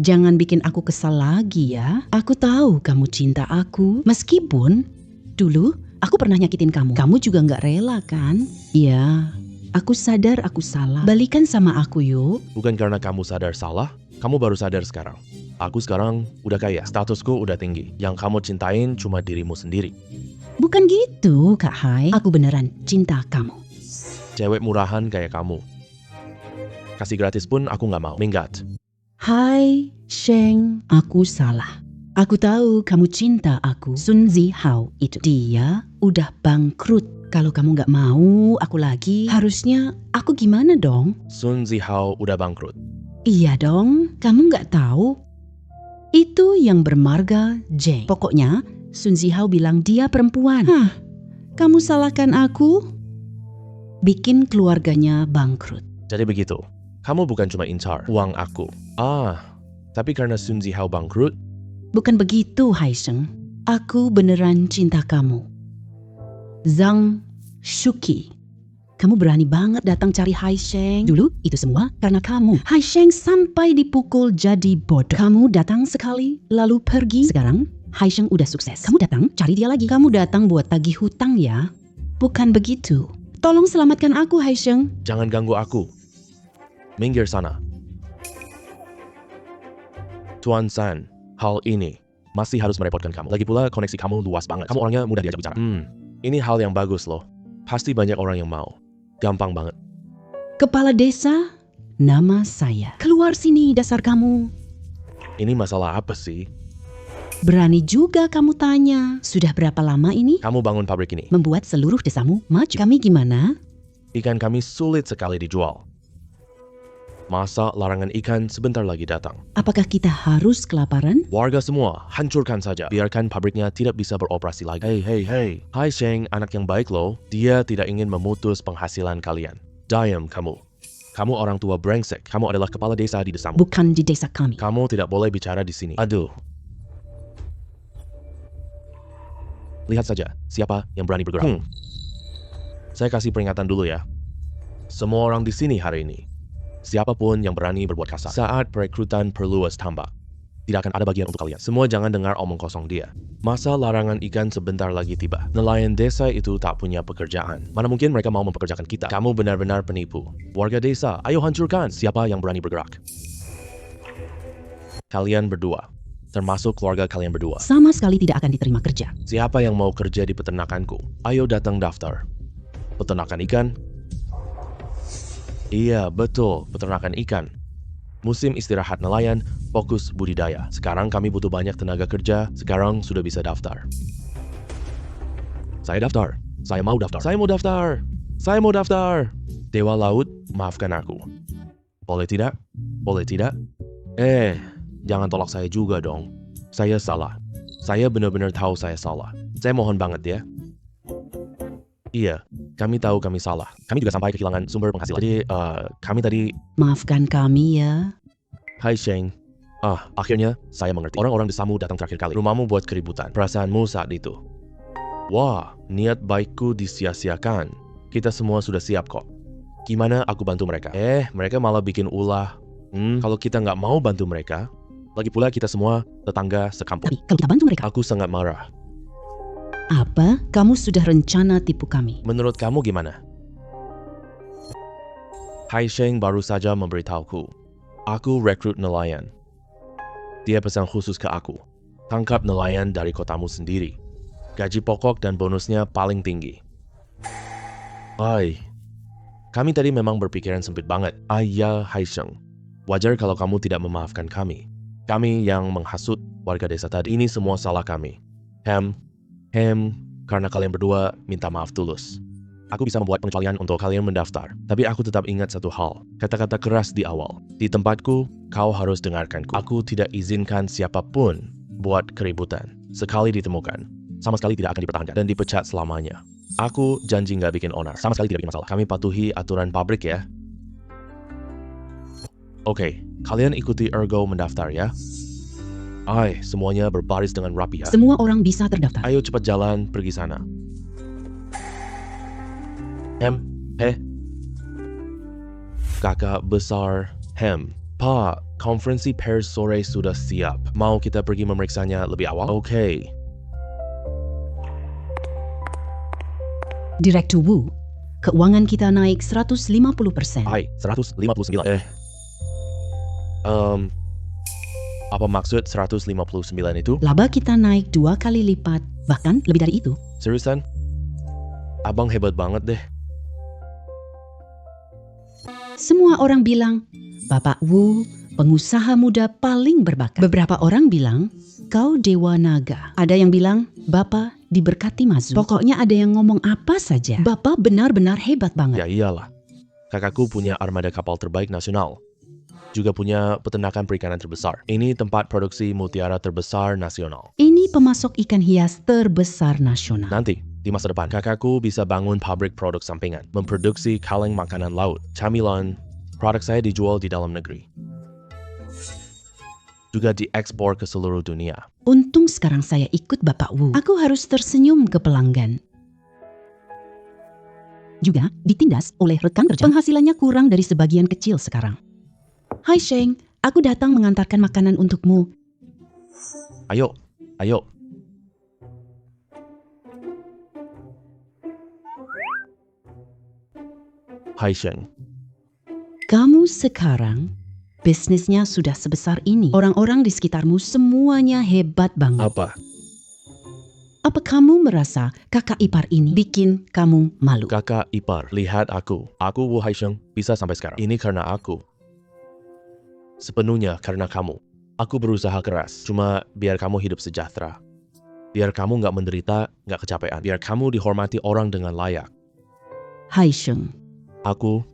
Jangan bikin aku kesal lagi ya. Aku tahu kamu cinta aku. Meskipun dulu aku pernah nyakitin kamu. Kamu juga gak rela kan? Iya, aku sadar aku salah. Balikan sama aku yuk.
Bukan karena kamu sadar salah, kamu baru sadar sekarang. Aku sekarang udah kaya, statusku udah tinggi. Yang kamu cintain cuma dirimu sendiri.
Bukan gitu Kak Hai. Aku beneran cinta kamu.
Cewek murahan kayak kamu. Kasih gratis pun aku gak mau. Minggat.
Hai Sheng, aku salah. Aku tahu kamu cinta aku. Sun Zihao itu, dia udah bangkrut. Kalau kamu gak mau aku lagi, harusnya aku gimana dong?
Sun Zihao udah bangkrut.
Iya dong, kamu gak tahu? Itu yang bermarga J. Pokoknya Sun Zihao bilang dia perempuan. Kamu salahkan aku? Bikin keluarganya bangkrut.
Jadi begitu. Kamu bukan cuma incar uang aku. Tapi karena Sun Zihao bangkrut.
Bukan begitu, Hai Sheng. Aku beneran cinta kamu. Zhang Shuqi. Kamu berani banget datang cari Hai Sheng. Dulu itu semua karena kamu. Hai Sheng sampai dipukul jadi bodoh. Kamu datang sekali, lalu pergi. Sekarang Hai Sheng udah sukses. Kamu datang cari dia lagi. Kamu datang buat tagih hutang ya. Bukan begitu. Tolong selamatkan aku, Hai Sheng.
Jangan ganggu aku. Minggir sana. Tuan San, hal ini masih harus merepotkan kamu. Lagi pula koneksi kamu luas banget. Kamu orangnya mudah diajak bicara. Ini hal yang bagus loh. Pasti banyak orang yang mau. Gampang banget.
Kepala desa, nama saya. Keluar sini dasar kamu.
Ini masalah apa sih?
Berani juga kamu tanya. Sudah berapa lama ini?
Kamu bangun pabrik ini.
Membuat seluruh desamu maju. Kami gimana?
Ikan kami sulit sekali dijual. Masa larangan ikan sebentar lagi datang.
Apakah kita harus kelaparan?
Warga semua, hancurkan saja. Biarkan pabriknya tidak bisa beroperasi lagi. Hei. Hai Sheng, anak yang baik loh. Dia tidak ingin memutus penghasilan kalian. Diam kamu. Kamu orang tua brengsek. Kamu adalah kepala desa di desamu.
Bukan di desa kami.
Kamu tidak boleh bicara di sini. Aduh. Lihat saja, siapa yang berani bergerak. Saya kasih peringatan dulu ya. Semua orang di sini hari ini, siapapun yang berani berbuat kasar, saat perekrutan perluas tambak, tidak akan ada bagian untuk kalian. Semua jangan dengar omong kosong dia. Masa larangan ikan sebentar lagi tiba. Nelayan desa itu tak punya pekerjaan. Mana mungkin mereka mau mempekerjakan kita. Kamu benar-benar penipu. Warga desa, ayo hancurkan. Siapa yang berani bergerak? Kalian berdua, termasuk keluarga kalian berdua.
Sama sekali tidak akan diterima kerja.
Siapa yang mau kerja di peternakanku? Ayo datang daftar. Peternakan ikan? Iya, betul, peternakan ikan. Musim istirahat nelayan, fokus budidaya. Sekarang kami butuh banyak tenaga kerja, sekarang sudah bisa daftar. Saya daftar. Saya mau daftar. Saya mau daftar. Saya mau daftar. Dewa Laut, maafkan aku. Boleh tidak? Boleh tidak? Jangan tolak saya juga dong. Saya salah. Saya benar-benar tahu saya salah. Saya mohon banget ya. Iya, kami tahu kami salah. Kami juga sampai kehilangan sumber penghasilan. Jadi, kami tadi...
Maafkan kami ya.
Hai Sheng. Akhirnya saya mengerti. Orang-orang desamu datang terakhir kali. Rumahmu buat keributan. Perasaanmu saat itu. Wah, niat baikku disia-siakan. Kita semua sudah siap kok. Gimana aku bantu mereka? Mereka malah bikin ulah. Kalau kita nggak mau bantu mereka, lagi pula kita semua tetangga sekampung.
Tapi kalau kita bantu mereka,
Aku sangat marah.
apa? Kamu sudah rencana tipu kami.
Menurut kamu gimana? Hai Sheng baru saja memberitahuku. Aku rekrut nelayan. Dia pesan khusus ke aku. Tangkap nelayan dari kotamu sendiri. Gaji pokok dan bonusnya paling tinggi. Hai, kami tadi memang berpikiran sempit banget. Ya, Hai Sheng. Wajar kalau kamu tidak memaafkan kami. Kami yang menghasut warga desa tadi. Ini semua salah kami. Karena kalian berdua minta maaf tulus. Aku bisa membuat pengecualian untuk kalian mendaftar. Tapi aku tetap ingat satu hal. Kata-kata keras di awal. Di tempatku, kau harus dengarkanku. Aku tidak izinkan siapapun buat keributan. Sekali ditemukan, sama sekali tidak akan dipertahankan dan dipecat selamanya. Aku janji nggak bikin onar. Sama sekali tidak bikin masalah. Kami patuhi aturan pabrik ya. Oke, kalian ikuti Ergo mendaftar ya. Semuanya berbaris dengan rapi ya.
Semua orang bisa terdaftar.
Ayo cepat jalan pergi sana. Kakak besar Pak, konferensi pers sore sudah siap. Mau kita pergi memeriksanya lebih awal? Oke.
Direktur Wu, keuangan kita naik 150%.
159. Apa maksud 159 itu?
Laba kita naik 2 kali lipat, bahkan lebih dari itu.
Seriusan? Abang hebat banget deh.
Semua orang bilang, Bapak Wu, pengusaha muda paling berbakat. Beberapa orang bilang, kau dewa naga. Ada yang bilang, Bapak diberkati Mazu. Pokoknya ada yang ngomong apa saja. Bapak benar-benar hebat banget.
Ya iyalah. Kakakku punya armada kapal terbaik nasional. Juga punya peternakan perikanan terbesar. Ini tempat produksi mutiara terbesar nasional.
Ini pemasok ikan hias terbesar nasional.
Nanti, di masa depan, kakakku bisa bangun pabrik produk sampingan, memproduksi kaleng makanan laut, camilan, produk saya dijual di dalam negeri. Juga diekspor ke seluruh dunia.
Untung sekarang saya ikut Bapak Wu. Aku harus tersenyum ke pelanggan. Juga ditindas oleh rekan kerja. Penghasilannya kurang dari sebagian kecil sekarang. Hai Sheng, aku datang mengantarkan makanan untukmu.
Ayo. Hai Sheng.
Kamu sekarang bisnisnya sudah sebesar ini. Orang-orang di sekitarmu semuanya hebat banget.
Apa?
Apa kamu merasa kakak ipar ini bikin kamu malu?
Kakak ipar, lihat aku. Aku Wu Haisheng bisa sampai sekarang. Ini karena aku. Sepenuhnya karena kamu. Aku berusaha keras, cuma biar kamu hidup sejahtera. Biar kamu nggak menderita, nggak kecapean. Biar kamu dihormati orang dengan layak.
Haisheng,
Aku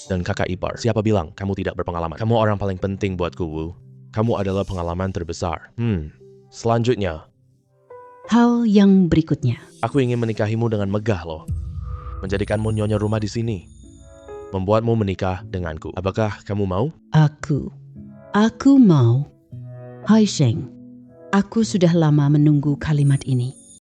dan kakak ipar. Siapa bilang kamu tidak berpengalaman? Kamu orang paling penting buatku, Wu. Kamu adalah pengalaman terbesar. Selanjutnya,
hal yang berikutnya.
aku ingin menikahimu dengan megah loh. Menjadikanmu nyonya rumah di sini. membuatmu menikah denganku. Apakah kamu mau?
Aku mau. Hai Sheng, aku sudah lama menunggu kalimat ini.